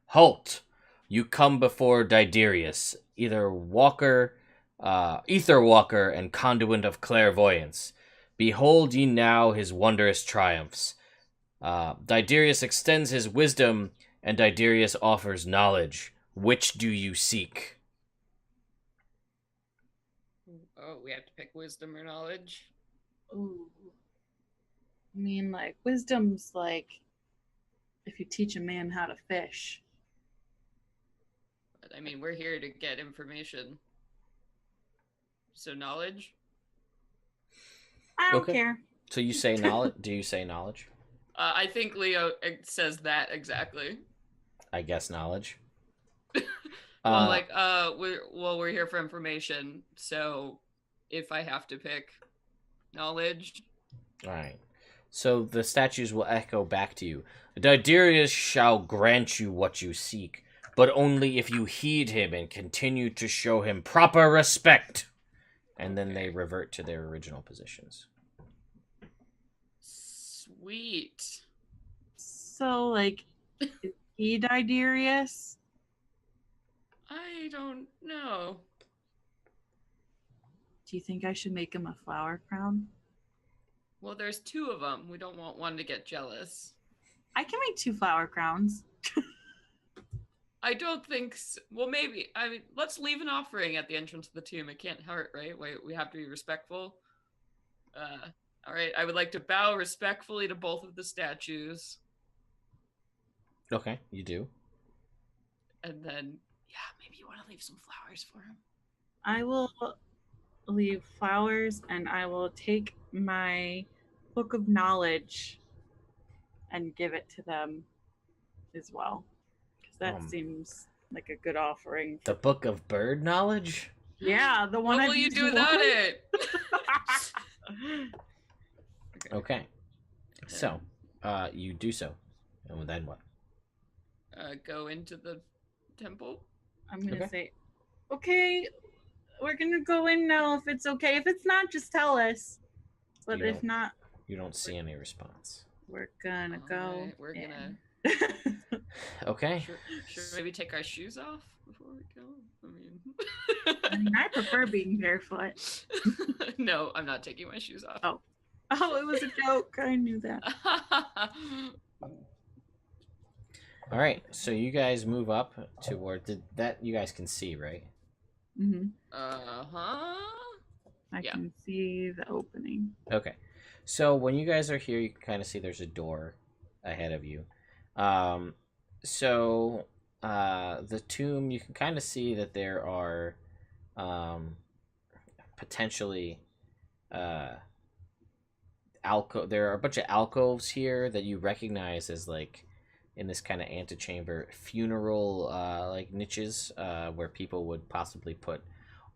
Halt! You come before Diderius, Ether Walker and conduit of clairvoyance. Behold ye now his wondrous triumphs. Diderius extends his wisdom, and Diderius offers knowledge. Which do you seek? Oh, we have to pick wisdom or knowledge. Ooh. I mean, like, wisdom's like if you teach a man how to fish. But I mean, we're here to get information. So knowledge? I don't Okay. care. So you say knowledge? Do you say knowledge? I think Leo says that exactly. I guess knowledge. Well, we're here for information. So if I have to pick knowledge. All right. So the statues will echo back to you. Diderius shall grant you what you seek, but only if you heed him and continue to show him proper respect. And then they revert to their original positions. Sweet. So, like, is he Diderius? I don't know. Do you think I should make him a flower crown? Well, there's two of them. We don't want one to get jealous. I can make 2 flower crowns. I don't think so. Well, maybe. I mean, let's leave an offering at the entrance of the tomb. It can't hurt, right? We have to be respectful. All right. I would like to bow respectfully to both of the statues. Okay, you do. And then, yeah, maybe you want to leave some flowers for him. I will leave flowers and I will take my book of knowledge and give it to them as well. Because that seems like a good offering. The Book of Bird Knowledge? Yeah, the one. What will you do without it? Okay. So, you do so. And then what? Go into the temple. I'm going to say, okay, we're going to go in now if it's okay. If it's not, just tell us. But if not... You don't see any response. We're going to go right, we're in. gonna... Okay. Sure, maybe take our shoes off before we go? I mean, I prefer being barefoot. No, I'm not taking my shoes off. Oh, it was a joke. I knew that. All right, so you guys move up toward that. You guys can see, right? Mm-hmm. I Yeah. can see the opening. Okay, so when you guys are here, you can kind of see there's a door ahead of you. So the tomb, you can kind of see that there are potentially there are a bunch of alcoves here that you recognize as like in this kind of antechamber funeral like niches where people would possibly put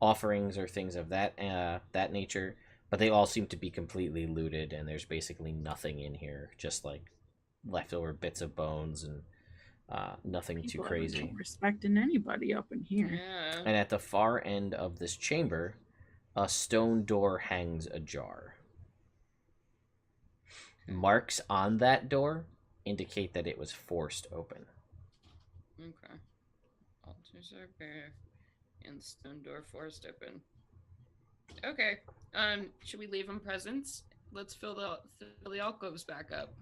offerings or things of that nature, but they all seem to be completely looted and there's basically nothing in here, just like leftover bits of bones and nothing too crazy. Not respecting anybody up in here. Yeah. And at the far end of this chamber, a stone door hangs ajar. Marks on that door indicate that it was forced open. Okay. Altars are bare and stone door forced open. Okay. Should we leave them presents? Let's fill the alcoves back up.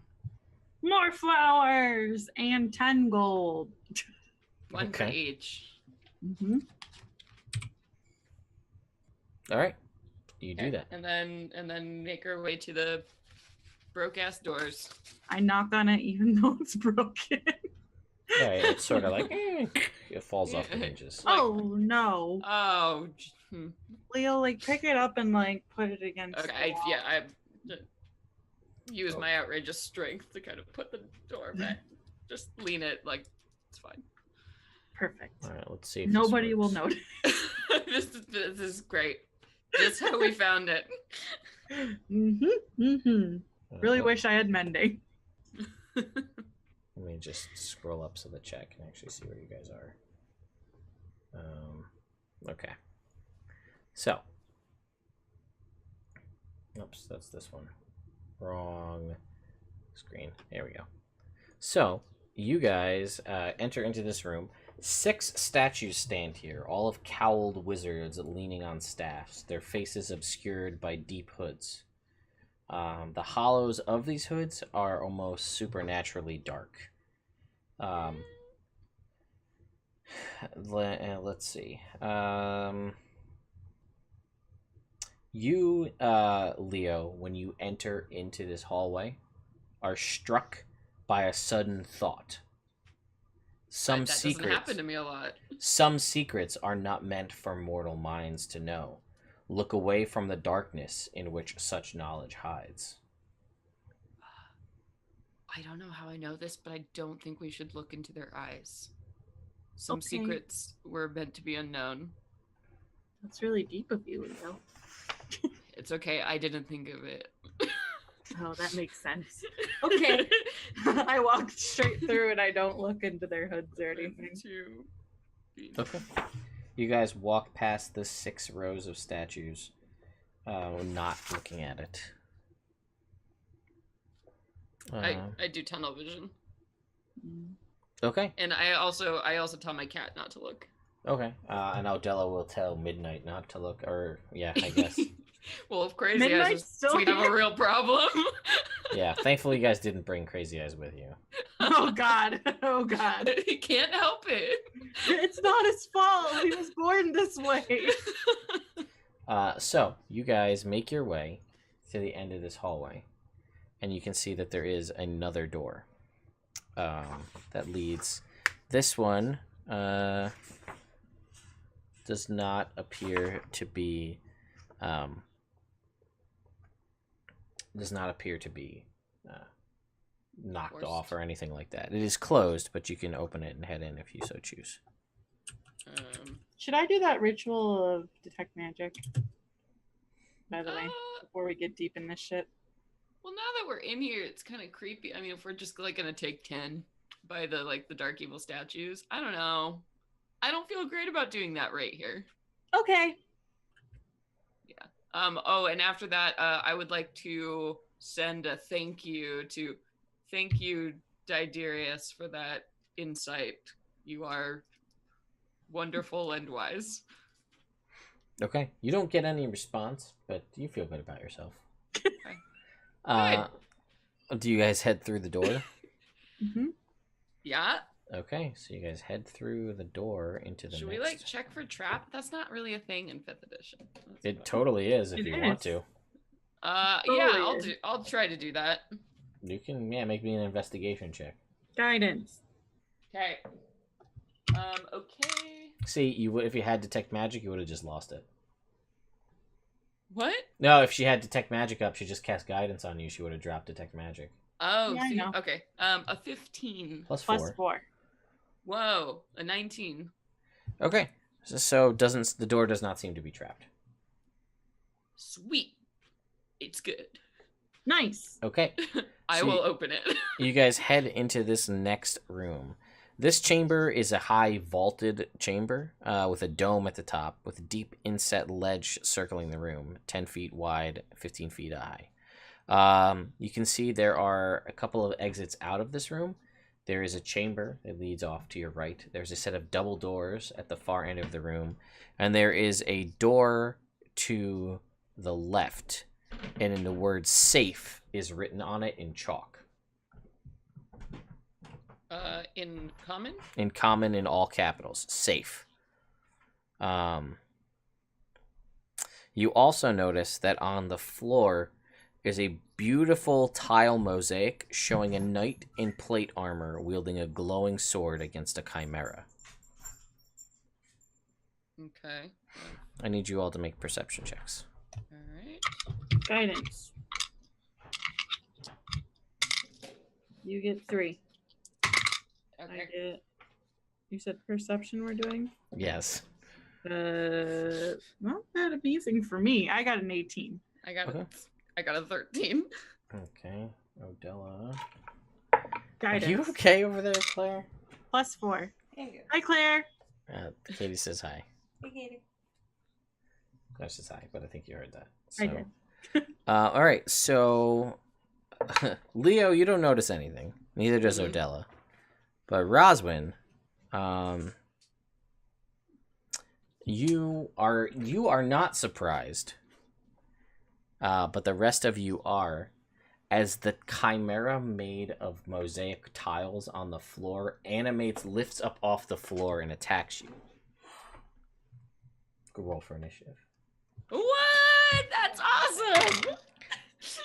More flowers and 10 gold. One for each. Mm-hmm. All right, you do that, and then make our way to the broke ass doors. I knock on it even though it's broken. Yeah, it's sort of like it falls off the hinges. Oh no! Oh, Leo, like pick it up and like put it against. Okay, I use my outrageous strength to kind of put the door back. Just lean it like it's fine. Perfect. All right, let's see. If Nobody will notice. This is great. This is how we found it. Mm-hmm. Mm-hmm. Really wish I had mending. Let me just scroll up so the chat can actually see where you guys are. Okay. So, Oops, that's this one. Wrong screen. There we go. So, you guys enter into this room. 6 statues stand here, all of cowled wizards leaning on staffs, their faces obscured by deep hoods. The hollows of these hoods are almost supernaturally dark. Let's see. You, Leo, when you enter into this hallway, are struck by a sudden thought. That doesn't happen to me a lot. Some secrets are not meant for mortal minds to know. Look away from the darkness in which such knowledge hides. I don't know how I know this, but I don't think we should look into their eyes. Some secrets were meant to be unknown. That's really deep of you, Leo. It's okay. I didn't think of it. Oh, that makes sense. Okay. I walk straight through and I don't look into their hoods or anything. Okay. You guys walk past the 6 rows of statues, not looking at it. I do tunnel vision. Okay. And I also tell my cat not to look. Okay. And Aldella will tell Midnight not to look, or yeah, I guess. Well, if Crazy Eyes is, we have a real problem. Yeah, thankfully you guys didn't bring Crazy Eyes with you. Oh God. Oh God. He can't help it. It's not his fault. He was born this way. So, you guys make your way to the end of this hallway. And you can see that there is another door that leads. This one does not appear to be knocked off or anything like that. It is closed, but you can open it and head in if you so choose. Should I do that ritual of detect magic? By the way, before we get deep in this shit. Well, now that we're in here, it's kind of creepy. I mean, if we're just like gonna take 10 by the dark evil statues, I don't know. I don't feel great about doing that right here. Okay. Yeah. Oh, and after that, I would like to send a thank you Diderius, for that insight. You are wonderful and wise. Okay. You don't get any response, but you feel good about yourself. Okay. Do you guys head through the door? Mm-hmm. Yeah. Okay, so you guys head through the door into the Should next... we like check for trap? That's not really a thing in 5th edition. It totally is if you want to. Yeah, I'll try to do that. You can make me an investigation check. Guidance. Okay. Okay. See, if you had detect magic, you would have just lost it. What? No, if she had detect magic up, she just cast guidance on you. She would have dropped detect magic. Oh, yeah, see, okay. A 15 plus 4. Plus 4. Whoa, a 19. Okay, so the door does not seem to be trapped. Sweet. It's good. Nice. Okay. I will open it. You guys head into this next room. This chamber is a high vaulted chamber with a dome at the top with a deep inset ledge circling the room, 10 feet wide, 15 feet high. You can see there are a couple of exits out of this room. There is a chamber that leads off to your right. There's a set of double doors at the far end of the room. And there is a door to the left. And in the word safe is written on it in chalk. In common? In common, in all capitals. Safe. You also notice that on the floor is a beautiful tile mosaic showing a knight in plate armor wielding a glowing sword against a chimera. Okay. I need you all to make perception checks. Alright. Guidance. You get 3. Okay. I get... You said perception we're doing? Yes. Not that amazing for me. I got an 18. I got a 13. Okay. Odella. Guidance. Are you okay over there, Claire? Plus 4. Hey. Hi, Claire. Katie says hi. Hey, Katie. Claire says hi, but I think you heard that. So, I did. All right, so Leo, you don't notice anything. Neither does Odella. But Roswin, you are not surprised. But the rest of you are, as the chimera made of mosaic tiles on the floor animates, lifts up off the floor, and attacks you. Good roll for initiative. What? That's awesome!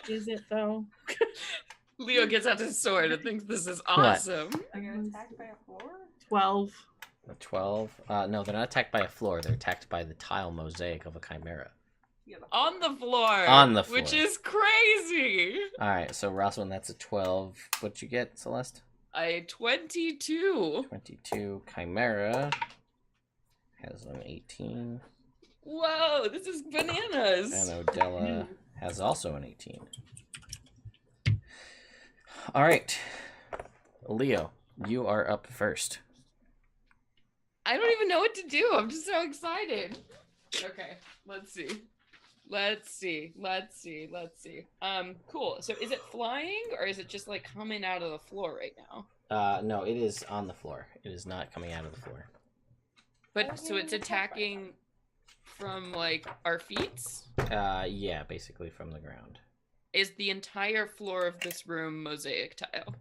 Is it though? Leo gets out his sword and thinks this is awesome. Are you attacked by a floor? 12. A 12? No, they're not attacked by a floor. They're attacked by the tile mosaic of a chimera. On the floor. On the floor. Which is crazy. Alright, so Roswell, that's a 12. What'd you get, Celeste? 22. 22. Chimera has an 18. Whoa, this is bananas. And Odella has also an 18. Alright. Leo, you are up first. I don't even know what to do. I'm just so excited. Okay, let's see. Cool. So is it flying or is it just like coming out of the floor right now? No, it is on the floor. It is not coming out of the floor. But so it's attacking from like our feet? Yeah, basically from the ground. Is the entire floor of this room mosaic tile?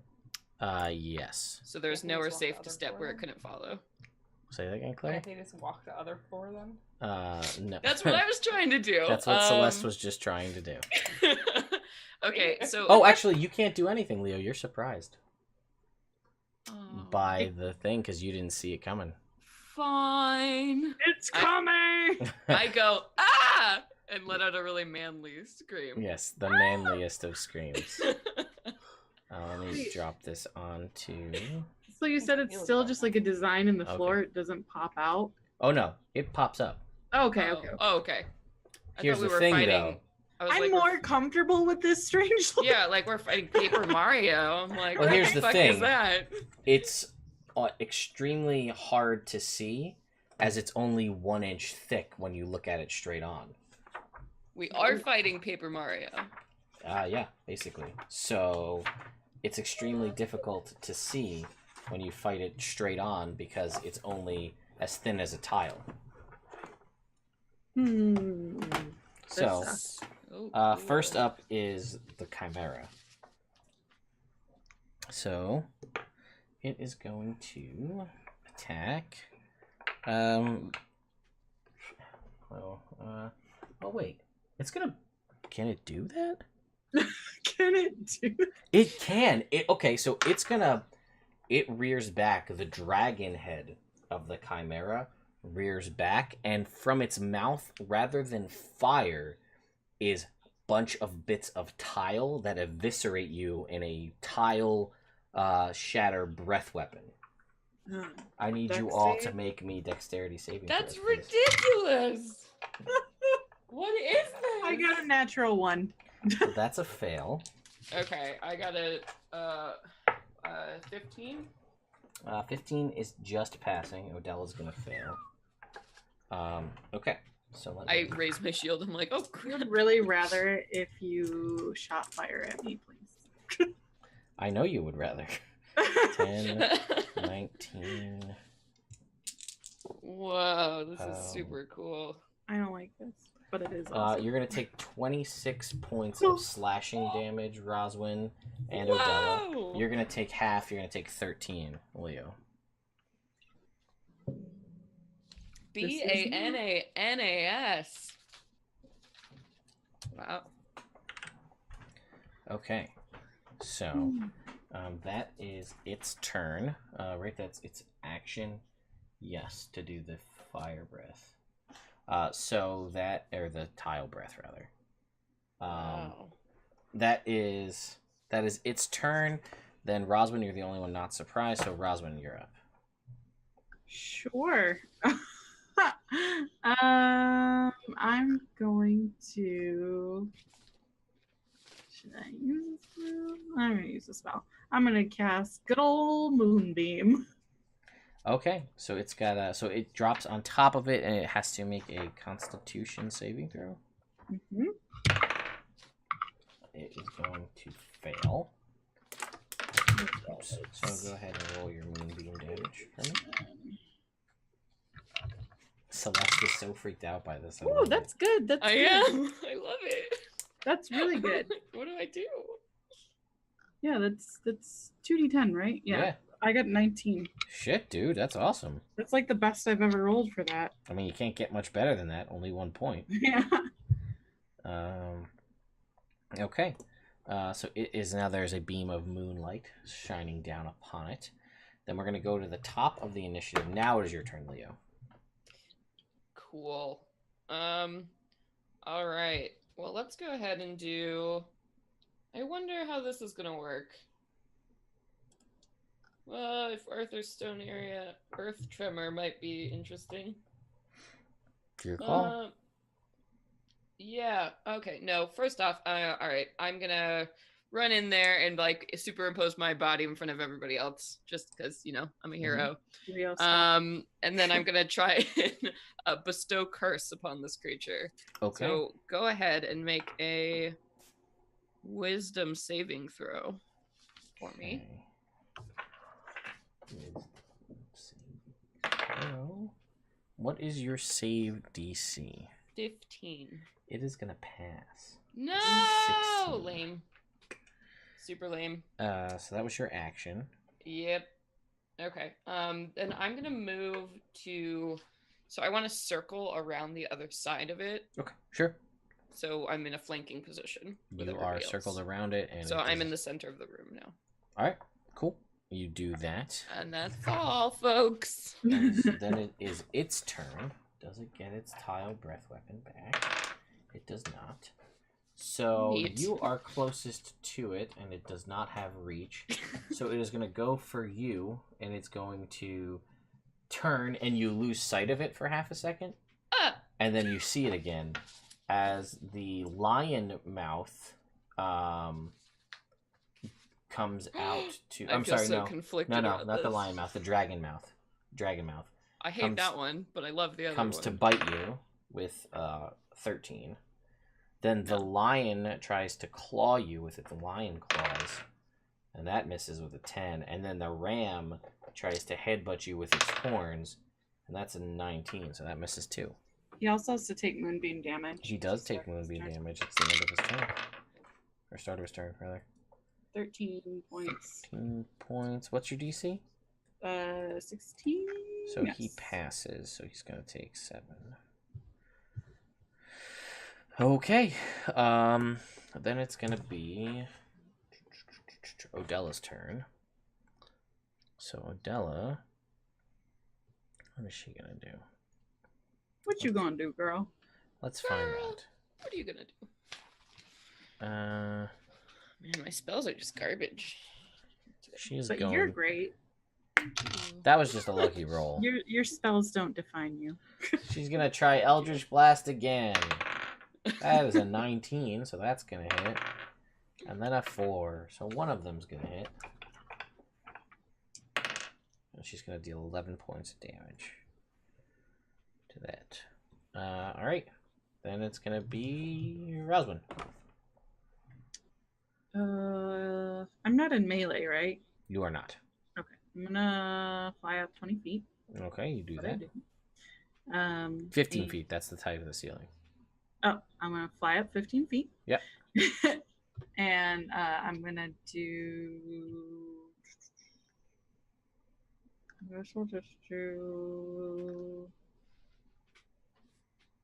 Yes. So there's Can nowhere you walk safe the to other step floor where it then? couldn't follow. Say that again, Claire? Can't they just walk the other floor then? No. That's what I was trying to do. That's what Celeste was just trying to do. Okay, so Oh, actually, you can't do anything, Leo. You're surprised Oh, by the thing because you didn't see it coming. Fine. It's coming. I go ah and let out a really manly scream. Yes, the manliest of screams. Let me drop this onto... So you said it's still just like a design in the Okay. floor. It doesn't pop out. Oh, no. It pops up. Okay. Oh, okay. I Here's thought we the were thing, fighting. though. I was I'm like, more comfortable with this strangely. yeah, like we're fighting Paper Mario. I'm like, Well, what here's the the fuck thing. is that? It's extremely hard to see as it's only 1 inch thick when you look at it straight on. We are fighting Paper Mario. Yeah, basically. So it's extremely difficult to see when you fight it straight on because it's only as thin as a tile. So, sucks. Oh, first cool. up is the Chimera. So, it is going to attack. Oh wait. It's gonna... Can it do that? Can it do? It can. Okay, so it's gonna... It rears back. The dragon head of the Chimera rears back, and from its mouth, rather than fire, is bunch of bits of tile that eviscerate you in a tile shatter breath weapon. I need you all to make me dexterity saving That's throws, please. ridiculous. What is this? I got a natural 1. So that's a fail. Okay, I got a 15. 15 is just passing. Odella's gonna fail. Okay. So let I me... raise my shield. I'm like, oh, I crap. would really rather if you shot fire at me, please. I know you would rather. 10, 19. Whoa, this is super cool. I don't like this, but it is awesome. You're gonna take 26 points of slashing damage, Roswin and Odella. Whoa! You're gonna take half. You're gonna take 13, Leo. Bananas. Wow. Okay. So, that is its turn. Right, that's its action. Yes, to do the fire breath. So that, or the tile breath rather. Wow. That is its turn. Then Roswin, you're the only one not surprised. So Roswin, you're up. Sure. I'm going to. Should I use a spell? I'm gonna use a spell. I'm gonna cast good old Moonbeam. Okay, so it's got a, so it drops on top of it, and it has to make a Constitution saving throw. Mm-hmm. it is going to fail. Oops. So go ahead and roll your moonbeam damage for me. Celeste is so freaked out by this. Oh, that's good. That's I good. am. I love it. That's really good. What do I do? Yeah, that's 2d10, right? Yeah. I got 19. Shit, dude, that's awesome. That's like the best I've ever rolled for that. I mean, you can't get much better than that. Only 1 point. Yeah. Okay. So it is now there's a beam of moonlight shining down upon it. Then we're going to go to the top of the initiative. Now it is your turn, Leo. Cool. All right. Well, let's go ahead and do... I wonder how this is going to work. Well, if Arthur's Stone area, Earth Tremor might be interesting. Your call. Yeah. Okay. No. First off, all right. I'm gonna run in there and like superimpose my body in front of everybody else, just because I'm a hero. And then I'm gonna try and bestow curse upon this creature. Okay. So go ahead and make a Wisdom saving throw for me. What is your save DC? 15. It is gonna pass. No, 16. lame. Super lame. So that was your action. Yep. Okay. Then I'm gonna move to. So I want to circle around the other side of it. Okay, sure. So I'm in a flanking position. You are circled around it, and so I'm in the center of the room now. All right, cool. You do that. And that's all, folks. And then it is its turn. Does it get its tile breath weapon back? It does not. So Neat. You are closest to it, and it does not have reach. So it is going to go for you, and it's going to turn, and you lose sight of it for half a second. And then you see it again as the lion mouth comes out to... I'm sorry, so no. conflicted No, about not the this. lion mouth, the dragon mouth. Dragon mouth. I hate that one, but I love the other comes one. to bite you with 13. Then the lion tries to claw you with its lion claws, and that misses with a 10. And then the ram tries to headbutt you with its horns, and that's a 19, so that misses too. He also has to take moonbeam damage. He does take moonbeam damage. It's the end of his turn. Or start of his turn, rather. 13 points. 13 points. What's your DC? 16. So yes. he passes, so he's going to take 7. Okay. Then it's going to be Odella's turn. So Odella, what is she going to do? What you gonna do, girl? Let's find out. What are you gonna do? Man, My spells are just garbage. she is But going... you're great. That was just a lucky roll. Your spells don't define you. She's going to try Eldritch Blast again. That is a 19, so that's going to hit. And then a 4, so one of them's going to hit. And she's going to deal 11 points of damage to that. Alright. Then it's going to be Roswin. I'm not in melee, right? You are not. Okay. I'm gonna fly up 20 feet. Okay, you do What I that. do. 15 feet, that's the height of the ceiling. Oh, I'm gonna fly up 15 feet. Yep. And I'm gonna do... I guess we'll just do...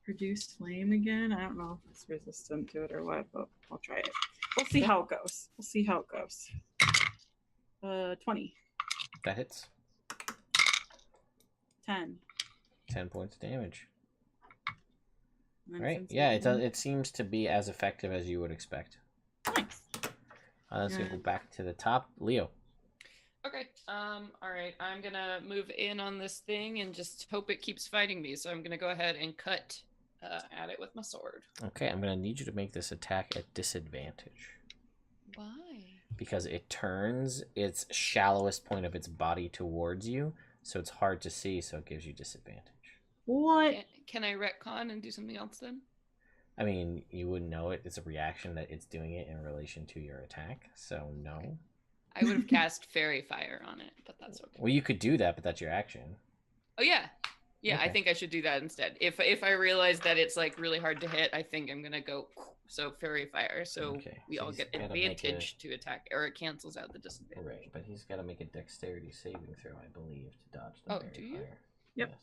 Produce flame again. I don't know if it's resistant to it or what, but I'll try it. We'll see how it goes. 20. That hits. 10. 10 points of damage. And then Right? since Yeah, it's it seems to be as effective as you would expect. nice. Let's go Yeah. back to the top. Leo. Okay. All right. I'm gonna move in on this thing and just hope it keeps fighting me. So I'm gonna go ahead and cut at it with my sword. Okay, I'm going to need you to make this attack at disadvantage. Why? Because it turns its shallowest point of its body towards you, so it's hard to see, so it gives you disadvantage. What? Can I retcon and do something else then? I mean, you wouldn't know it. It's a reaction that it's doing it in relation to your attack. So no. I would have cast Fairy Fire on it, but that's okay. Well, you could do that, but that's your action. Oh yeah, yeah. I Okay. think I should do that instead. If I realize that it's like really hard to hit, I think I'm gonna go so Fairy Fire. So Okay, we so all he's get gotta make advantage to attack, or it cancels out the disadvantage. Right, but he's got to make a dexterity saving throw, I believe, to dodge the Oh, fairy do you? fire. Yep. Yes.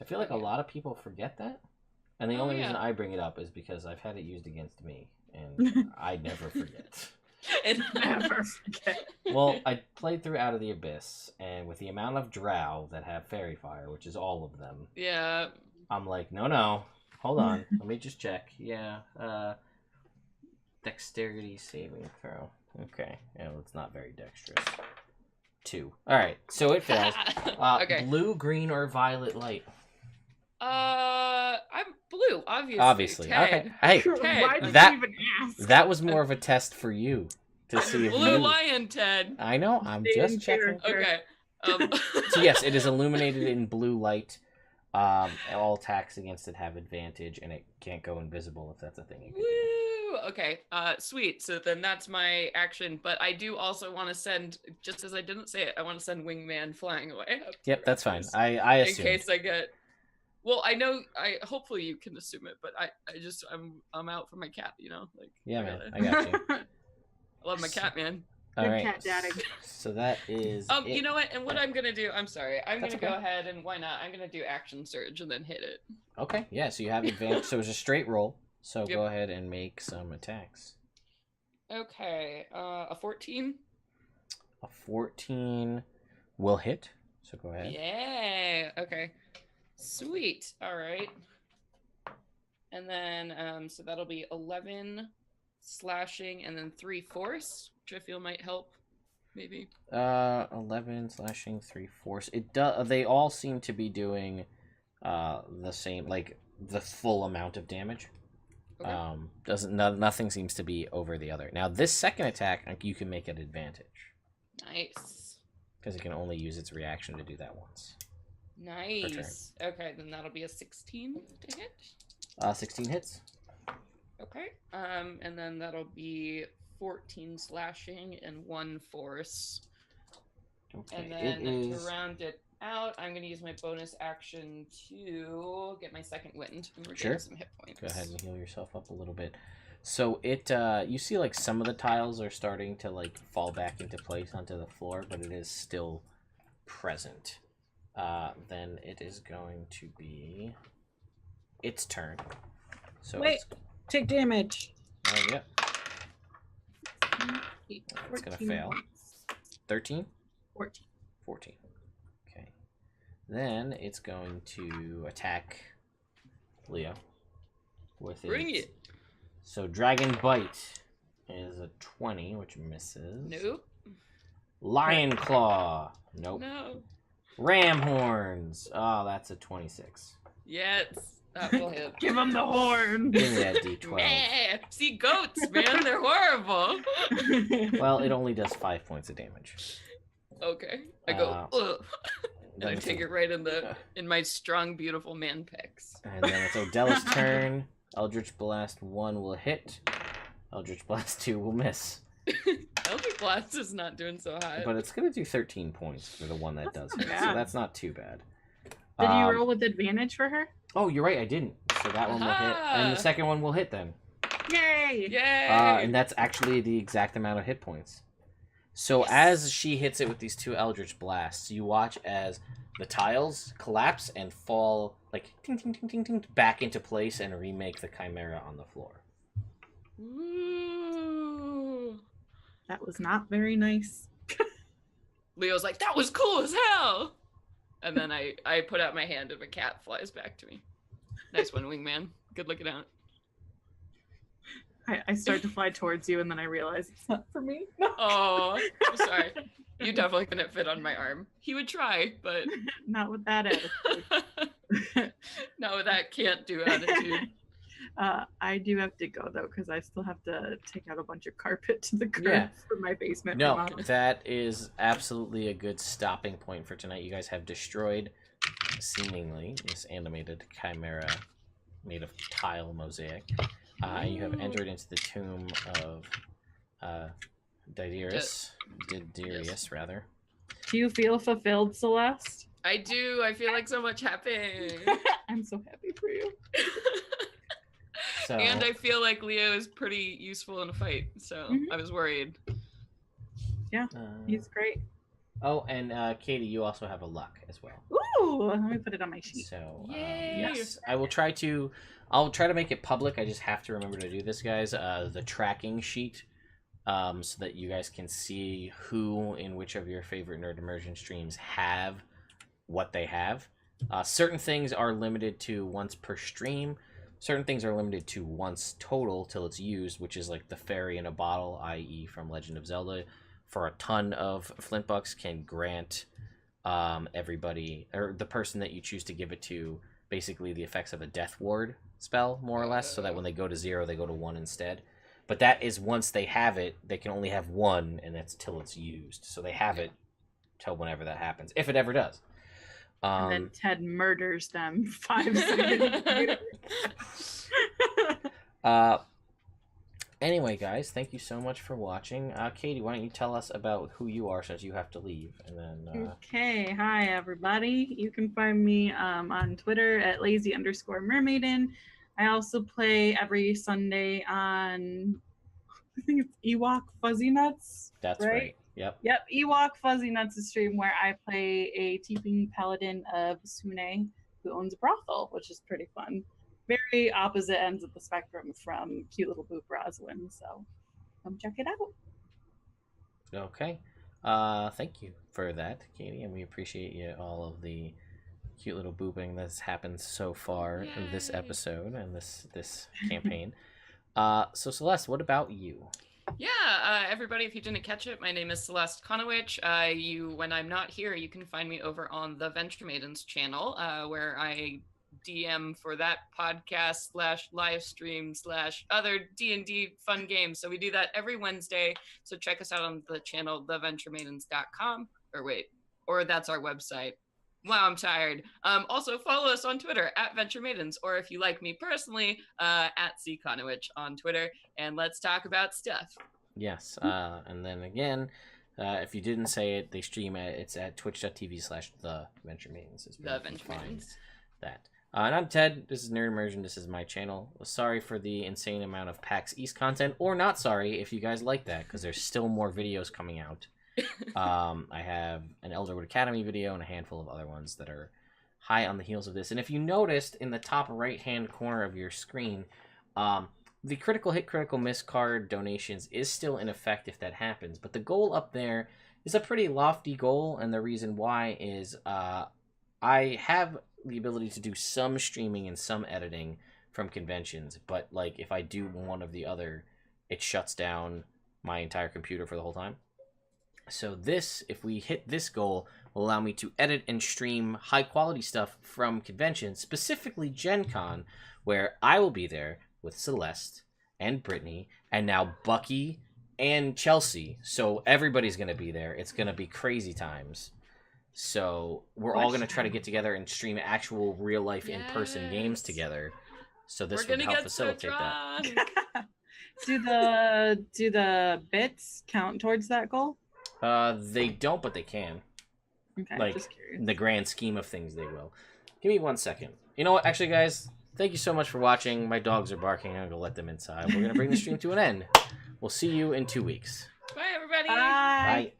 I feel like a Okay. lot of people forget that, and the Oh, only yeah. reason I bring it up is because I've had it used against me, and I never forget. And Never forget. Well, I played through Out of the Abyss, and with the amount of drow that have fairy fire, which is all of them, yeah, I'm like, no, hold on, let me just check. Yeah, dexterity saving throw. Okay, yeah, well, it's not very dexterous. 2. All right, so it fails. okay. Blue, green, or violet light? I'm blue, obviously. Obviously. Ted. Okay. Hey, Why did that- you even ask? that was more of a test for you to see if Blue you. lion, Ted. I know. I'm Stay just in checking. character. Okay. So yes, it is illuminated in blue light. All attacks against it have advantage, and it can't go invisible if that's a thing. It could do. Woo! Okay, sweet. So then that's my action. But I do also want to send, just as I didn't say it, I want to send Wingman flying away. up to Yep, that's fine. Raptors, I in assume. case I get. Well, I know. Hopefully you can assume it, but I'm out for my cat. You know, like. Yeah, man. gotta- I got you. I love my cat, man. All Good right. cat dadding. So that is. You it. know what? And what I'm gonna do? I'm sorry. I'm That's gonna go okay. ahead and why not? I'm gonna do action surge and then hit it. Okay. Yeah. So you have advantage. So it's a straight roll. So Yep. go ahead and make some attacks. Okay. A 14. A 14 will hit. So go ahead. Yeah. Okay. Sweet. All right. And then, so that'll be 11 slashing and then 3 force, which I feel might help, maybe. 11 slashing, 3 force. It does. They all seem to be doing, the same, like the full amount of damage. Okay. Nothing seems to be over the other. Now this second attack, you can make an advantage Nice. because it can only use its reaction to do that once. Nice. Okay, then that'll be a 16 to hit. 16 hits. Okay. And then that'll be 14 slashing and 1 force. Okay. And It then is. to round it out, I'm going to use my bonus action to get my second wind and regain Sure. some hit points. Go ahead and heal yourself up a little bit. So it, you see, like some of the tiles are starting to like fall back into place onto the floor, but it is still present. Then it is going to be its turn. So Wait. Take damage. yep, it's gonna 14 fail. points. 13, 14. 14. Okay. Then it's going to attack Leo with Bring its- it. So Dragon Bite is a 20, which misses. Nope. Lion Claw. Nope. No. Ram Horns. Oh, that's a 26. Yes. That will hit. Give him the horn. Give me that D12. Meh. See, goats, man, they're horrible. Well, it only does 5 points of damage. Okay. I go, ugh. And I Then it's take it right in my strong, beautiful man pecs. And then it's Odella's turn. Eldritch Blast 1 will hit. Eldritch Blast 2 will miss. Eldritch Blast is not doing so hot. But it's going to do 13 points for the one that does not hit. So bad. that's not too bad. Did you Um, roll with advantage for her? Oh, you're right, I didn't. So that one will hit. And the Aha! second one will hit then. Yay! Yay! And that's actually the exact amount of hit points. So as she hits it with these 2 Eldritch Blasts, you watch as the tiles collapse and fall like ting ting ting ting ting back into place and remake the Chimera on the floor. Ooh. That was not very nice. Leo's like, that was cool as hell! And then I put out my hand and a cat flies back to me. Nice one, wingman. Good looking out. I start to fly towards you, and then I realize it's not for me. Oh, I'm sorry. You definitely couldn't fit on my arm. He would try, but Not with that attitude. no, that can't do attitude. I do have to go though, because I still have to take out a bunch of carpet to the curb Yeah. for my basement. No, remodel. that is absolutely a good stopping point for tonight. You guys have destroyed, seemingly, this animated Chimera made of tile mosaic. You have entered into the Tomb of Diderius. Diderius, rather. Do you feel fulfilled, Celeste? I do. I feel like so much happened. I'm so happy for you. So, And I feel like Leo is pretty useful in a fight, so I was worried. Yeah, he's great. Oh, and Katie, you also have a luck as well. Ooh, let me put it on my sheet. So Yay! yes, I'll try to make it public. I just have to remember to do this, guys. The tracking sheet, so that you guys can see who in which of your favorite Nerd Immersion streams have what they have. Certain things are limited to once per stream. Certain things are limited to once total till it's used, which is like the fairy in a bottle, i.e. from Legend of Zelda. For a ton of flint bucks can grant everybody, or the person that you choose to give it to, basically the effects of a death ward spell, more or less, so that when they go to 0, they go to 1 instead. But that is once they have it, they can only have 1, and that's till it's used. So they have it till whenever that happens, if it ever does. And then Ted murders them 5 seconds later. Anyway, guys, thank you so much for watching. Katie, why don't you tell us about who you are since you have to leave, and then. Okay, hi everybody. You can find me on Twitter at lazy_mermaiden. I also play every Sunday on, I think it's Ewok Fuzzy Nuts. That's right. Yep. Yep, Ewok Fuzzy Nuts is a stream where I play a tiefling paladin of Sune who owns a brothel, which is pretty fun. Very opposite ends of the spectrum from cute little Boop Rosalind, so come check it out. Okay. Thank you for that, Katie, and we appreciate you all of the cute little booping that's happened so far in this episode and this campaign. So Celeste, what about you? Yeah, everybody, if you didn't catch it, my name is Celeste Konowich. When I'm not here, you can find me over on the Venture Maidens channel, where I DM for that podcast / live stream / other D&D fun games. So we do that every Wednesday. So check us out on the channel, theventuremaidens.com. Or that's our website. Wow, I'm tired. Also follow us on Twitter at Venture Maidens, or if you like me personally, at C Konowich on Twitter, and let's talk about stuff. Yes, and then again, if you didn't say it, they stream it's at twitch.tv/theventuremaidens. The Venture Maidens. That. And I'm Ted. This is Nerd Immersion. This is my channel. Sorry for the insane amount of PAX East content, or not sorry if you guys like that, because there's still more videos coming out. I have an Elderwood Academy video and a handful of other ones that are high on the heels of this. And if you noticed in the top right-hand corner of your screen, the critical hit, critical miss card donations is still in effect if that happens. But the goal up there is a pretty lofty goal, and the reason why is I have the ability to do some streaming and some editing from conventions, but like if I do one of the other, it shuts down my entire computer for the whole time. So this, if we hit this goal, will allow me to edit and stream high quality stuff from conventions, specifically Gen Con, where I will be there with Celeste and Brittany and now Bucky and Chelsea. So everybody's going to be there. It's going to be crazy times. So we're all going to try to get together and stream actual real life in-person games together. So this would help facilitate that. Do the bits count towards that goal? They don't, but they can. Okay, like, just curious. In the grand scheme of things, they will. Give me 1 second. You know what? Actually, guys, thank you so much for watching. My dogs are barking. I'm going to let them inside. We're going to bring the stream to an end. We'll see you in 2 weeks. Bye, everybody. Bye. Bye.